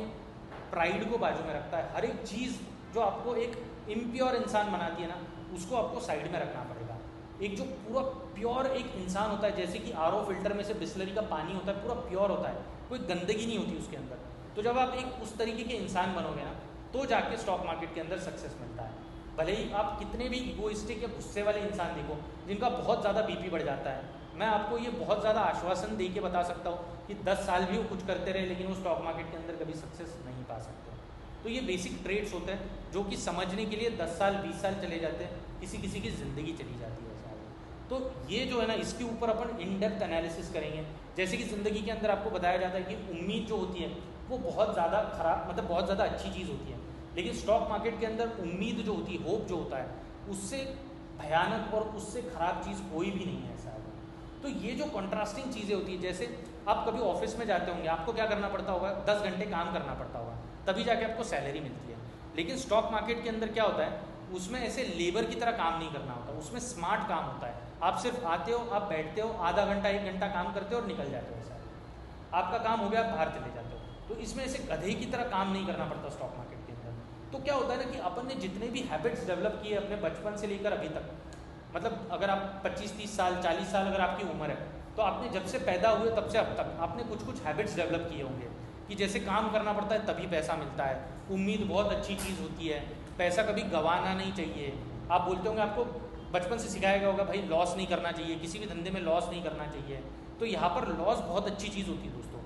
प्राइड को बाजू में रखता है। हर एक चीज़ जो आपको एक इम्प्योर इंसान बनाती है ना, उसको आपको साइड में रखना पड़ेगा। एक जो पूरा प्योर एक इंसान होता है, जैसे कि आरओ फिल्टर में से बिस्लरी का पानी होता है, पूरा प्योर होता है, कोई गंदगी नहीं होती उसके अंदर। तो जब आप एक उस तरीके के इंसान बनोगे ना, तो जाके स्टॉक मार्केट के अंदर सक्सेस मिलता है। भले ही आप कितने भी इगोइस्टिक या गुस्से वाले इंसान देखो जिनका बहुत ज़्यादा बीपी बढ़ जाता है, मैं आपको ये बहुत ज़्यादा आश्वासन दे के बता सकता हूँ कि 10 साल भी वो कुछ करते रहे लेकिन वो स्टॉक मार्केट के अंदर कभी सक्सेस नहीं पा सकते। तो ये बेसिक ट्रेड्स होते हैं जो कि समझने के लिए 10 साल 20 साल चले जाते हैं, किसी किसी की ज़िंदगी चली जाती है साल। तो ये जो है ना, इसके ऊपर अपन इन डेप्थ एनालिसिस करेंगे। जैसे कि ज़िंदगी के अंदर आपको बताया जाता है कि उम्मीद जो होती है वो बहुत ज़्यादा खराब, मतलब बहुत ज़्यादा अच्छी चीज़ होती है, लेकिन स्टॉक मार्केट के अंदर उम्मीद जो होती है, होप जो होता है, उससे भयानक और उससे ख़राब चीज़ कोई भी नहीं है साहब। तो ये जो कंट्रास्टिंग चीज़ें होती है, जैसे आप कभी ऑफिस में जाते होंगे, आपको क्या करना पड़ता होगा, 10 घंटे काम करना पड़ता होगा, तभी जाके आपको सैलरी मिलती है। लेकिन स्टॉक मार्केट के अंदर क्या होता है, उसमें ऐसे लेबर की तरह काम नहीं करना होता, उसमें स्मार्ट काम होता है। आप सिर्फ आते हो, आप बैठते हो, आधा घंटा 1 घंटा काम करते हो और निकल जाते हो साहब, आपका काम हो गया, आप बाहर चले जाते हो। तो इसमें ऐसे गधे की तरह काम नहीं करना पड़ता स्टॉक मार्केट के अंदर। तो क्या होता है ना कि अपन ने जितने भी हैबिट्स डेवलप किए अपने बचपन से लेकर अभी तक, मतलब अगर आप 25-30 साल 40 साल अगर आपकी उम्र है, तो आपने जब से पैदा हुए तब से अब तक आपने कुछ कुछ हैबिट्स डेवलप किए होंगे कि जैसे काम करना पड़ता है तभी पैसा मिलता है, उम्मीद बहुत अच्छी चीज़ होती है, पैसा कभी गंवाना नहीं चाहिए। आप बोलते होंगे, आपको बचपन से सिखाया गया होगा भाई लॉस नहीं करना चाहिए, किसी भी धंधे में लॉस नहीं करना चाहिए। तो यहाँ पर लॉस बहुत अच्छी चीज़ होती है दोस्तों,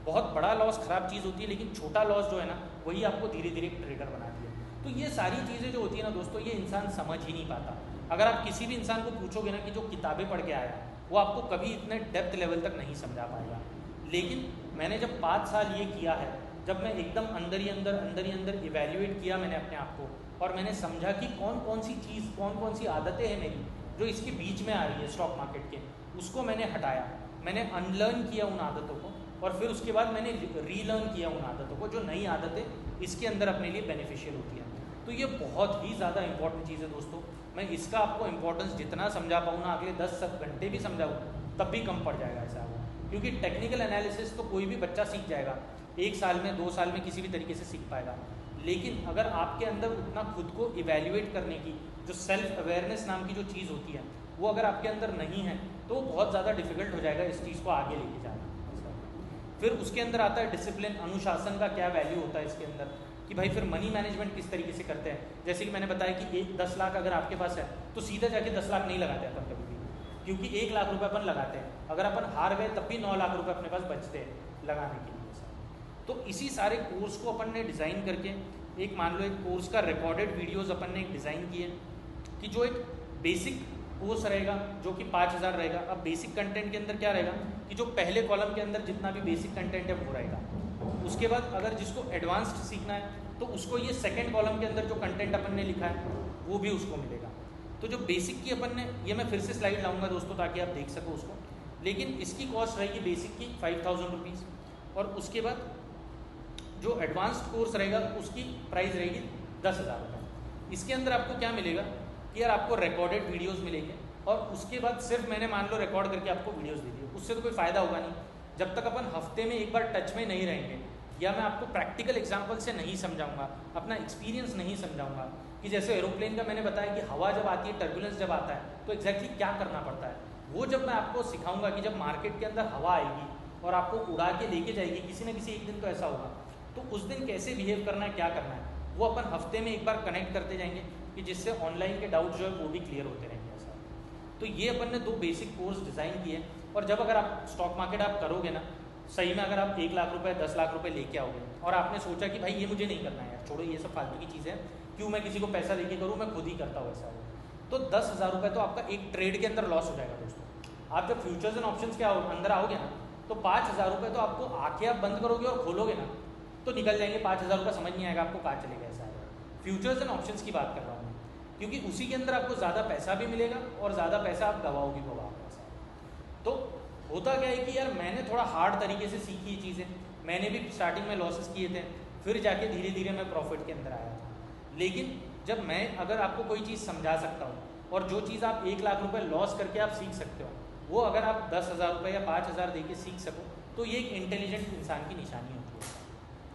बहुत बड़ा लॉस ख़राब चीज़ होती है, लेकिन छोटा लॉस जो है ना, वही आपको धीरे धीरे एक ट्रेडर बनाती है। तो ये सारी चीज़ें जो होती है ना दोस्तों, ये इंसान समझ ही नहीं पाता। अगर आप किसी भी इंसान को पूछोगे ना कि जो किताबें पढ़ के आया, वो आपको कभी इतने डेप्थ लेवल तक नहीं समझा पाएगा। लेकिन मैंने जब 5 साल ये किया है, जब मैं एकदम अंदर ही अंदर इवैल्यूएट किया मैंने अपने आप को, और मैंने समझा कि कौन कौन सी चीज़, कौन कौन सी आदतें हैं मेरी जो इसके बीच में आ रही है स्टॉक मार्केट के, उसको मैंने हटाया, मैंने अनलर्न किया उन आदतों को, और फिर उसके बाद मैंने रीलर्न किया उन आदतों को, जो नई आदतें इसके अंदर अपने लिए बेनिफिशियल होती हैं। तो ये बहुत ही ज़्यादा इंपॉर्टेंट चीज़ है दोस्तों। मैं इसका आपको इंपॉर्टेंस जितना समझा पाऊँ ना, अगले 10 घंटे भी समझाऊँ तब भी कम पड़ जाएगा ऐसा वो, क्योंकि टेक्निकल एनालिसिस तो कोई भी बच्चा सीख जाएगा, 1 साल में 2 साल में किसी भी तरीके से सीख पाएगा। लेकिन अगर आपके अंदर उतना खुद को इवैल्यूएट करने की जो सेल्फ अवेयरनेस नाम की जो चीज़ होती है, वो अगर आपके अंदर नहीं है, तो बहुत ज़्यादा डिफिकल्ट हो जाएगा इस चीज़ को आगे लेके जाना। फिर उसके अंदर आता है डिसिप्लिन, अनुशासन का क्या वैल्यू होता है इसके अंदर, कि भाई फिर मनी मैनेजमेंट किस तरीके से करते हैं। जैसे कि मैंने बताया कि 10 लाख अगर आपके पास है, तो सीधा जाके 10 लाख नहीं लगाते अपन कभी भी, क्योंकि 1 लाख रुपए अपन लगाते हैं, अगर अपन हार गए तब भी 9 लाख रुपए अपने पास बचते हैं लगाने के लिए। तो इसी सारे कोर्स को अपन ने डिज़ाइन करके एक, मान लो एक कोर्स का रिकॉर्डेड वीडियोस अपन ने एक डिज़ाइन किए, कि जो एक बेसिक कोर्स रहेगा जो कि 5000 रहेगा। अब बेसिक कंटेंट के अंदर क्या रहेगा कि जो पहले कॉलम के अंदर जितना भी बेसिक कंटेंट है वो रहेगा, उसके बाद अगर जिसको एडवांस्ड सीखना है तो उसको ये सेकंड कॉलम के अंदर जो कंटेंट अपन ने लिखा है वो भी उसको मिलेगा। तो जो बेसिक की अपन ने, ये मैं फिर से स्लाइड लाऊंगा दोस्तों ताकि आप देख सको उसको, लेकिन इसकी कॉस्ट रहेगी बेसिक की 5000 रुपीज़, और उसके बाद जो एडवांस्ड कोर्स रहेगा उसकी प्राइस रहेगी 10,000 रुपये। इसके अंदर आपको क्या मिलेगा कि यार आपको रिकॉर्डेड वीडियोस मिलेंगे, और उसके बाद सिर्फ मैंने मान लो रिकॉर्ड करके आपको वीडियोस दे दी, उससे तो कोई फ़ायदा होगा नहीं जब तक अपन हफ्ते में एक बार टच में नहीं रहेंगे, या मैं आपको प्रैक्टिकल एग्जांपल से नहीं समझाऊंगा, अपना एक्सपीरियंस नहीं समझाऊंगा। कि जैसे एरोप्लेन का मैंने बताया कि हवा जब आती है, टर्बुलेंस जब आता है, तो एग्जैक्टली क्या करना पड़ता है, वो जब मैं आपको सिखाऊंगा कि जब मार्केट के अंदर हवा आएगी और आपको उड़ा के लेके जाएगी, किसी न किसी एक दिन तो ऐसा होगा, तो उस दिन कैसे बिहेव करना है, क्या करना है, वो अपन हफ्ते में एक बार कनेक्ट करते जाएंगे, कि जिससे ऑनलाइन के डाउट जो है वो भी क्लियर होते रहेंगे ऐसा। तो ये अपन ने 2 बेसिक कोर्स डिज़ाइन किए, और जब अगर आप स्टॉक मार्केट आप करोगे ना, सही में अगर आप 1 लाख रुपए 10 लाख रुपए लेके आओगे, और आपने सोचा कि भाई ये मुझे नहीं करना है यार, छोड़ो ये सब फालतू की चीज़ें हैं, क्यों मैं किसी को पैसा देके करूँ, मैं खुद ही करता हूँ ऐसा, तो 10,000 रुपये तो आपका एक ट्रेड के अंदर लॉस हो जाएगा दोस्तों। आप जब फ्यूचर्स एंड ऑप्शंस के अंदर आओगे ना, तो 5,000 रुपये तो आपको आंखें आप बंद करोगे और खोलोगे ना तो निकल जाएंगे 5,000 रुपये, समझ नहीं आएगा आपको कहाँ चलेगा ऐसा है। फ्यूचर्स एंड ऑप्शंस की बात कर रहा हूँ मैं, क्योंकि उसी के अंदर आपको ज़्यादा पैसा भी मिलेगा और ज़्यादा पैसा आप गवाओगे पैसा। तो होता क्या है कि यार मैंने थोड़ा हार्ड तरीके से सीखी ये चीज़ें, मैंने भी स्टार्टिंग में लॉसेस किए थे, फिर जाके धीरे धीरे मैं प्रॉफिट के अंदर आया था। लेकिन जब मैं अगर आपको कोई चीज़ समझा सकता हूँ और जो चीज़ आप 1 लाख रुपए लॉस करके आप सीख सकते हो, वो अगर आप 10,000 रुपये या 5,000 दे के सीख सको, तो ये एक इंटेलिजेंट इंसान की निशानी होती है।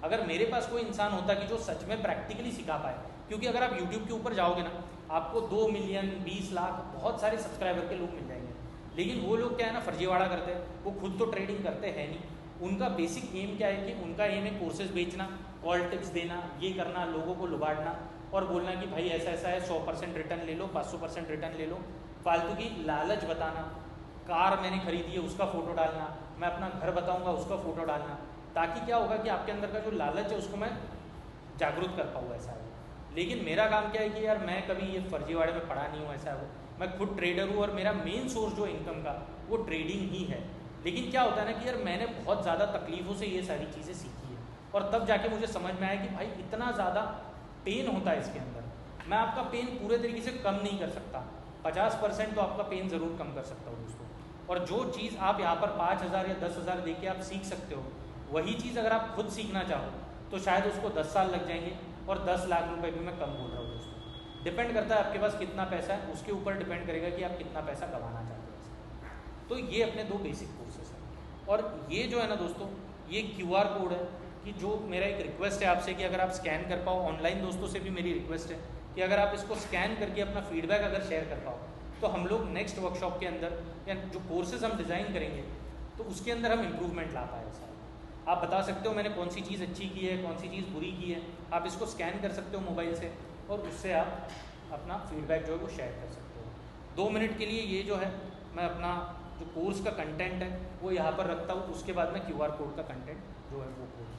अगर मेरे पास कोई इंसान होता कि जो सच में प्रैक्टिकली सिखा पाए, क्योंकि अगर आप यूट्यूब के ऊपर जाओगे ना, आपको 2 मिलियन 20 लाख बहुत सारे सब्सक्राइबर के लोग मिल जाएंगे, लेकिन वो लोग क्या है ना, फर्जीवाड़ा करते हैं। वो खुद तो ट्रेडिंग करते हैं नहीं। उनका बेसिक एम क्या है कि उनका एम है कोर्सेज बेचना, कॉल टिप्स देना, ये करना, लोगों को लुबाड़ना और बोलना कि भाई ऐसा ऐसा है, 100% रिटर्न ले लो, 500% रिटर्न ले लो, फालतू की लालच बताना। कार मैंने खरीदी है उसका फ़ोटो डालना, मैं अपना घर बताऊंगा उसका फ़ोटो डालना, ताकि क्या होगा कि आपके अंदर का जो लालच है उसको मैं जागरूक कर पाऊँ, ऐसा है। लेकिन मेरा काम क्या है कि यार मैं कभी ये फर्जीवाड़े में पड़ा नहीं हूँ, ऐसा है। मैं खुद ट्रेडर हूँ और मेरा मेन सोर्स जो इनकम का वो ट्रेडिंग ही है। लेकिन क्या होता है ना कि यार मैंने बहुत ज़्यादा तकलीफ़ों से ये सारी चीज़ें सीखी है और तब जाके मुझे समझ में आया कि भाई इतना ज़्यादा पेन होता है इसके अंदर। मैं आपका पेन पूरे तरीके से कम नहीं कर सकता, 50% तो आपका पेन ज़रूर कम कर सकता हूँ दोस्तों। और जो चीज़ आप यहाँ पर 5,000 या 10,000 दे के आप सीख सकते हो, वही चीज़ अगर आप खुद सीखना चाहो तो शायद उसको 10 साल लग जाएंगे और 10 लाख रुपए भी मैं कम बोल रहा हूँ दोस्तों। डिपेंड करता है आपके पास कितना पैसा है, उसके ऊपर डिपेंड करेगा कि आप कितना पैसा कमाना चाहते हो। तो ये अपने 2 बेसिक कोर्सेस हैं। और ये जो है ना दोस्तों, ये QR कोड है कि जो मेरा एक रिक्वेस्ट है आपसे कि अगर आप स्कैन कर पाओ, ऑनलाइन दोस्तों से भी मेरी रिक्वेस्ट है कि अगर आप इसको स्कैन करके अपना फीडबैक अगर शेयर कर पाओ, तो हम लोग नेक्स्ट वर्कशॉप के अंदर या जो कोर्सेज हम डिज़ाइन करेंगे तो उसके अंदर हम इम्प्रूवमेंट ला पाए। सर आप बता सकते हो मैंने कौन सी चीज़ अच्छी की है, कौन सी चीज़ बुरी की है। आप इसको स्कैन कर सकते हो मोबाइल से और उससे आप अपना फीडबैक जो है वो शेयर कर सकते हो। 2 मिनट के लिए ये जो है मैं अपना जो कोर्स का कंटेंट है वो यहाँ पर रखता हूँ, उसके बाद में QR कोड का कंटेंट जो है वो कोर्स।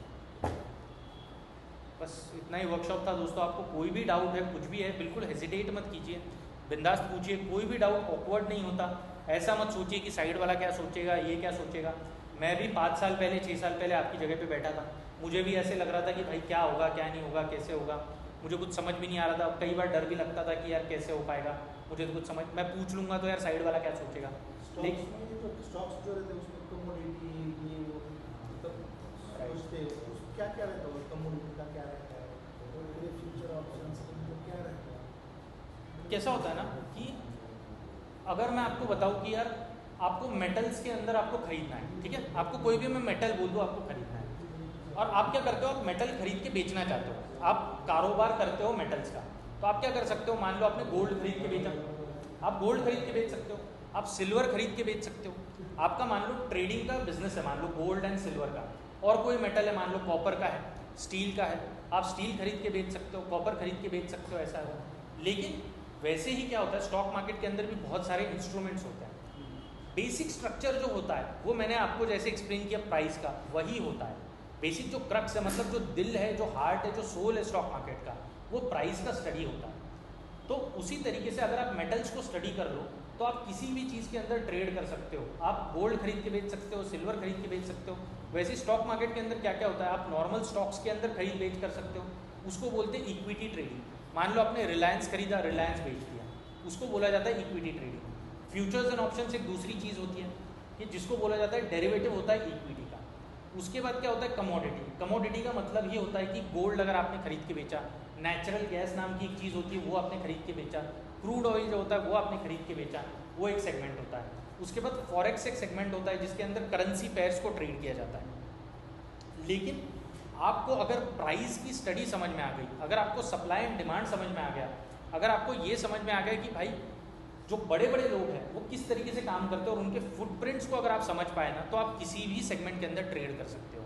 बस इतना ही वर्कशॉप था दोस्तों। आपको कोई भी डाउट है, कुछ भी है, बिल्कुल हेजिटेट मत कीजिए, बिंदास पूछिए। कोई भी डाउट ऑकवर्ड नहीं होता। ऐसा मत सोचिए कि साइड वाला क्या सोचेगा, ये क्या सोचेगा। मैं भी 5 साल पहले 6 साल पहले आपकी जगह पे बैठा था, मुझे भी ऐसे लग रहा था कि भाई क्या होगा क्या नहीं होगा, कैसे होगा, मुझे कुछ समझ भी नहीं आ रहा था। कई बार डर भी लगता था कि यार कैसे हो पाएगा, मुझे तो कुछ समझ, मैं पूछ लूँगा तो यार साइड वाला क्या सोचेगा। स्टॉक्स जो रहते हैं उसमें कमोडिटी ये वो मतलब सोचते क्या क्या रहता है, कमोडिटी का क्या रहता है और ये फ्यूचर ऑप्शंस तो क्या रहता है। कैसा होता है ना कि अगर मैं आपको बताऊं कि यार आपको मेटल्स के अंदर आपको खरीदना है, ठीक है, आपको कोई भी मैं मेटल बोल दूँ आपको खरीदना है और आप क्या करते हो, आप मेटल खरीद के बेचना चाहते हो, आप कारोबार करते हो मेटल्स का। तो आप क्या कर सकते हो, मान लो आपने गोल्ड खरीद के बेचा, आप गोल्ड खरीद के बेच सकते हो, आप सिल्वर खरीद के बेच सकते हो। आपका मान लो ट्रेडिंग का बिजनेस है, मान लो गोल्ड एंड सिल्वर का, और कोई मेटल है, मान लो कॉपर का है, स्टील का है, आप स्टील खरीद के बेच सकते हो, कॉपर खरीद के बेच सकते हो, ऐसा है। लेकिन वैसे ही क्या होता है, स्टॉक मार्केट के अंदर भी बहुत सारे इंस्ट्रूमेंट्स होते हैं। बेसिक स्ट्रक्चर जो होता है वो मैंने आपको जैसे एक्सप्लेन किया प्राइस का, वही होता है। बेसिक जो क्रक्स है, मतलब जो दिल है, जो हार्ट है, जो सोल है स्टॉक मार्केट का, वो प्राइस का स्टडी होता है। तो उसी तरीके से अगर आप मेटल्स को स्टडी कर लो तो आप किसी भी चीज़ के अंदर ट्रेड कर सकते हो। आप गोल्ड खरीद के बेच सकते हो, सिल्वर खरीद के बेच सकते हो। वैसे स्टॉक मार्केट के अंदर क्या क्या होता है, आप नॉर्मल स्टॉक्स के अंदर खरीद बेच कर सकते हो, उसको बोलते हैं इक्विटी ट्रेडिंग। मान लो आपने रिलायंस खरीदा, रिलायंस बेच दिया, उसको बोला जाता है equity trading. Futures and options एक दूसरी चीज़ होती है कि जिसको बोला जाता है डेरिवेटिव होता है इक्विटी का। उसके बाद क्या होता है, कमोडिटी। कमोडिटी का मतलब ये होता है कि गोल्ड अगर आपने खरीद के बेचा, नेचुरल गैस नाम की एक चीज़ होती है वो आपने खरीद के बेचा, क्रूड ऑयल जो होता है वो आपने खरीद के बेचा, वो एक सेगमेंट होता है। उसके बाद फॉरेक्स एक सेगमेंट होता है जिसके अंदर करेंसी पेयर्स को ट्रेड किया जाता है। लेकिन आपको अगर प्राइस की स्टडी समझ में आ गई, अगर आपको सप्लाई एंड डिमांड समझ में आ गया, अगर आपको ये समझ में आ गया कि भाई जो बड़े बड़े लोग हैं वो किस तरीके से काम करते हैं और उनके फुटप्रिंट्स को अगर आप समझ पाए ना, तो आप किसी भी सेगमेंट के अंदर ट्रेड कर सकते हो।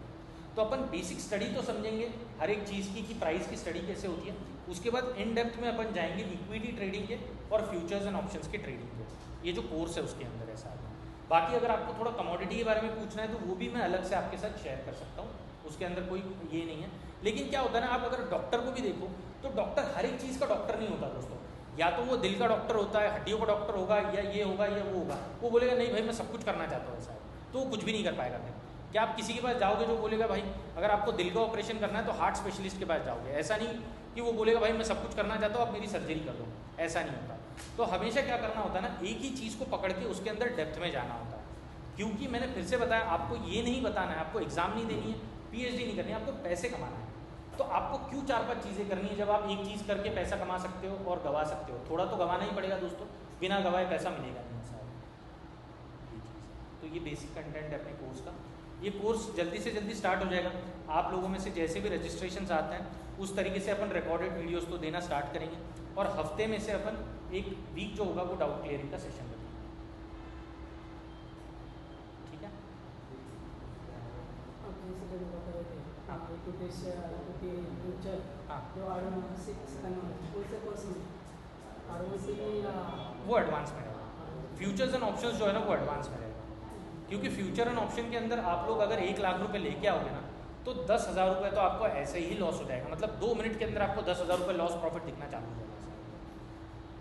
तो अपन बेसिक स्टडी तो समझेंगे हर एक चीज़ की कि प्राइस की स्टडी कैसे होती है। उसके बाद इन डेप्थ में अपन जाएंगे इक्विटी ट्रेडिंग के और फ्यूचर्स एंड ऑप्शंस के ट्रेडिंग के। ये जो कोर्स है उसके अंदर है साथ में। बाकी अगर आपको थोड़ा कमोडिटी के बारे में पूछना है तो वो भी मैं अलग से आपके साथ शेयर कर सकता हूँ, उसके अंदर कोई ये नहीं है। लेकिन क्या होता है ना, आप अगर डॉक्टर को भी देखो तो डॉक्टर हर एक चीज़ का डॉक्टर नहीं होता दोस्तों। या तो वो दिल का डॉक्टर होता है, हड्डियों का डॉक्टर होगा, या ये होगा या वो होगा। वो बोलेगा नहीं भाई मैं सब कुछ करना चाहता हूँ ऐसा, तो वो कुछ भी नहीं कर पाएगा। फिर क्या आप किसी के पास जाओगे जो बोलेगा भाई अगर आपको दिल का ऑपरेशन करना है तो हार्ट स्पेशलिस्ट के पास जाओगे, ऐसा नहीं कि वो बोलेगा भाई मैं सब कुछ करना चाहता हूँ आप मेरी सर्जरी कर दो, ऐसा नहीं होता। तो हमेशा क्या करना होता है ना, एक ही चीज़ को पकड़ के उसके अंदर डेप्थ में जाना होता है। क्योंकि मैंने फिर से बताया, आपको ये नहीं बताना है, आपको एग्जाम नहीं देनी है, PhD नहीं करनी है, आपको पैसे कमाना है। तो आपको क्यों 4-5 चीज़ें करनी है जब आप एक चीज़ करके पैसा कमा सकते हो और गवा सकते हो? थोड़ा तो गवाना ही पड़ेगा दोस्तों, बिना गवाए पैसा मिलेगा नहीं साहब। ये चीज़, तो ये बेसिक कंटेंट है अपने कोर्स का। ये कोर्स जल्दी से जल्दी स्टार्ट हो जाएगा। आप लोगों में से जैसे भी रजिस्ट्रेशन आते हैं उस तरीके से अपन रिकॉर्डेड वीडियोस तो देना स्टार्ट करेंगे, और हफ्ते में से अपन एक वीक जो होगा वो डाउट क्लियरिंग का सेशन रखेंगे। ठीक है? हाँ। वो एडवांस में रहेगा। फ्यूचर्स एंड ऑप्शंस जो है ना वो एडवांस में रहेगा, क्योंकि फ्यूचर एंड ऑप्शन के अंदर आप लोग अगर 1 लाख रुपए लेके आओगे ना तो 10,000 रुपये तो आपको ऐसे ही लॉस हो जाएगा। मतलब 2 मिनट के अंदर आपको 10,000 रुपये लॉस प्रॉफिट दिखना चालू हो जाएगा।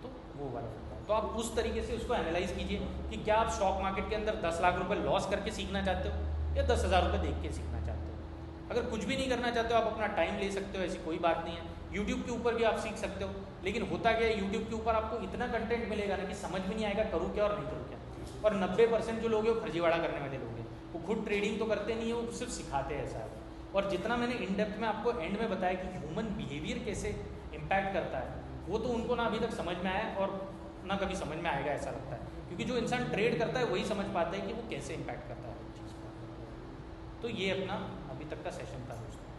तो वो वाला होता है। तो आप उस तरीके से उसको एनालाइज कीजिए कि क्या आप स्टॉक मार्केट के अंदर 10 लाख रुपये लॉस करके सीखना चाहते हो या 10,000 रुपये देख के सीखना चाहते हो। अगर कुछ भी नहीं करना चाहते हो, आप अपना टाइम ले सकते हो, ऐसी कोई बात नहीं है। यूट्यूब के ऊपर भी आप सीख सकते हो, लेकिन होता क्या है, यूट्यूब के ऊपर आपको इतना कंटेंट मिलेगा ना कि समझ में नहीं आएगा करूँ क्या और नहीं करूँ क्या। और 90% जो लोग हैं वो फर्जीवाड़ा करने वाले लोग हैं, वो खुद ट्रेडिंग तो करते नहीं है, वो सिर्फ सिखाते हैं ऐसा है। और जितना मैंने इन डेप्थ में आपको एंड में बताया कि ह्यूमन बिहेवियर कैसे इम्पैक्ट करता है, वो तो उनको ना अभी तक समझ में आया और ना कभी समझ में आएगा ऐसा लगता है, क्योंकि जो इंसान ट्रेड करता है वही समझ पाता है कि वो कैसे इम्पैक्ट करता है उस चीज़ को। तो ये अपना अभी तक का सेशन था दोस्तों।